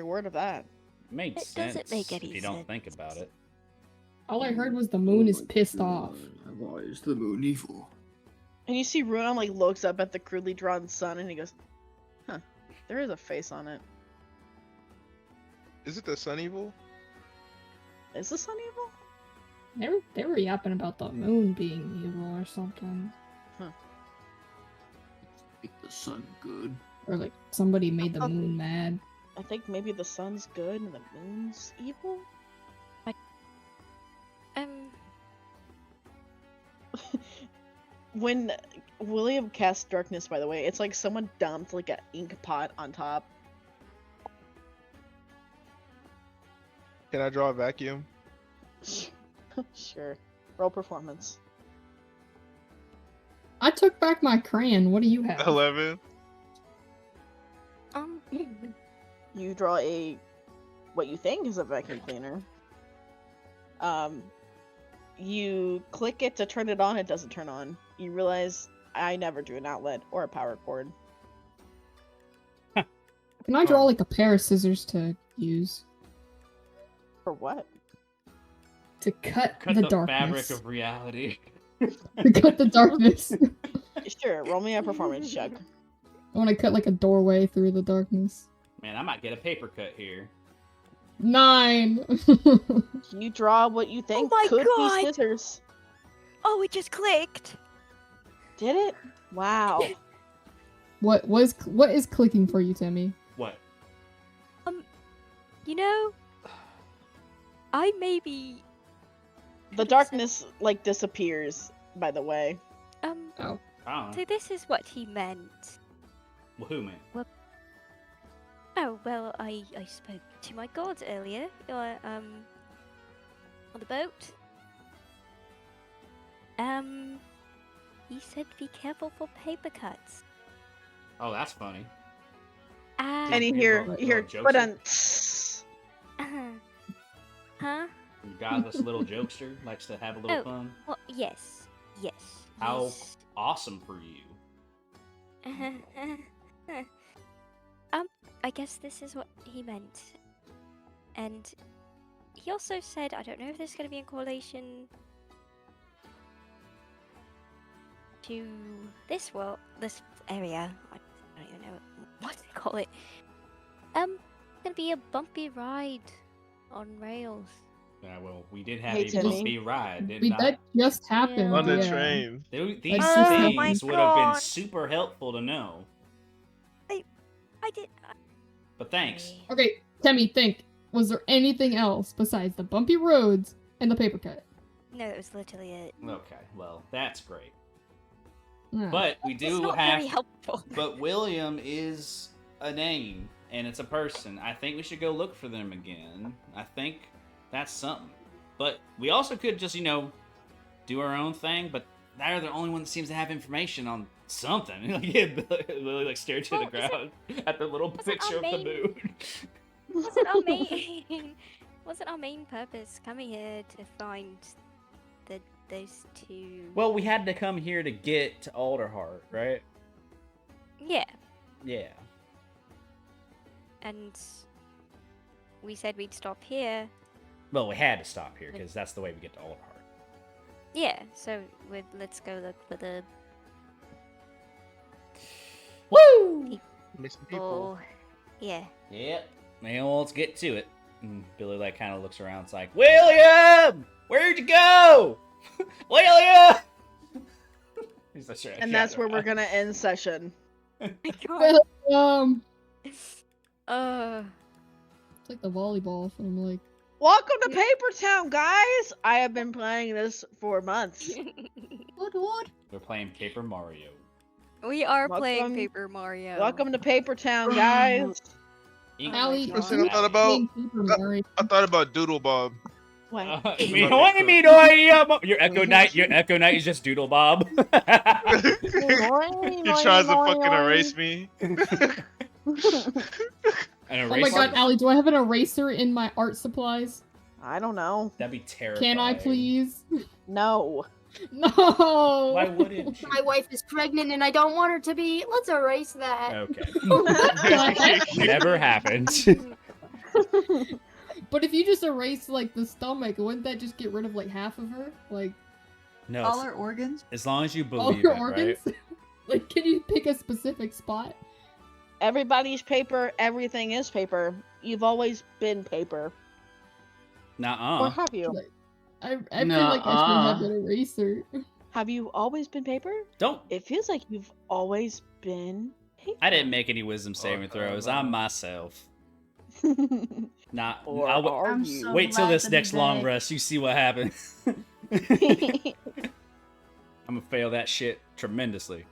Speaker 1: word of that."
Speaker 2: Made
Speaker 7: It
Speaker 2: sense
Speaker 7: doesn't make any
Speaker 2: if you don't
Speaker 7: sense.
Speaker 2: think about it.
Speaker 4: All I heard was the moon is pissed off.
Speaker 3: Why is the moon evil?
Speaker 1: And you see Runan like looks up at the crudely drawn sun and he goes, "Huh, there is a face on it.
Speaker 10: Is it the sun evil?
Speaker 1: Is the sun evil?"
Speaker 4: They were yapping about the moon being evil or something,
Speaker 3: Make the sun good.
Speaker 4: or like somebody made the moon mad.
Speaker 1: I think maybe the sun's good and the moon's evil. When William casts darkness, by the way, it's like someone dumped like an ink pot on top.
Speaker 10: Can I draw a vacuum?
Speaker 1: Sure. Roll performance.
Speaker 4: I took back my crayon. What do you have?
Speaker 10: 11.
Speaker 1: You draw what you think is a vacuum cleaner. You click it to turn it on, it doesn't turn on. You realize I never drew an outlet or a power cord.
Speaker 4: Can I draw like a pair of scissors to use
Speaker 1: For what?
Speaker 4: to cut
Speaker 2: Cut
Speaker 4: the
Speaker 2: the fabric
Speaker 4: darkness?
Speaker 2: of reality.
Speaker 4: To cut the darkness.
Speaker 1: Sure, roll me a performance check.
Speaker 4: I want to cut like a doorway through the darkness.
Speaker 2: Man, I might get a paper cut here.
Speaker 4: 9.
Speaker 1: You draw what you think
Speaker 7: my
Speaker 1: could
Speaker 7: God!
Speaker 1: be scissors.
Speaker 7: Oh, it just clicked.
Speaker 1: Did it? Wow.
Speaker 4: What is clicking for you, Timmy?
Speaker 2: What?
Speaker 7: You know, I maybe
Speaker 1: The darkness like disappears, by the way.
Speaker 4: Oh.
Speaker 2: I don't know.
Speaker 7: So this is what he meant.
Speaker 2: Well, who, man?
Speaker 7: Oh well, I spoke to my god earlier. On the boat. He said be careful for paper cuts.
Speaker 2: Oh, that's funny.
Speaker 1: And you
Speaker 2: You
Speaker 1: hear,
Speaker 2: little-
Speaker 1: you hear,
Speaker 2: little
Speaker 1: but
Speaker 2: jokester?
Speaker 7: Huh?
Speaker 2: Your godless little jokester likes to have a little
Speaker 7: Oh.
Speaker 2: fun.
Speaker 7: Well, yes.
Speaker 2: How
Speaker 7: Yes.
Speaker 2: awesome for you.
Speaker 7: I guess this is what he meant. And he also said, I don't know if this is going to be in correlation to this world, this area. I don't even know what to call it. It's going to be a bumpy ride on rails.
Speaker 2: Yeah, well, we did have
Speaker 1: Hey,
Speaker 2: a
Speaker 1: Timmy.
Speaker 2: bumpy ride, didn't
Speaker 4: That just happened.
Speaker 10: On the
Speaker 4: yeah.
Speaker 10: train.
Speaker 2: These
Speaker 4: just
Speaker 2: things
Speaker 7: my
Speaker 2: would have been
Speaker 7: God.
Speaker 2: super helpful to know.
Speaker 7: I did.
Speaker 2: But thanks.
Speaker 4: Okay, Timmy, think. Was there anything else besides the bumpy roads and the paper cut?
Speaker 7: No, it was literally it.
Speaker 2: Okay, well, that's great.
Speaker 4: Ah.
Speaker 2: But we
Speaker 7: It's
Speaker 2: do
Speaker 7: not
Speaker 2: have.
Speaker 7: very helpful.
Speaker 2: But William is a name, and it's a person. I think we should go look for them again. I think that's something. But we also could just, do our own thing, but they're the only one that seems to have information on something. Lily like stared to the
Speaker 7: Well, is it-
Speaker 2: ground at the little
Speaker 7: was it
Speaker 2: picture
Speaker 7: our
Speaker 2: of the
Speaker 7: main-
Speaker 2: moon.
Speaker 7: Wasn't our main purpose coming here to find the those two?
Speaker 2: Well, we had to come here to get to Alderheart, right?
Speaker 7: Yeah,
Speaker 2: Yeah.
Speaker 7: and we said we'd stop here.
Speaker 2: Well, we had to stop here because that's the way we get to Alderheart.
Speaker 7: Yeah, so let's go look for the
Speaker 2: Woo!
Speaker 10: Missing people.
Speaker 7: people. Yeah.
Speaker 2: Yep. Well, let's get to it. And Billy like kind of looks around. It's like, William, where'd you go? William. He's like, sure,
Speaker 1: And that's where we're gonna end session.
Speaker 4: It's
Speaker 7: Uh,
Speaker 4: like the volleyball from like.
Speaker 1: Welcome to Paper Town, guys! I have been playing this for months.
Speaker 2: We're playing Paper Mario.
Speaker 7: we are
Speaker 1: Welcome-
Speaker 7: playing Paper Mario.
Speaker 1: Welcome to Paper Town, guys.
Speaker 4: Allie,
Speaker 7: God.
Speaker 10: Listen, I thought about Doodle Bob.
Speaker 1: What?
Speaker 2: Your Echo Knight. Your Echo Knight is just Doodle Bob.
Speaker 10: He tries to fucking erase me.
Speaker 2: An
Speaker 4: Oh my god, Allie, do I have an eraser in my art supplies?
Speaker 1: I don't know.
Speaker 2: That'd be terrifying.
Speaker 4: Can I please?
Speaker 1: No.
Speaker 4: No.
Speaker 2: Why wouldn't you?
Speaker 6: My wife is pregnant and I don't want her to be. Let's erase that.
Speaker 2: Okay. Never happened.
Speaker 4: But if you just erase like the stomach, wouldn't that just get rid of like half of her? Like
Speaker 2: No.
Speaker 8: All
Speaker 2: it's-
Speaker 8: our organs?
Speaker 2: As long as you
Speaker 4: all
Speaker 2: believe
Speaker 4: her
Speaker 2: it,
Speaker 4: organs?
Speaker 2: right?
Speaker 4: Like, can you pick a specific spot?
Speaker 1: Everybody's paper. Everything is paper. You've always been paper. Or
Speaker 2: Nuh-uh.
Speaker 1: have you?
Speaker 4: I feel like I should have an eraser.
Speaker 1: Have you always been paper?
Speaker 2: Don't.
Speaker 1: It feels like you've always been paper.
Speaker 2: I didn't make any wisdom saving throws. I'm myself. Not.
Speaker 1: Or
Speaker 2: I'll
Speaker 1: are
Speaker 8: I'm
Speaker 1: you?
Speaker 8: so
Speaker 2: wait till
Speaker 8: glad
Speaker 2: this
Speaker 8: to be
Speaker 2: next long
Speaker 8: back.
Speaker 2: rest. You see what happens. I'm gonna fail that shit tremendously.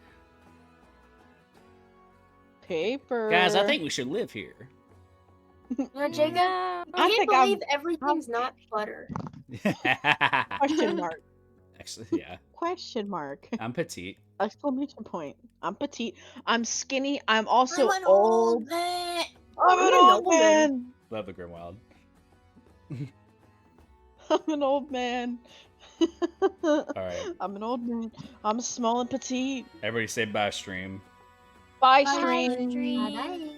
Speaker 1: Paper.
Speaker 2: Guys, I think we should live here.
Speaker 6: Jacob,
Speaker 1: I
Speaker 6: I can't
Speaker 1: think
Speaker 6: believe
Speaker 1: I'm-
Speaker 6: everything's not butter.
Speaker 1: Question mark.
Speaker 2: Actually, yeah.
Speaker 1: Question mark.
Speaker 2: I'm petite.
Speaker 1: Exclamation point. I'm petite. I'm skinny. I'm also
Speaker 6: I'm an
Speaker 1: old.
Speaker 6: man.
Speaker 1: I'm an
Speaker 6: You're an
Speaker 1: old
Speaker 6: old man.
Speaker 1: man.
Speaker 2: Love the Grimwild.
Speaker 1: I'm an old man.
Speaker 2: Alright.
Speaker 1: I'm an old man. I'm small and petite.
Speaker 2: Everybody say bye, stream.
Speaker 1: Bye,
Speaker 6: Bye,
Speaker 1: stream.
Speaker 6: stream. Bye-bye.